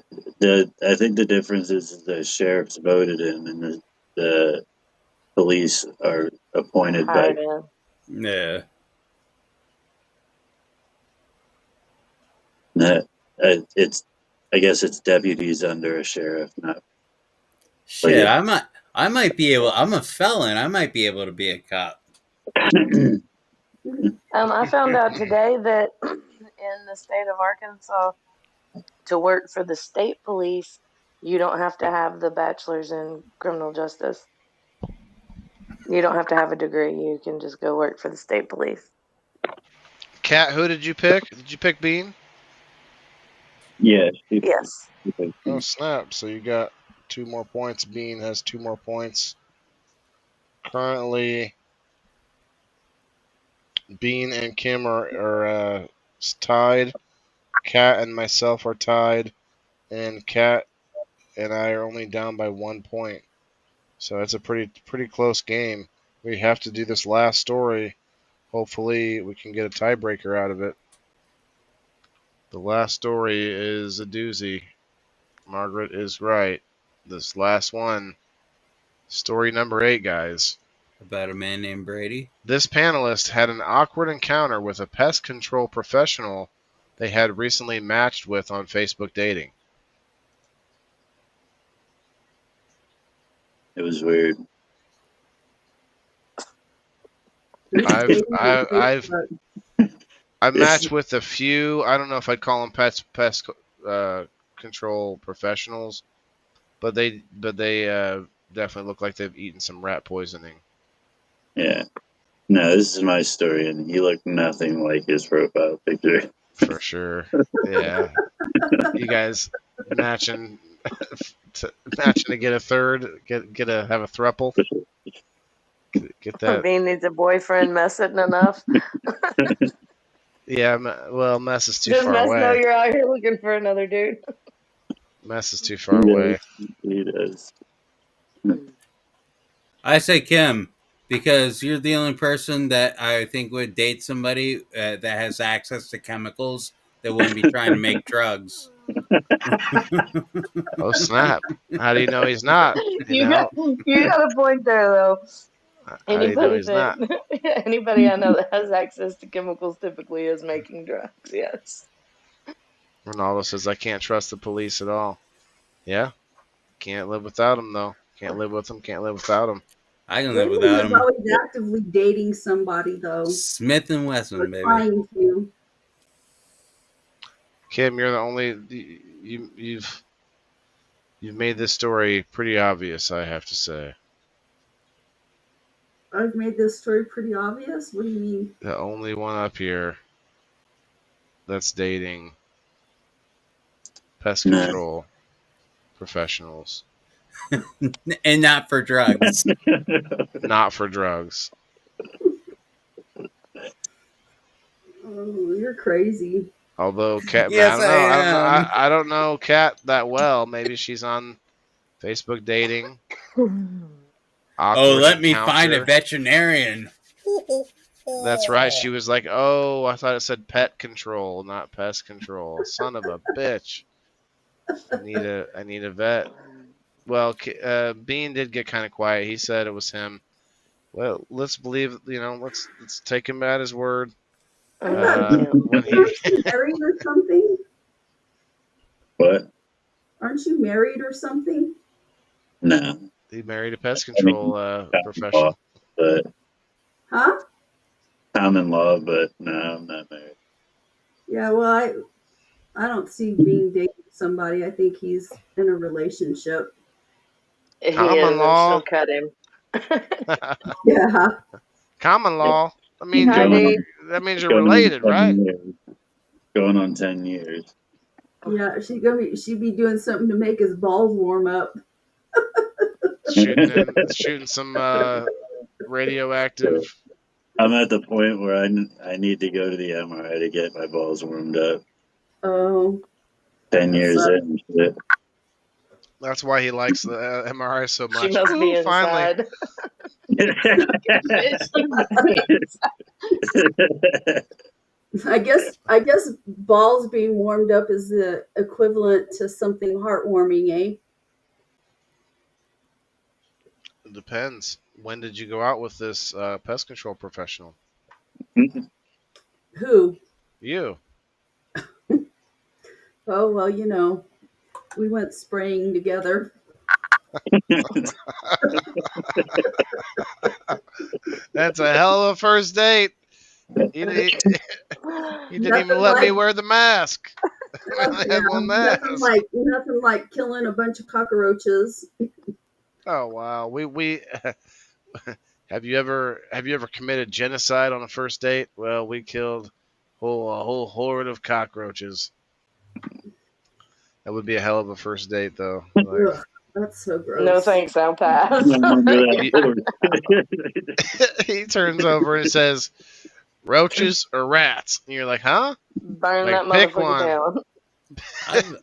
I think the difference is the sheriff's voted in, and the police are appointed by. Hired in. Yeah. That it's I guess it's deputies under a sheriff, not like Shit, I might be able. I'm a felon. I might be able to be a cop. it. I found out today that in the state of Arkansas, to work for the state police, you don't have to have the bachelor's in criminal justice. You don't have to have a degree. You can just go work for the state police. Kat, who did you pick? Did you pick Bean? Yeah. Yes. Oh, snap. So you got 2 more points. Bean has 2 more points. Currently, Bean and Kim are tied. Kat and myself are tied. And Kat and I are only down by 1 point. So it's a pretty close game. We have to do this last story. Hopefully, we can get a tiebreaker out of it. The last story is a doozy. Margaret is right. This last one, story number 8, guys. About a man named Brady. This panelist had an awkward encounter with a pest control professional they had recently matched with on Facebook dating. It was weird. I've matched with a few. I don't know if I'd call them pest control professionals, but they definitely look like they've eaten some rat poisoning. Yeah. No, this is my story, and he looked nothing like his profile picture. For sure. Yeah. You guys matching to get a third, have a thruple. Get that. Bean needs a boyfriend messing enough. Yeah, well, Mess is too Does far Mess away. know you're out here looking for another dude? Mess is too far away. He does. I say Kim because you're the only person that I think would date somebody that has access to chemicals that wouldn't be trying to make drugs. Oh, snap. How do you know he's not? You got a point there, though. How do you know he's not? Anybody I know that has access to chemicals typically is making drugs, yes. Ronaldo says, I can't trust the police at all. Yeah. Can't live without them, though. Can't live with them. Can't live without them. I can live without He's him. always actively dating somebody, though. Smith and Or Wesson, baby. trying to. Kim, you're the only you've made this story pretty obvious, I have to say. I've made this story pretty obvious. What do you mean? The only one up here that's dating pest control professionals. And not for drugs. Not for drugs. Oh, you're crazy. Although Kat, Yes, I don't know Kat that well. Maybe she's on Facebook dating. Oh, let me encounter. find a veterinarian. That's right. She was like, "Oh, I thought it said pet control, not pest control. Son of a bitch. I need a vet." Well, Bean did get kind of quiet. He said it was him. Well, let's believe. Let's take him at his word. When Aren't you married or something? What? Aren't you married or something? No. He married a pest control professional. But Huh? common law, but no, I'm not married. Yeah, well, I don't see being dating somebody. I think he's in a relationship. He Common is, law. and she'll cut him. Yeah. Common law. I mean, Hi, Dave. that means you're related, right? Going on 10 years. Yeah, she'd be doing something to make his balls warm up. Shooting some radioactive. I'm at the point where I need to go to the MRI to get my balls warmed up. Oh. 10 years in. Shit. That's why he likes the MRI so much. She must be Finally. inside. I guess balls being warmed up is the equivalent to something heartwarming, eh? It depends. When did you go out with this pest control professional? Who? You. Oh well, we went spraying together. That's a hell of a first date. He, he, he didn't even Nothing let me like wear the mask. We only yeah, had one nothing mask. like nothing like killing a bunch of cockroaches. Oh wow. We have you ever committed genocide on a first date? Well, we killed a whole horde of cockroaches. That would be a hell of a first date, though. Like, Ugh, that's so No gross. thanks, I'll pass. I'm under that he, fork. he turns over and says, "Roaches or rats?" And you're like, "Huh?" Burn Like, that pick motherfucker one. down. I've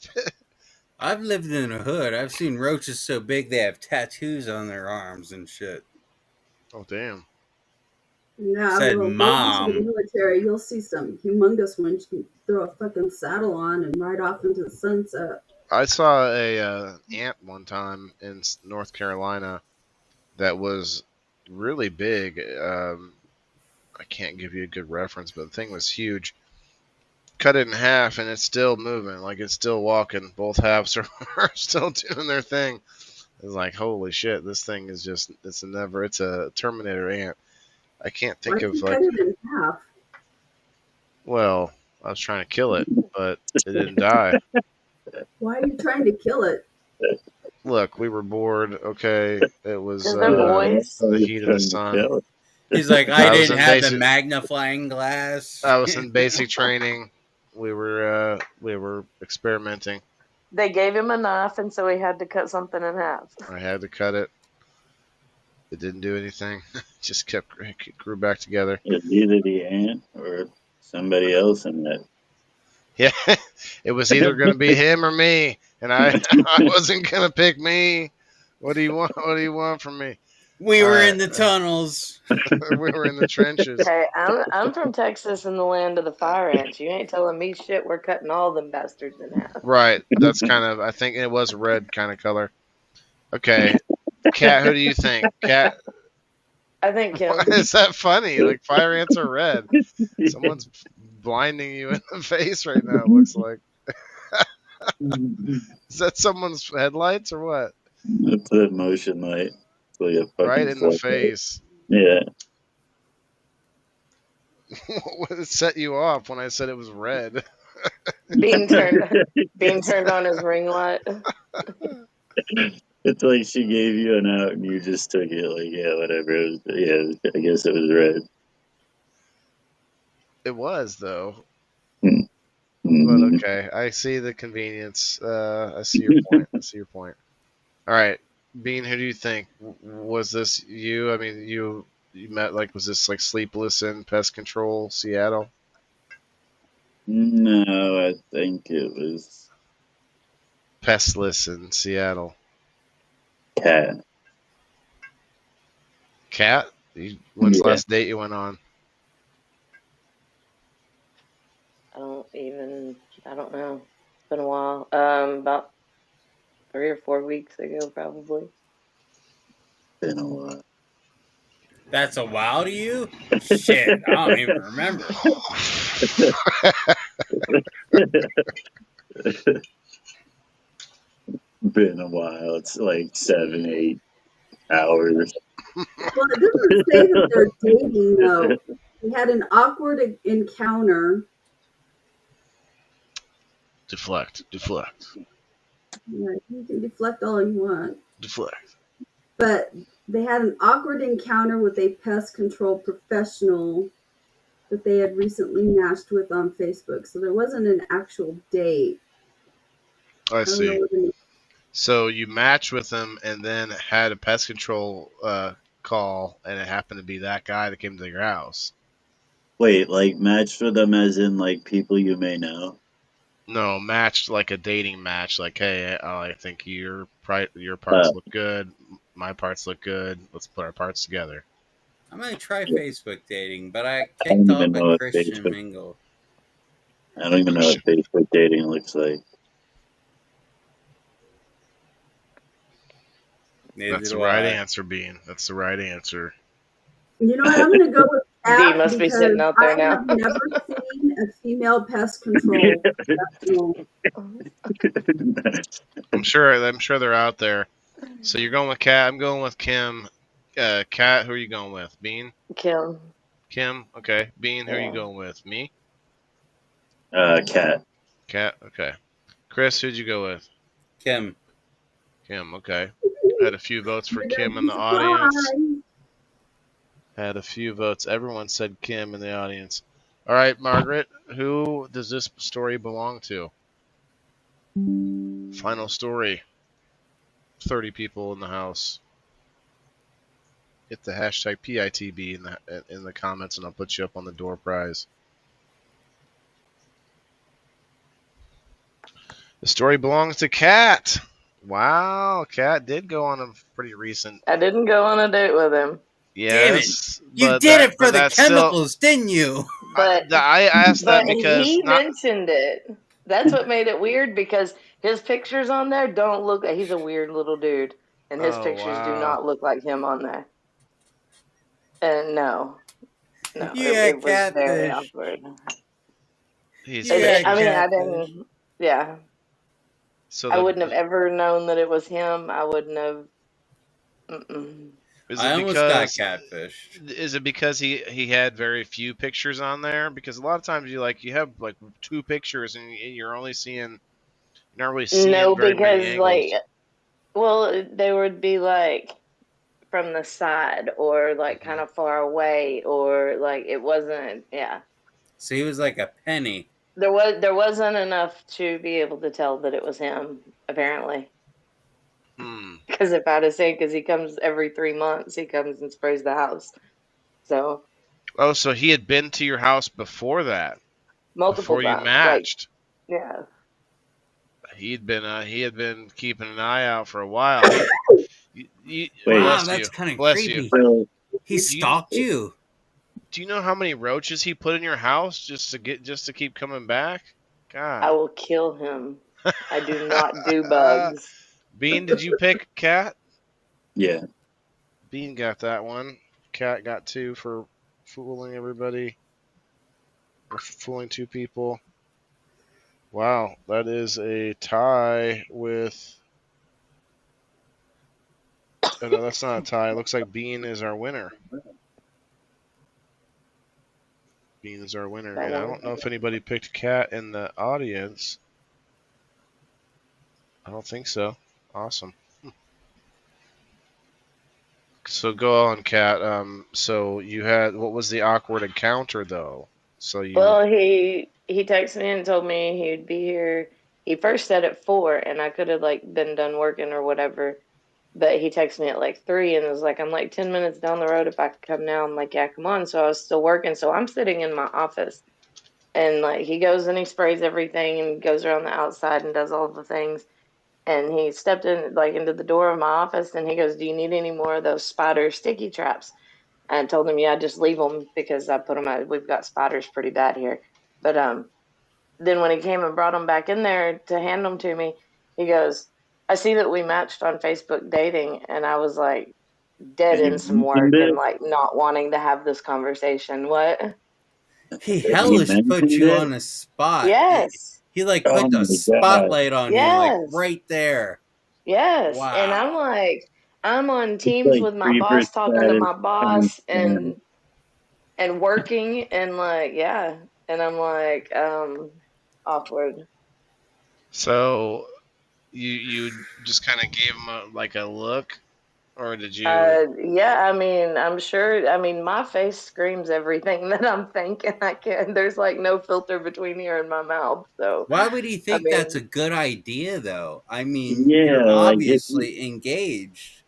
I've lived in a hood. I've seen roaches so big they have tattoos on their arms and shit. Oh damn. Yeah, Said well, go into the mom. military. You'll see some humongous ones. You can throw a fucking saddle on and ride off into the sunset. I saw a ant one time in North Carolina that was really big. I can't give you a good reference, but the thing was huge. Cut it in half, and it's still moving. Like it's still walking. Both halves are, are still doing their thing. It's like holy shit, this thing is it's a Terminator ant. I can't think Why'd of you cut like it in half? well, I was trying to kill it, but it didn't die. Why are you trying to kill it? Look, we were bored. Okay, it was Because they're boys. the I'm heat of the trying to sun. kill He's like, I I was didn't in have the basic. magnifying glass. I was in basic training. We were experimenting. They gave him a knife, and so he had to cut something in half. I had to cut it. It didn't do anything. Just it grew back together. It's either the ant or somebody else in that. Yeah, it was either going to be him or me, and I wasn't going to pick me. What do you want? What do you want from me? We All were right, in the tunnels. we were in the trenches. Hey, I'm from Texas in the land of the fire ants. You ain't telling me shit. We're cutting all them bastards in half. Right. That's kind of. I think it was a red kind of color. Okay, Cat. Who do you think? Cat. I think Why Kim. is that funny? Like fire ants are red. Someone's blinding you in the face right now. It looks like. Is that someone's headlights or what? It's a motion light. It's like a Right fucking in the flashlight. face. Yeah. What set you off when I said it was red? Being turned on his ring light. It's like she gave you an out and you just took it. Like, yeah, whatever. It was, yeah, I guess it was red. It was though. Mm-hmm. But okay, I see the convenience. I see your point. I see your point. All right, Bean, who do you think was this? You? I mean, you met like was this like Sleepless in Pest Control Seattle? No, I think it was Pestless in Seattle. cat. Cat? When's the Yeah. last date you went on? I don't know. It's been a while. About 3 or 4 weeks ago, probably. Been a while. That's a wow to you? Shit, I don't even remember. Been a while. It's like 7, 8 hours. Well, it doesn't say that they're dating though. We had an awkward encounter. Deflect. Yeah, you can deflect all you want. Deflect. But they had an awkward encounter with a pest control professional that they had recently matched with on Facebook. So there wasn't an actual date. I don't know see. what So you matched with them and then had a pest control call, and it happened to be that guy that came to your house. Wait, like matched with them as in like people you may know? No, matched like a dating match. Like, hey, I think your parts look good. My parts look good. Let's put our parts together. I'm gonna try Facebook dating, but I I don't kicked even off know a if Christian Facebook. mingle. I don't even know what Facebook dating looks like. Neither That's the do right I. answer, Bean. That's the right answer. You know what? I'm going to go with D cat must be sitting because out I there now. have never seen a female pest control professional. I'm sure they're out there. So you're going with Kat. I'm going with Kim. Kat, who are you going with? Bean? Kim. Kim? Okay. Bean, who are you Yeah. going with? Me? Cat. Kat? Okay. Chris, who'd you go with? Kim. Kim, okay. Had a few votes for You're going Kim to in be the audience. surprised. Had a few votes. Everyone said Kim in the audience. All right, Margaret, who does this story belong to? Final story. 30 people in the house. Hit the hashtag PITB in the comments, and I'll put you up on the door prize. The story belongs to Kat. Wow, Kat did go on a pretty recent. I didn't go on a date with him. Yes, You but did it for but the that's still. chemicals, didn't you? But I asked that but because he not. mentioned it. That's what made it weird because his pictures on there don't look like he's a weird little dude. And his Oh pictures do wow. not look like him on there. And no, You it had was very catfish. awkward. He's You had I mean, I catfish. didn't, yeah. so I the wouldn't have ever known that it was him. I wouldn't have. Mm-mm. is I it almost got because catfished. is it because he had very few pictures on there? Because a lot of times you have like two pictures and you're only seeing you're not really No, seeing very many because like, angles. well, they would be like from the side or like Hmm. kind of far away or like it wasn't. Yeah, So he was like a penny. there wasn't enough to be able to tell that it was him. Apparently, Hmm. because if I'd have seen, because he comes every 3 months, he comes and sprays the house. So Oh, so he had been to your house before that, multiple before you times, like matched. yeah. He had been keeping an eye out for a while. Wait, Wow, Bless that's you, kind of bless you. creepy. so He Do you stalked you. do you know how many roaches he put in your house just to keep coming back? I God. will kill him. I do not do bugs. Bean, did you pick Cat? yeah, Bean got that one. Cat got two for fooling everybody. Or fooling two people. Wow, that is a tie with. Oh, no, that's not a tie. It looks like Bean is our winner. Bean is our winner. That And I one. don't know if anybody picked Cat in the audience. I don't think so. Awesome. So go on, Kat. So you had what was the awkward encounter though? So you. Well, he texted me and told me he would be here. He first said at 4, and I could have like been done working or whatever. But he texted me at like 3 and was like, "I'm like 10 minutes down the road. If I could come now," I'm like, "Yeah, come on." So I was still working. So I'm sitting in my office, and like he goes and he sprays everything and goes around the outside and does all the things. And he stepped in like into the door of my office, and he goes, "Do you need any more of those spider sticky traps?" I told him, "Yeah, just leave them because I put them out. We've got spiders pretty bad here." But then when he came and brought them back in there to hand them to me, he goes, "I see that we matched on Facebook dating," and I was like, dead and he in some mentioned work and it. like not wanting to have this conversation. What? He He hellish put mentioned you it. on a spot. Yes, He like Oh put the my god! spotlight on you, like yes, right there. yes. And I'm Wow. like, I'm on It's Teams like with my creeper boss talking to status my times boss 10. and working and like yeah, and I'm like awkward. So you just kind of gave him a look, or did you? Yeah, I mean, I'm sure. I mean, my face screams everything that I'm thinking. I can't. There's like no filter between here and my mouth. So, Why would he I think that's a mean, good idea though? I mean, Yeah, you're like if you, obviously engaged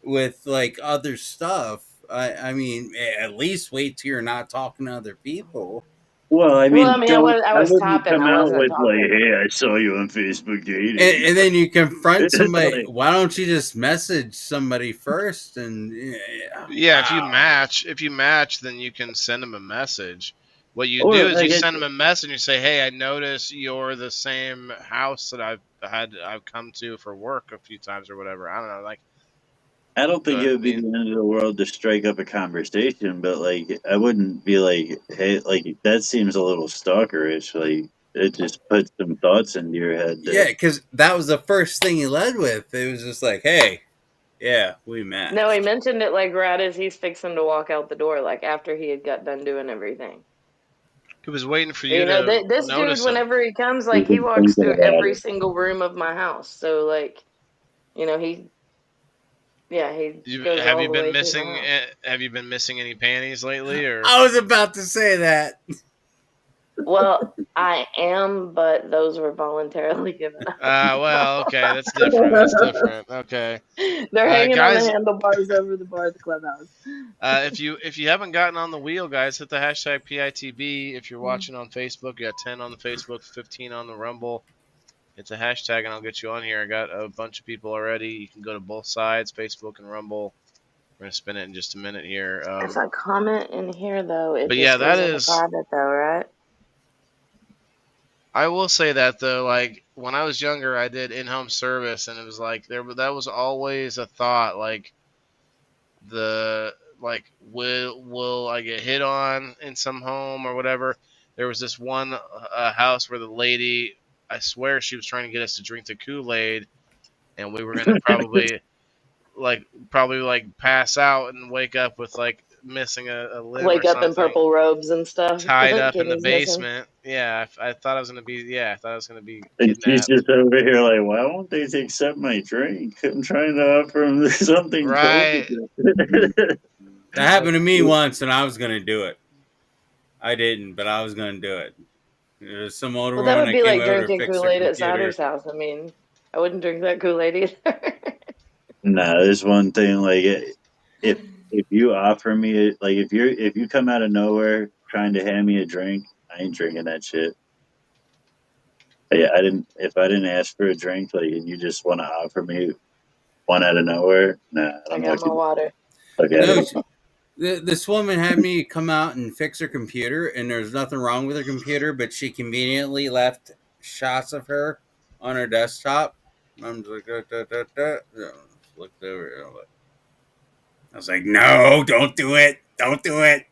with like other stuff. I mean, at least wait till you're not talking to other people. well, I well, I mean, mean, don't. I I was wouldn't typing. come I out wasn't with like, talking. "Hey, I saw you on Facebook dating." And then you confront somebody. Like, Why don't you just message somebody first? And Yeah, wow. if you match, then you can send him a message. What you Or do is like you send them a message and you say, "Hey, I notice you're the same house that I've come to for work a few times or whatever." I don't know, like, I don't think but it I would be mean, the end of the world to strike up a conversation, but like I wouldn't be like, hey, like that seems a little stalkerish. Like it just puts some thoughts into your head Yeah, that because that was the first thing he led with. It was just like, hey, yeah, we No, he matched. mentioned it like right as he's fixing to walk out the door, like after he had got done doing everything. he was waiting for you You know, to this dude, notice him. whenever he comes, you're like he just walks thinking through about every it. single room of my house. So, like, you know, he goes Have all you the been way through my missing? house. Have you been missing any panties lately, or? I was about to say that. Well, I am, but those were voluntarily given up. Well, okay, that's different. That's different. Okay, They're hanging on the guys, handlebars over the bar at the clubhouse. if you haven't gotten on the wheel, guys, hit the hashtag PITB. If you're watching on Facebook, you got 10 on the Facebook, 15 on the Rumble. It's a hashtag, and I'll get you on here. I got a bunch of people already. You can go to both sides, Facebook and Rumble. We're gonna spin it in just a minute here. If I comment in here, though, it But yeah, just that goes into is. private, though, right? I will say that though, like when I was younger, I did in-home service, and it was like that was always a thought, like the like will I get hit on in some home or whatever. There was this one house where the lady, I swear she was trying to get us to drink the Kool-Aid, and we were gonna probably like pass out and wake up with like missing a limb or Wake up in something, purple robes and stuff, tied up in the kidneys missing. basement. Yeah, I thought I was gonna be And she's kidnapped. just over here like, why won't they accept my drink? I'm trying to offer them something cold. Right. That Like, happened to me once, and I was gonna do it. I didn't, but I was gonna do it. There's some older Well, that woman would that be came like over to drinking fix her Kool-Aid at computer. Cider's house. I mean, I wouldn't drink that Kool-Aid either. Nah, there's one thing like if you offer me it, like if you come out of nowhere trying to hand me a drink, I ain't drinking that shit. Yeah, I didn't. If I didn't ask for a drink, like, and you just want to offer me one out of nowhere, nah, I I don't got look my water. at No, it. this woman had me come out and fix her computer, and there's nothing wrong with her computer, but she conveniently left shots of her on her desktop. I'm just like, looked over. I was like, no, don't do it. Don't do it.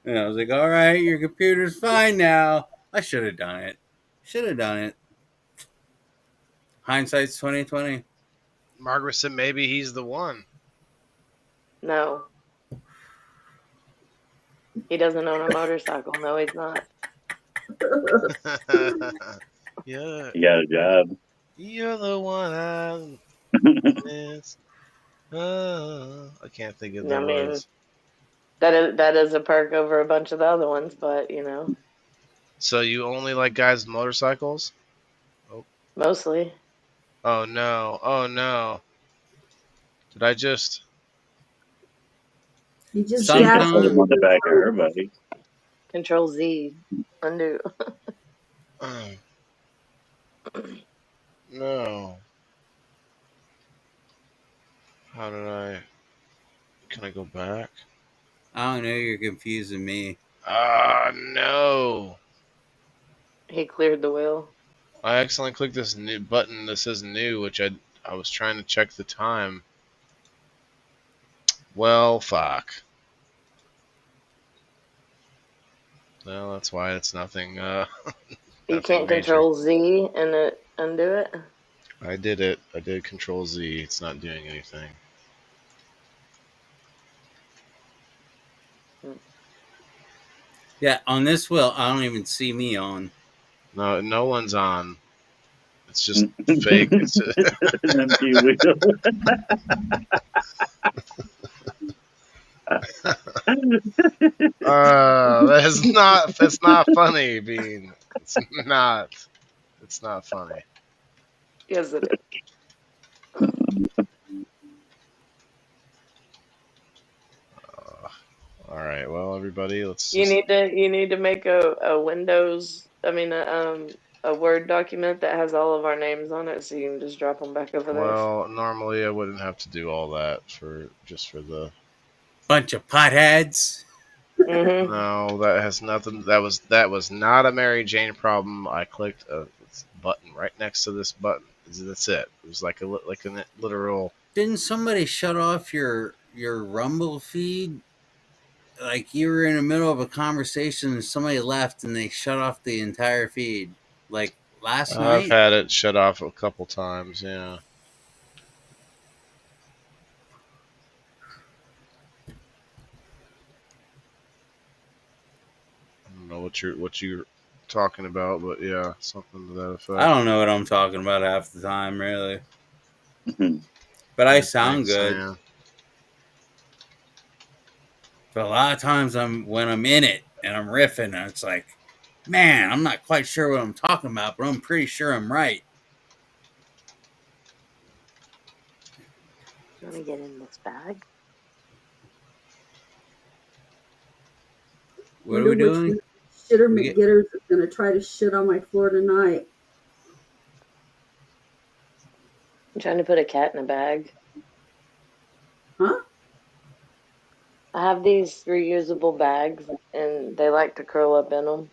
And I was like, all right, your computer's fine now. I should have done it. Should have done it. Hindsight's 2020. Margaret said maybe he's the one. No, he doesn't own a motorcycle. No, he's not. Yeah, You got a job. you're the one I miss. I can't think of the I mean, words. that is a perk over a bunch of the other ones, but So you only like guys with motorcycles? Oh, mostly oh no! Oh no! Did I just? You just She jacked just put him Sometimes on me. the back of her bike. Control Z, undo. Oh, no! How did I? Can I go back? I don't know. You're confusing me. Ah, no! He cleared the wheel. I accidentally clicked this new button that says new, which I was trying to check the time. Well, fuck. Well, that's why it's nothing. You Nothing can't major. control Z and undo it. I did it. I did Control Z. It's not doing anything. Yeah, on this wheel, I don't even see me on. No, no one's on. It's just An fake. It's just, empty wheel. that's not funny, Bean. It's not. It's not funny. Yes, it is. All right. Well, everybody, let's You just. need to make a Windows. I mean, a Word document that has all of our names on it, so you can just drop them back over there. Well, normally I wouldn't have to do all that for the. Bunch of potheads. Mm-hmm. No, that has nothing. That was not a Mary Jane problem. I clicked a button right next to this button. That's it. It was like a literal. Didn't somebody shut off your Rumble feed? Like you were in the middle of a conversation and somebody left and they shut off the entire feed. Like last I've night? had it shut off a couple times. Yeah, I don't know what you're talking about, but yeah, something to that I effect. don't know what I'm talking about half the time, really. Mhm. But I Yeah, sound thanks, good. Sam. But a lot of times when I'm in it and I'm riffing, and it's like, man, I'm not quite sure what I'm talking about, but I'm pretty sure I'm right. You want to get in this bag? What are Wonder we which doing? shitter We get McGitters is gonna try to shit on my floor tonight. I'm trying to put a cat in a bag. Huh? I have these reusable bags, and they like to curl up in them.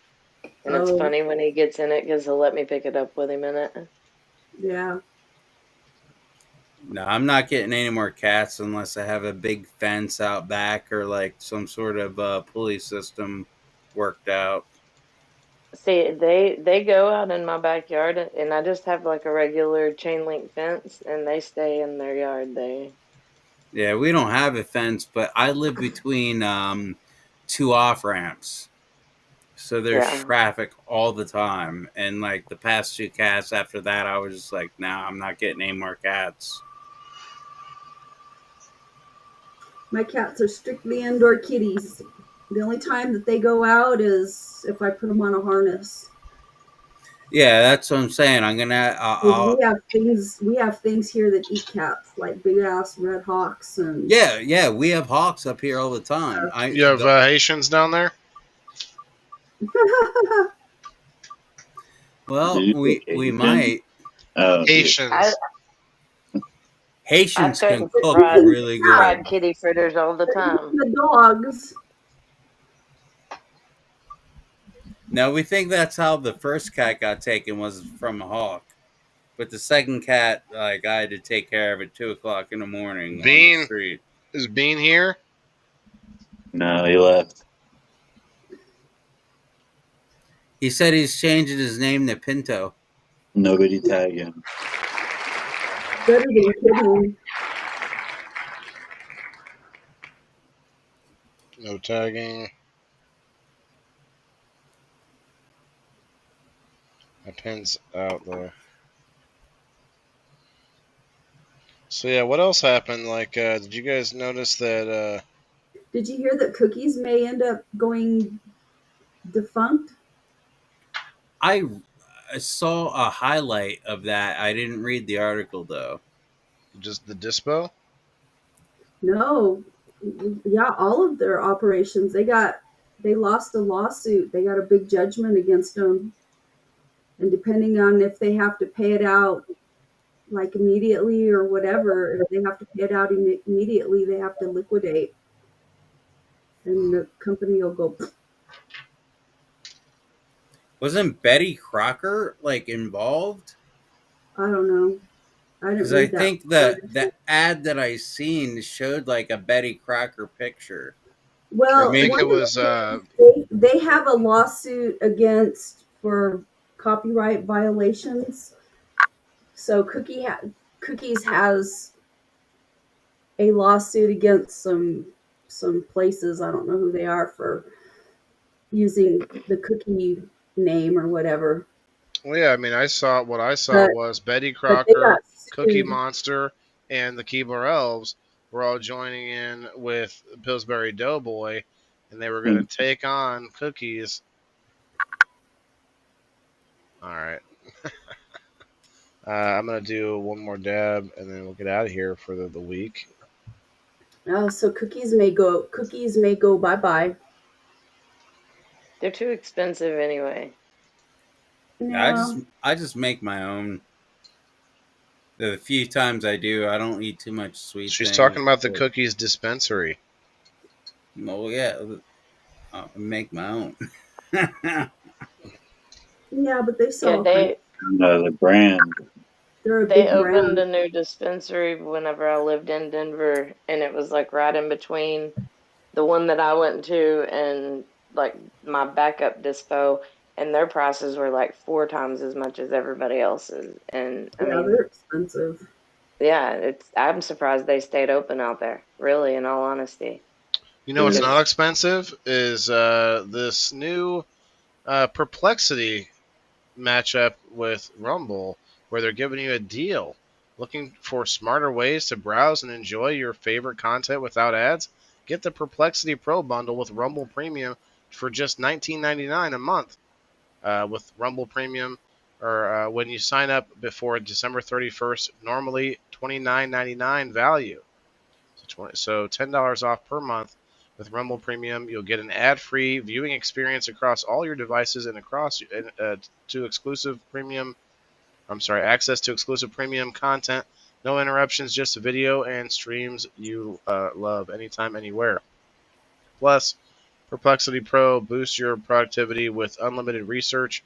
And it's Oh, funny when he gets in it because he'll let me pick it up with him in it. yeah. No, I'm not getting any more cats unless I have a big fence out back or like some sort of pulley system worked out. See, they go out in my backyard, and I just have like a regular chain link fence, and they stay in their yard. They Yeah, we don't have a fence, but I live between two off ramps. So there's Yeah. traffic all the time. And like the past two cats after that, I was just like, nah, I'm not getting any more cats. My cats are strictly indoor kitties. The only time that they go out is if I put them on a harness. Yeah, that's what I'm saying. I'm gonna. 'Cause we have things here that eat cats, like big ass red hawks and yeah. We have hawks up here all the time. You have Haitians down there? Well, Did you say we Asian? might. Oh, dude. I Haitians. I Haitians can threaten cook fried really fried good. kitty fritters all the time. the dogs. Now we think that's how the first cat got taken was from a hawk, but the second cat, like I had to take care of at 2 o'clock in the morning on the Bean street. is Bean here? No, he left. He said he's changing his name to Pinto. Nobody tag him. Better than kidding. No tagging. My pen's out though. So yeah, what else happened? Like, did you guys notice that? Did you hear that cookies may end up going defunct? I saw a highlight of that. I didn't read the article though. Just the dispo? No. Yeah, all of their operations. They lost a lawsuit. They got a big judgment against them. And depending on if they have to pay it out like immediately or whatever, if they have to pay it out immediately, they have to liquidate. And the company will go, Wasn't Betty Crocker like involved? I don't know. I didn't Because I read that think part. the ad that I seen showed like a Betty Crocker picture. I Or Well, think maybe one it of was. the things they have a lawsuit against for copyright violations. So Cookies has a lawsuit against some places. I don't know who they are for using the cookie name or whatever. Well, yeah. I mean, I saw what I saw But was Betty but they Crocker, got Cookie sued. Monster, and the Keebler Elves were all joining in with Pillsbury Doughboy, and they were going Hmm. to take on Cookies. All right. I'm gonna do one more dab, and then we'll get out of here for the week. Oh, so cookies may go bye bye. They're too expensive anyway. I Yeah. just make my own. The few times I do, I don't eat too much sweet She's things. talking about the But, Cookies dispensary. well, yeah, make my own. Yeah, but they Yeah, sell all kinds. The brand. They're a they big opened brand. a new dispensary whenever I lived in Denver, and it was like right in between the one that I went to and like my backup dispo, and their prices were like 4 times as much as everybody else's. And I Yeah, mean, they're expensive. yeah, I'm surprised they stayed open out there, really, in all honesty. You know what's Dude, not Because expensive is this new Perplexity matchup with Rumble, where they're giving you a deal. Looking for smarter ways to browse and enjoy your favorite content without ads? Get the Perplexity Pro bundle with Rumble Premium for just $19.99 a month. With Rumble Premium, or when you sign up before December 31st, normally $29.99 value. So $10 off per month. With Rumble Premium, you'll get an ad-free viewing experience across all your devices and to exclusive premium. I'm sorry, access to exclusive premium content. No interruptions, just video and streams you love anytime, anywhere. Plus, Perplexity Pro boosts your productivity with unlimited research,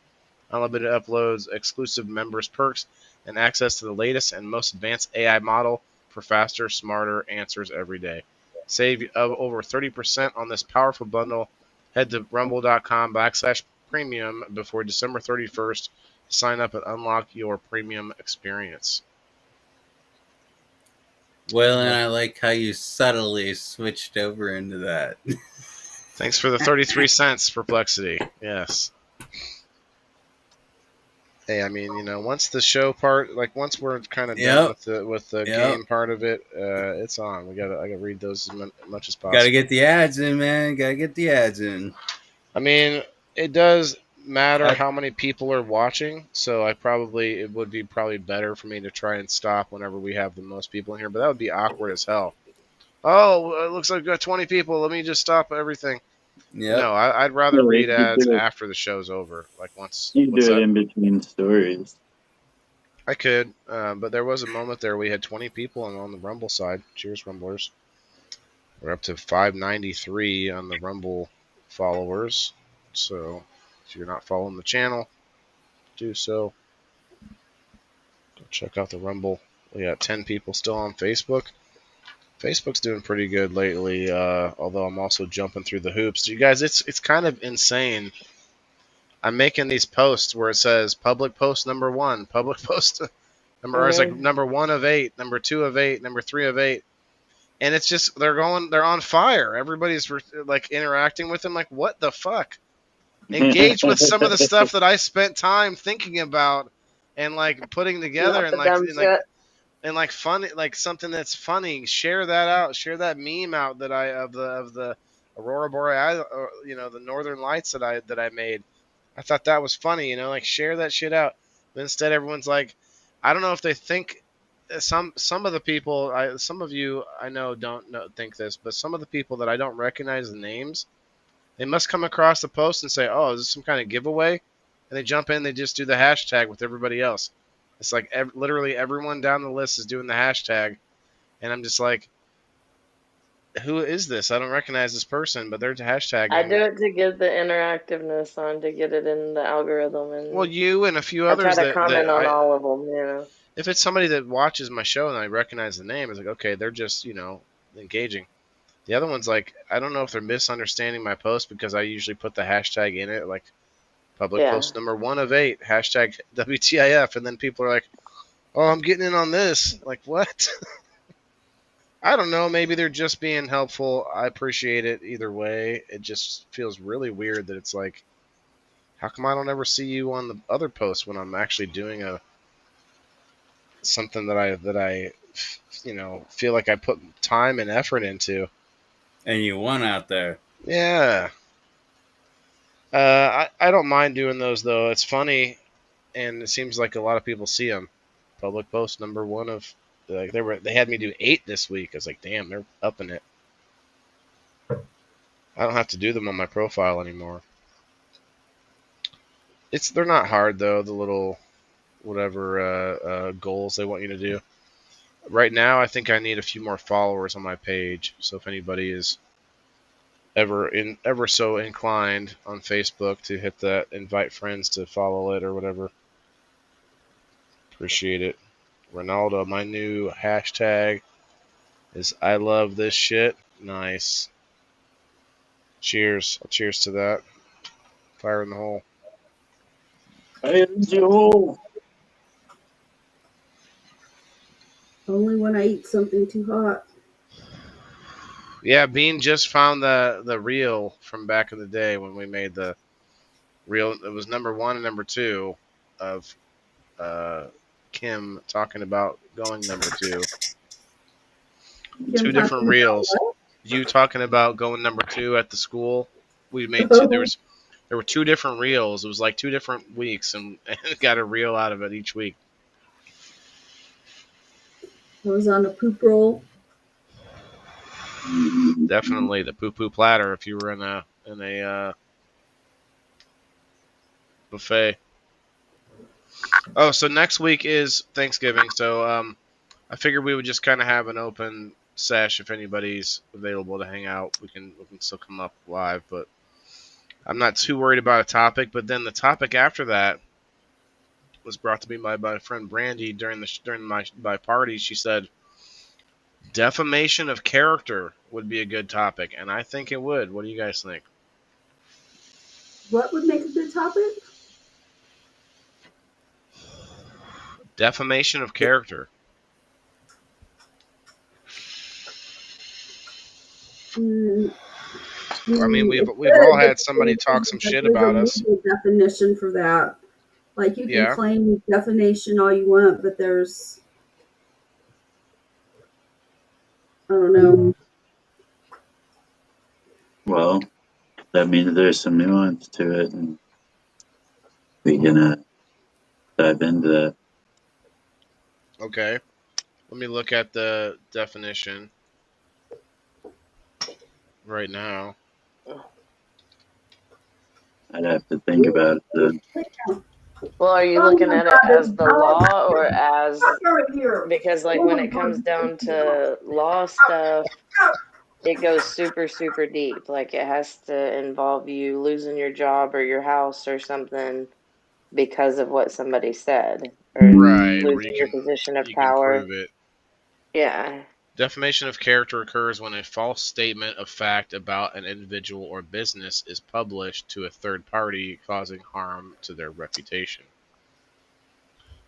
unlimited uploads, exclusive members perks, and access to the latest and most advanced AI model for faster, smarter answers every day. Save over 30% on this powerful bundle. Head to rumble.com/premium before December 31st to sign up and unlock your premium experience. Well, and I like how you subtly switched over into that. Thanks for the 33 cents, Perplexity. Yes. Hey, I mean, once the show part, like once we're kind of done Yep. with the Yep. game part of it, it's on. I gotta read those as much as Got to possible. get the ads in, man. Got to get the ads in. I mean, it does matter I, how many people are watching, so it would be probably better for me to try and stop whenever we have the most people in here, but that would be awkward as hell. Oh, it looks like we got 20 people. Let me just stop everything. yep. No, I'd rather really, read ads after the show's over. Like once, you what's do it that? in between stories. I could, but there was a moment there we had 20 people on the Rumble side. Cheers, Rumblers. We're up to 593 on the Rumble followers. So if you're not following the channel, do so. Go check out the Rumble. We got 10 people still on Facebook. Facebook's doing pretty good lately, although I'm also jumping through the hoops. You guys, it's kind of insane. I'm making these posts where it says public post number one, public post number, or it's like hmm number 1 of 8, number 2 of 8, number 3 of 8, and it's just they're on fire. Everybody's like interacting with them. Like, what the fuck? Engage with some of the stuff that I spent time thinking about and like putting together, not and the like dumb shit. funny, like something that's funny. Share that out. Share that meme out that I of the aurora borealis, or, the northern lights that I made. I thought that was funny. Like share that shit out. But instead, everyone's like, I don't know if they think some of the people, some of you I know don't think this, but some of the people that I don't recognize the names, they must come across the post and say, "Oh, is this some kind of giveaway?" And they jump in, they just do the hashtag with everybody else. It's like literally everyone down the list is doing the hashtag, and I'm just like, "Who is this? I don't recognize this person," but they're I do hashtagging. it to get the interactiveness on, to get it in the algorithm, Well, and you and a few I try others to that comment on I, all of them. if it's somebody that watches my show and I recognize the name, it's like, okay, they're just engaging. The other one's like, I don't know if they're misunderstanding my post because I usually put the hashtag in it, like public Yeah. post number 1 of 8, hashtag WTIF, and then people are like, oh, I'm getting in on this. Like, what? I don't know. Maybe they're just being helpful. I appreciate it either way. It just feels really weird that it's like, how come I don't ever see you on the other posts when I'm actually doing something that I feel like I put time and effort into. And you won out there. Yeah. I don't mind doing those though. It's funny, and it seems like a lot of people see them. Public post number 1 of, like, they had me do 8 this week. I was like, damn, they're upping it. I don't have to do them on my profile anymore. They're not hard though. The little whatever goals they want you to do. Right now, I think I need a few more followers on my page. So if anybody is ever so inclined on Facebook to hit that invite friends to follow it or whatever. Appreciate it. Ronaldo, my new hashtag is I love this shit. Nice. Cheers. Cheers to that. Fire in the hole. Hey, Joel. Only when I eat something too hot. Yeah, Bean just found the reel from back in the day when we made the reel. It was number one and number two of uh, Kim talking about going number two. Kim Two different talking about reels. what? You talking about going number two at the school. We made two. Oh, There were two different reels. It was like 2 different weeks, and got a reel out of it each week. I was on a poop roll. Definitely the poo poo platter if you were in a buffet. Oh, so next week is Thanksgiving, so I figured we would just kind of have an open sesh if anybody's available to hang out. We can still come up live, but I'm not too worried about a topic. But then the topic after that was brought to me by my friend Brandy during my party. She said defamation of character would be a good topic, and I think it would. What do you guys think? What would make a good topic? Defamation of character. Mm, I mean, we've it's we've all good, but had somebody talk some shit there's a about us. legal definition for that. Like you can Yeah. claim definition all you want, but there's I don't know. Well, that means there's some nuance to it, and we can dive into that. Okay. Let me look at the definition right now. I'd have to think about it. Then. Well, are you Oh looking my at it God, there's as the dogs law or as right here. because like Oh when my it comes God. down to law stuff, it goes super, super deep. Like it has to involve you losing your job or your house or something because of what somebody said or Right, where losing your position of you can power. prove it. Yeah. Defamation of character occurs when a false statement of fact about an individual or business is published to a third party, causing harm to their reputation.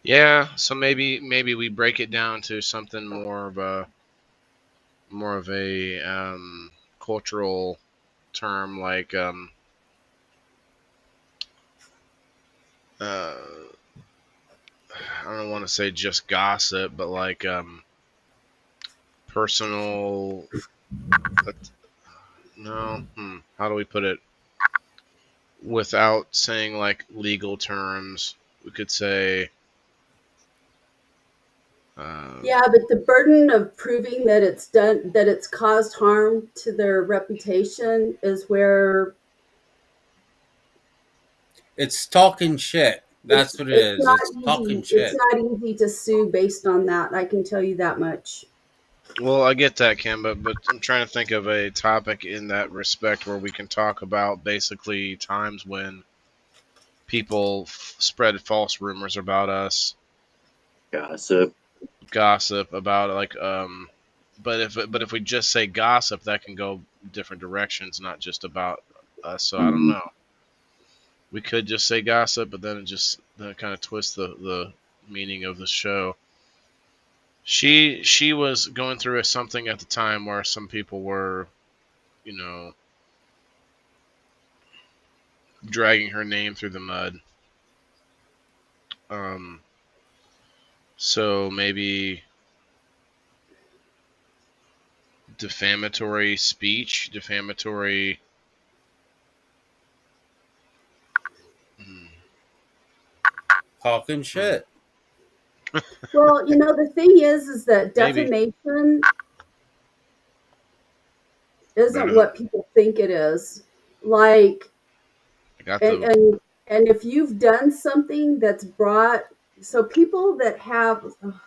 Yeah, so maybe we break it down to something more of a cultural term like uh, I don't want to say just gossip, but like personal. No, how do we put it without saying like legal terms? We could say. Yeah, but the burden of proving that it's caused harm to their reputation is where It's talking shit. That's what it it's is. not It's talking easy. It's shit. not easy to sue based on that. I can tell you that much. Well, I get that, Kim, but I'm trying to think of a topic in that respect where we can talk about basically times when people spread false rumors about us, Gossip. gossip about like but if we just say gossip, that can go different directions, not just about us. So I don't Mhm. know. We could just say gossip, but then it just kind of twists the meaning of the show. She was going through something at the time where some people were, you know, dragging her name through the mud. Um, so maybe defamatory speech, defamatory. Hmm, Talking hmm, shit. Well, the thing is that maybe defamation better isn't than what people think it is. Like, I got and the. and and if you've done something that's brought so people that have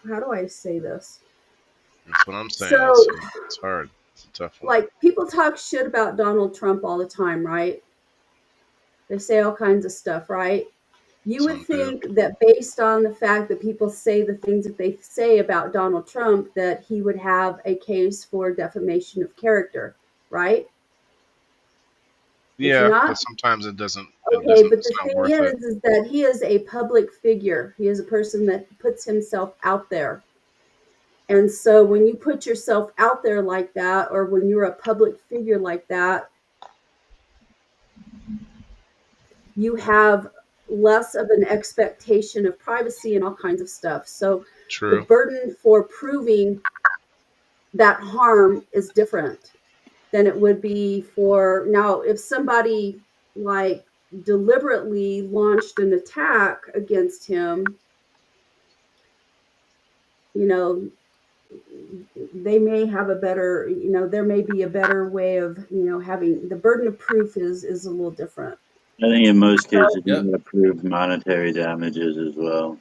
how do I say this? That's what I'm saying. So It's hard. It's a tough one. Like people talk shit about Donald Trump all the time, right? They say all kinds of stuff, right? You would Some do. think that based on the fact that people say the things that they say about Donald Trump, that he would have a case for defamation of character, right? Would you Yeah, not? but sometimes it doesn't. It Okay, doesn't. but It's the not thing worth it. is that he is a public figure. He is a person that puts himself out there. And so when you put yourself out there like that, or when you're a public figure like that, you have less of an expectation of privacy and all kinds of stuff. So the True. burden for proving that harm is different than it would be for now if somebody like deliberately launched an attack against him, you know, they may have a better, there may be a better way of, having the burden of proof is a little different. I think in most cases you Yep. got to prove monetary damages as well.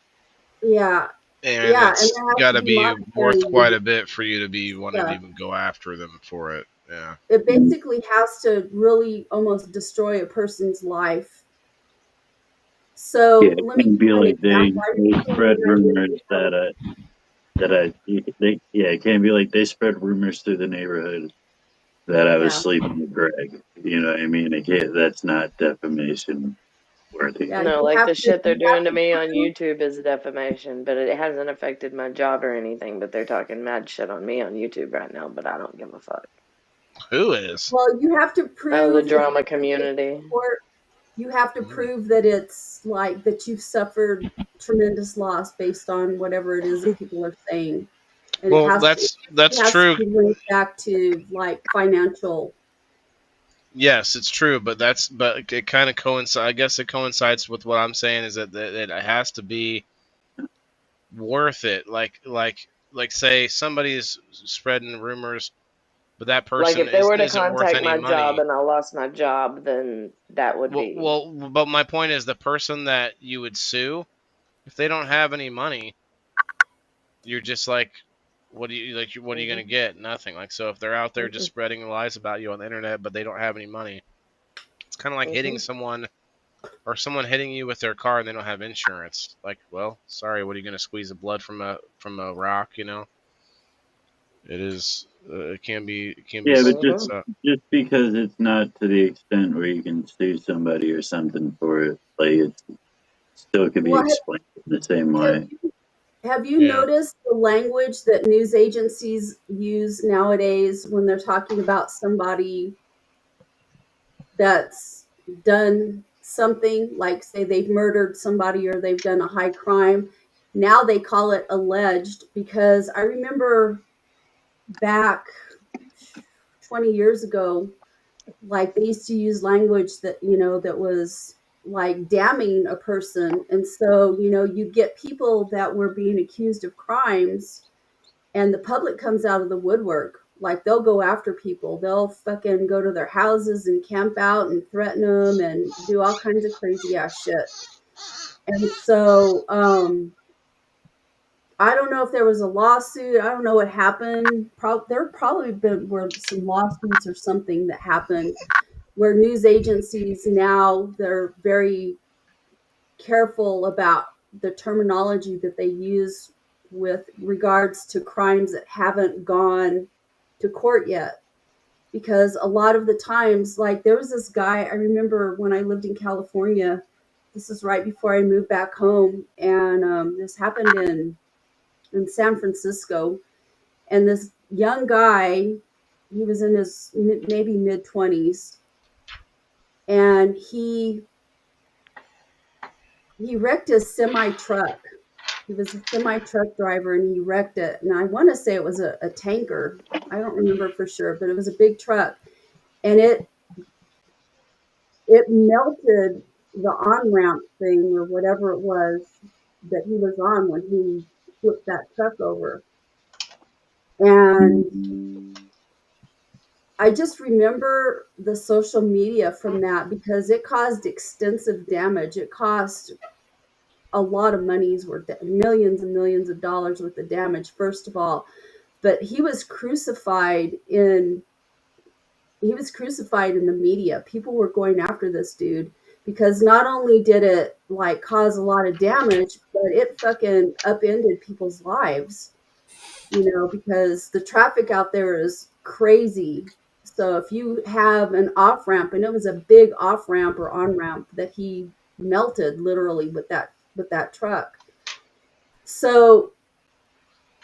Yeah. And Yeah, and it's there has got to to be be worth quite monetary a bit for you to be wanting to stuff. even go after them for it. Yeah. It basically has to really almost destroy a person's life. Yeah, So it let me give can't be you an like example. I they recently spread rumors rented yeah, it can't be like they spread rumors through the neighborhood that I was yeah, sleeping with Greg. You know what I mean? It can't, that's not defamation worthy. yeah, No, you like have the to shit they're you have doing to to me on prove. YouTube is defamation, but it hasn't affected my job or anything. But they're talking mad shit on me on YouTube right now, but I don't give a fuck. Who is? Well, you have to Oh, the prove if drama you take it community. to court, you have to Mm. prove that it's like that you've suffered tremendous loss based on whatever it is that people are saying. And Well, it that's has to true. be linked back to like financial. Yes, it's true, but it kind of coincides. I guess it coincides with what I'm saying is that it has to be worth it. Like say somebody's spreading rumors, but that Like person if they were to isn't worth contact any my job money. and I lost my job, then that would be. But my point is the person that you would sue, if they don't have any money, you're just like, what do you like? What are you Mhm. gonna get? Nothing. Like so, if they're out there just Mhm. spreading lies about you on the internet, but they don't have any money, it's kind of like hitting Mhm. someone or someone hitting you with their car and they don't have insurance. Like, well, sorry, what are you gonna squeeze the blood from a rock? You know, it is. It can be. Yeah, but It's Mhm. just because it's not to the extent where you can sue somebody or something for it, like it still can be Well, explained in the same have way. have you yeah. noticed the language that news agencies use nowadays when they're talking about somebody that's done something, like say they've murdered somebody or they've done a high crime? Now they call it alleged, because I remember back 20 years ago, like they used to use language that, that was like damning a person. And so, you get people that were being accused of crimes and the public comes out of the woodwork. Like they'll go after people. They'll fucking go to their houses and camp out and threaten them and do all kinds of crazy ass shit. And so, I don't know if there was a lawsuit. I don't know what happened. There probably were some lawsuits or something that happened where news agencies now they're very careful about the terminology that they use with regards to crimes that haven't gone to court yet. Because a lot of the times, like there was this guy, I remember when I lived in California, this is right before I moved back home, and this happened in San Francisco. And this young guy, he was in his maybe mid 20s, and he wrecked his semi truck. He was a semi truck driver and he wrecked it. And I want to say it was a tanker. I don't remember for sure, but it was a big truck. And it melted the on ramp thing or whatever it was that he was on when he flipped that truck over. And I just remember the social media from that because it caused extensive damage. It cost a lot of money's worth, millions and millions of dollars worth of damage, first of all. But he was crucified in he was crucified in the media. People were going after this dude because not only did it like cause a lot of damage, but it fucking upended people's lives. Because the traffic out there is crazy. So if you have an off ramp, and it was a big off ramp or on ramp that he melted literally with that truck. So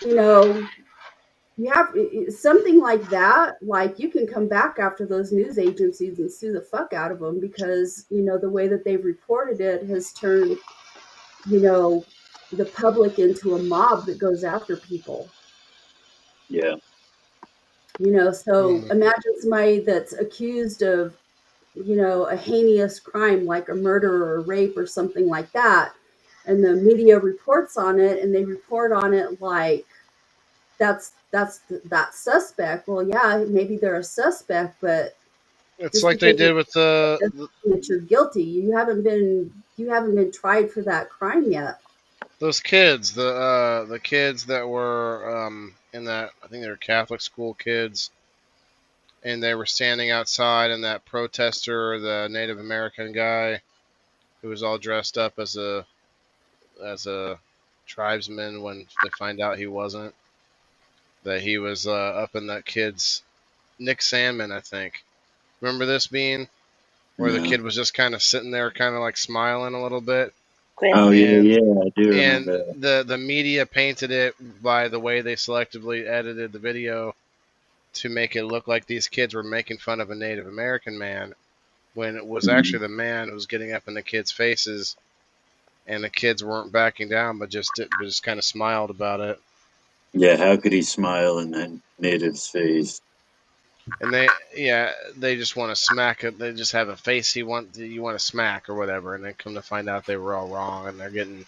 you know you have something like that. Like you can come back after those news agencies and sue the fuck out of them because the way that they've reported it has turned you know the public into a mob that goes after people. Yeah. So Hmm. imagine somebody that's accused of, a heinous crime like a murder or a rape or something like that. And the media reports on it and they report on it like that suspect. Well, yeah, maybe they're a suspect, but It's just like they because did with doesn't mean that you're guilty. You haven't been tried for that crime yet. those kids, the kids that were in that, I think they were Catholic school kids, and they were standing outside, and that protester, the Native American guy, who was all dressed up as a tribesman when they find out he wasn't, that he was up in that kid's Nick Sandman, I think. Remember this being where the No. kid was just kind of sitting there, kind of like smiling a little bit, Oh Quentin. yeah, and yeah, I do and remember that. the media painted it by the way they selectively edited the video to make it look like these kids were making fun of a Native American man when it was Mhm. actually the man who was getting up in the kids' faces, and the kids weren't backing down, but just kind of smiled about it. Yeah, how could he smile in that native's face? And they just want to smack it. They just have a face you want to smack or whatever, and then come to find out they were all wrong, and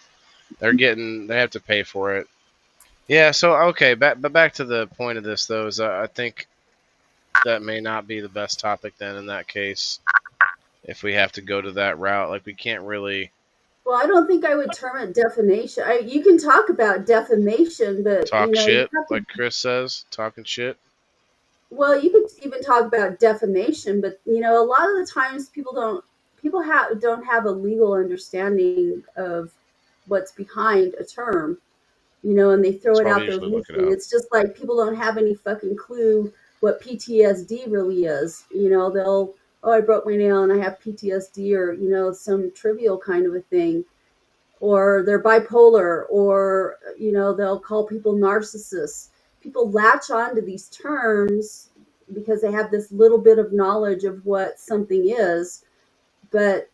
they have to pay for it. Yeah. So okay, back to the point of this though is I think that may not be the best topic then in that case if we have to go to that route. Like we can't really Well, I don't think I would term it defamation. You can talk about defamation, but talk you shit have to. like Chris says, talking shit. Well, you could even talk about defamation, but a lot of the times people don't have a legal understanding of what's behind a term, and they throw That's it why we out there usually look it loosely. up. It's just like people don't have any fucking clue what PTSD really is. They'll, oh, I broke my nail and I have PTSD, or some trivial kind of a thing, or they're bipolar, or they'll call people narcissists. People latch on to these terms because they have this little bit of knowledge of what something is. But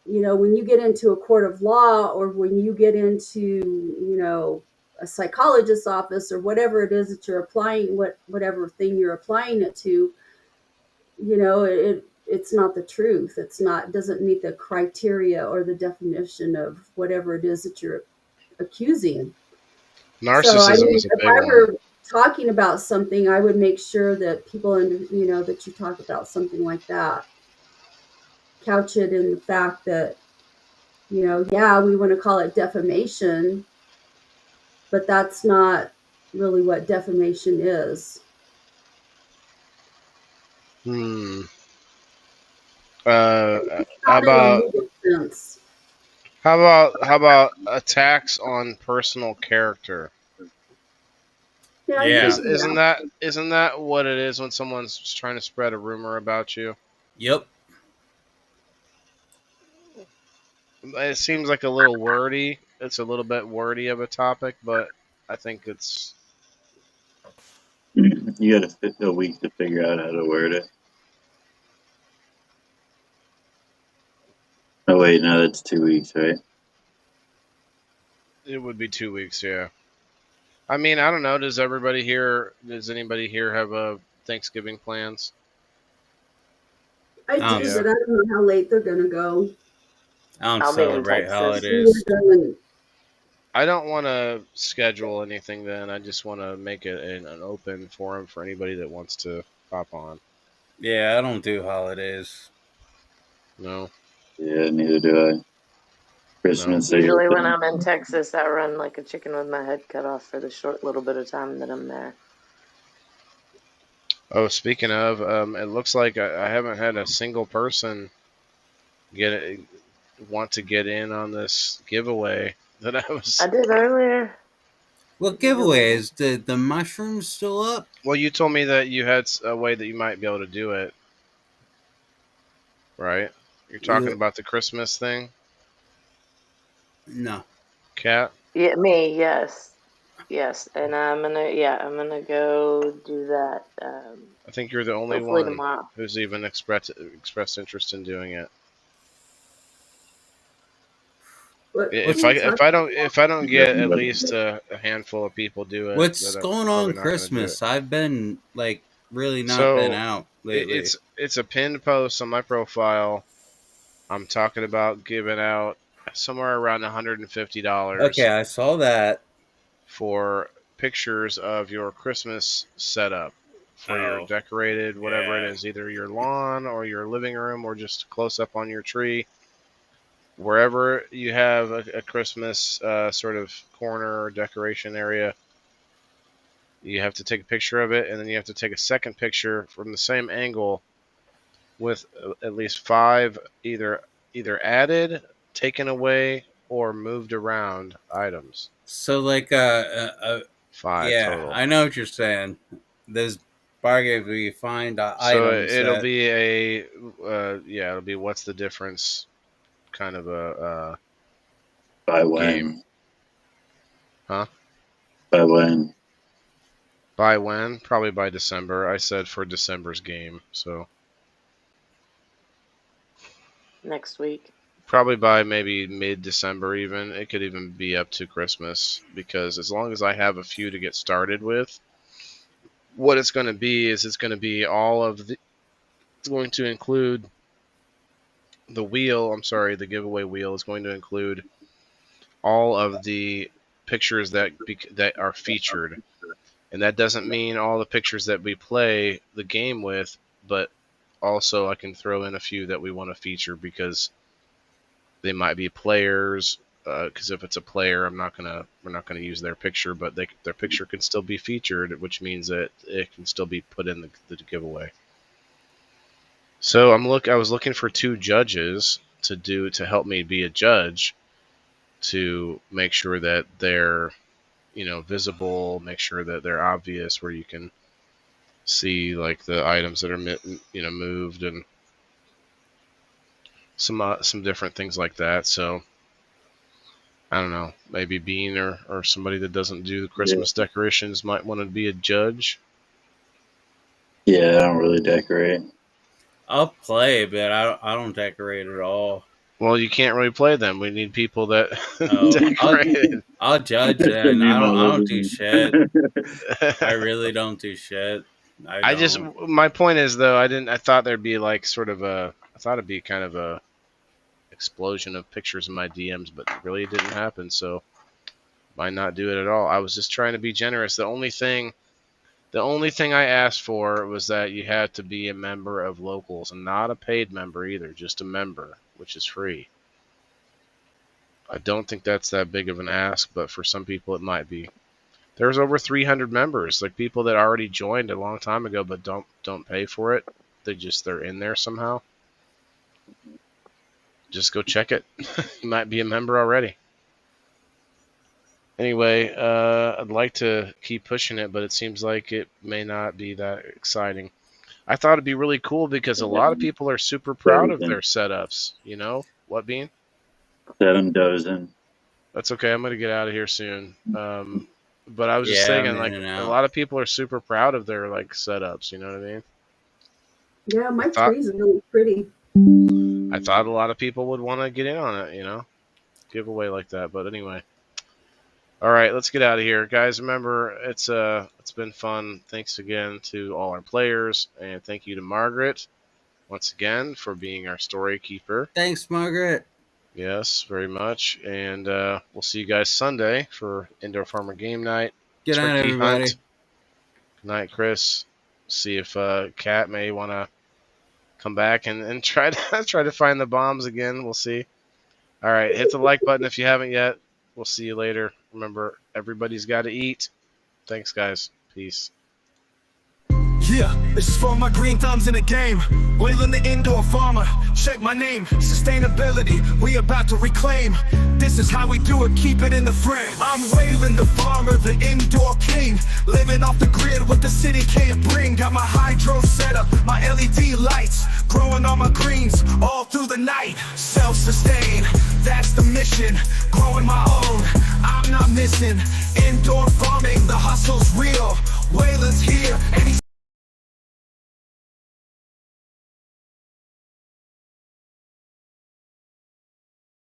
when you get into a court of law, or when you get into a psychologist's office, or whatever it is that you're applying, whatever thing you're applying it to, it's not the truth. It doesn't meet the criteria or the definition of whatever it is that you're accusing. So I Narcissism mean, is a if big I one. were talking about something, I would make sure that people that you talk about something like that, couch it in the fact that yeah, we want to call it defamation, but that's not really what defamation is. Hmm. It's How not in the about legal sense. how about attacks on personal character? Yeah, you can Yeah. do Isn't that. that what it is when someone's trying to spread a rumor about you? Yep. It seems like a little wordy. It's a little bit wordy of a topic, but I think it's You got a week to figure out how to word it. Oh wait, no, that's 2 weeks, right? it would be 2 weeks. Yeah. I mean, I don't know. Does anybody here have Thanksgiving plans? I I don't. do, Yeah. but I don't know how late they're gonna go. I don't I'll be in celebrate Texas. holidays. Neither does I don't want to schedule anything then. I just want to make it an open forum for anybody that wants to pop on. Yeah, I don't do holidays. No, Yeah, neither do I. no. Christmas, I get Usually when done. I'm in Texas, I run like a chicken with my head cut off for the short little bit of time that I'm there. Oh, speaking of, it looks like I haven't had a single person get want to get in on this giveaway that I I was. did earlier. What giveaways? The mushrooms still up? Well, you told me that you had a way that you might be able to do it, right? You're talking Yeah. about the Christmas thing, No. Cat. Yeah, me. Yes, yes. And I'm gonna go do that. I think you're the only Hopefully one tomorrow. who's even expressed interest in doing it. What What's are you talking If I don't get at least But a handful of people do it, What's then I'm going probably on not going to do it. Christmas? I've been like really not been So out lately. it's a pinned post on my profile. I'm talking about giving out somewhere around Okay, $150 I saw that. for pictures of your Christmas setup for your Oh, decorated whatever it yeah. is, either your lawn or your living room or just close up on your tree. Wherever you have a Christmas sort of corner or decoration area, you have to take a picture of it, and then you have to take a second picture from the same angle with at least five either added, taken away, or moved around items. So like Five yeah, total. I know what you're saying. There's bar games where you find So items it'll that. be a yeah, it'll be what's the difference kind of a by game, when? huh? By when? By when? Probably by December. I said for December's game, so Next week. probably by maybe mid-December even. It could even be up to Christmas because as long as I have a few to get started with, what it's going to be is it's going to be all of the. It's going to include the wheel. I'm sorry, the giveaway wheel is going to include all of the pictures that are featured, and that doesn't mean all the pictures that we play the game with, but also I can throw in a few that we want to feature because they might be players. Because if it's a player, we're not gonna use their picture, but their picture can still be featured, which means that it can still be put in the giveaway. So I was looking for two judges to help me be a judge to make sure that they're visible, make sure that they're obvious, where you can see like the items that are moved and some different things like that. So I don't know, maybe Bean or somebody that doesn't do the Yeah, Christmas decorations might want to be a judge. yeah. I don't really decorate. I'll play, but I don't decorate at all. Well, you can't really play them. We need people that Oh, decorate. I'll judge Just send then. me my I don't do living shit. room. I really don't do shit. I I just don't. my point is though I thought there'd be like sort of I thought it'd be kind of a explosion of pictures in my DMs, but really it didn't happen. So why not do it at all? I was just trying to be generous. The only thing I asked for was that you had to be a member of Locals and not a paid member either, just a member, which is free. I don't think that's that big of an ask, but for some people it might be. There's over 300 members, like people that already joined a long time ago but don't pay for it. They're in there somehow. Just go check it. You might be a member already. Anyway, I'd like to keep pushing it, but it seems like it may not be that exciting. I thought it'd be really cool because a lot of people are super proud of their setups. You know what, Bean? That I'm dozing. That's okay. I'm gonna get out of here soon. But I was just Yeah, I'm thinking, in like, and a out. lot of people are super proud of their like setups. You know what I mean? Yeah, I my thought trees are really pretty. I thought a lot of people would want to get in on it. Giveaway like that. But anyway, all right, let's get out of here, guys. Remember, it's been fun. Thanks again to all our players, and thank you to Margaret once again for being our story keeper. Thanks, Margaret. Yes, very much. And we'll see you guys Sunday for Indoor Farmer Game Night, Good night, Turkey Hunt. everybody. Good night, Chris. See if Kat may want to come back and try to try to find the bombs again. We'll see. All right, hit the like button if you haven't yet. We'll see you later. Remember, everybody's got to eat. Thanks, guys. Peace. Yeah, this is for my green thumbs in the game. Wailing the indoor farmer, check my name. Sustainability, we about to reclaim. This is how we do it, keep it in the frame. I'm Waylon the farmer, the indoor king. Living off the grid, what the city can't bring. Got my hydro setup, my LED lights. Growing all my greens, all through the night. Self-sustain, that's the mission. Growing my own, I'm not missing. Indoor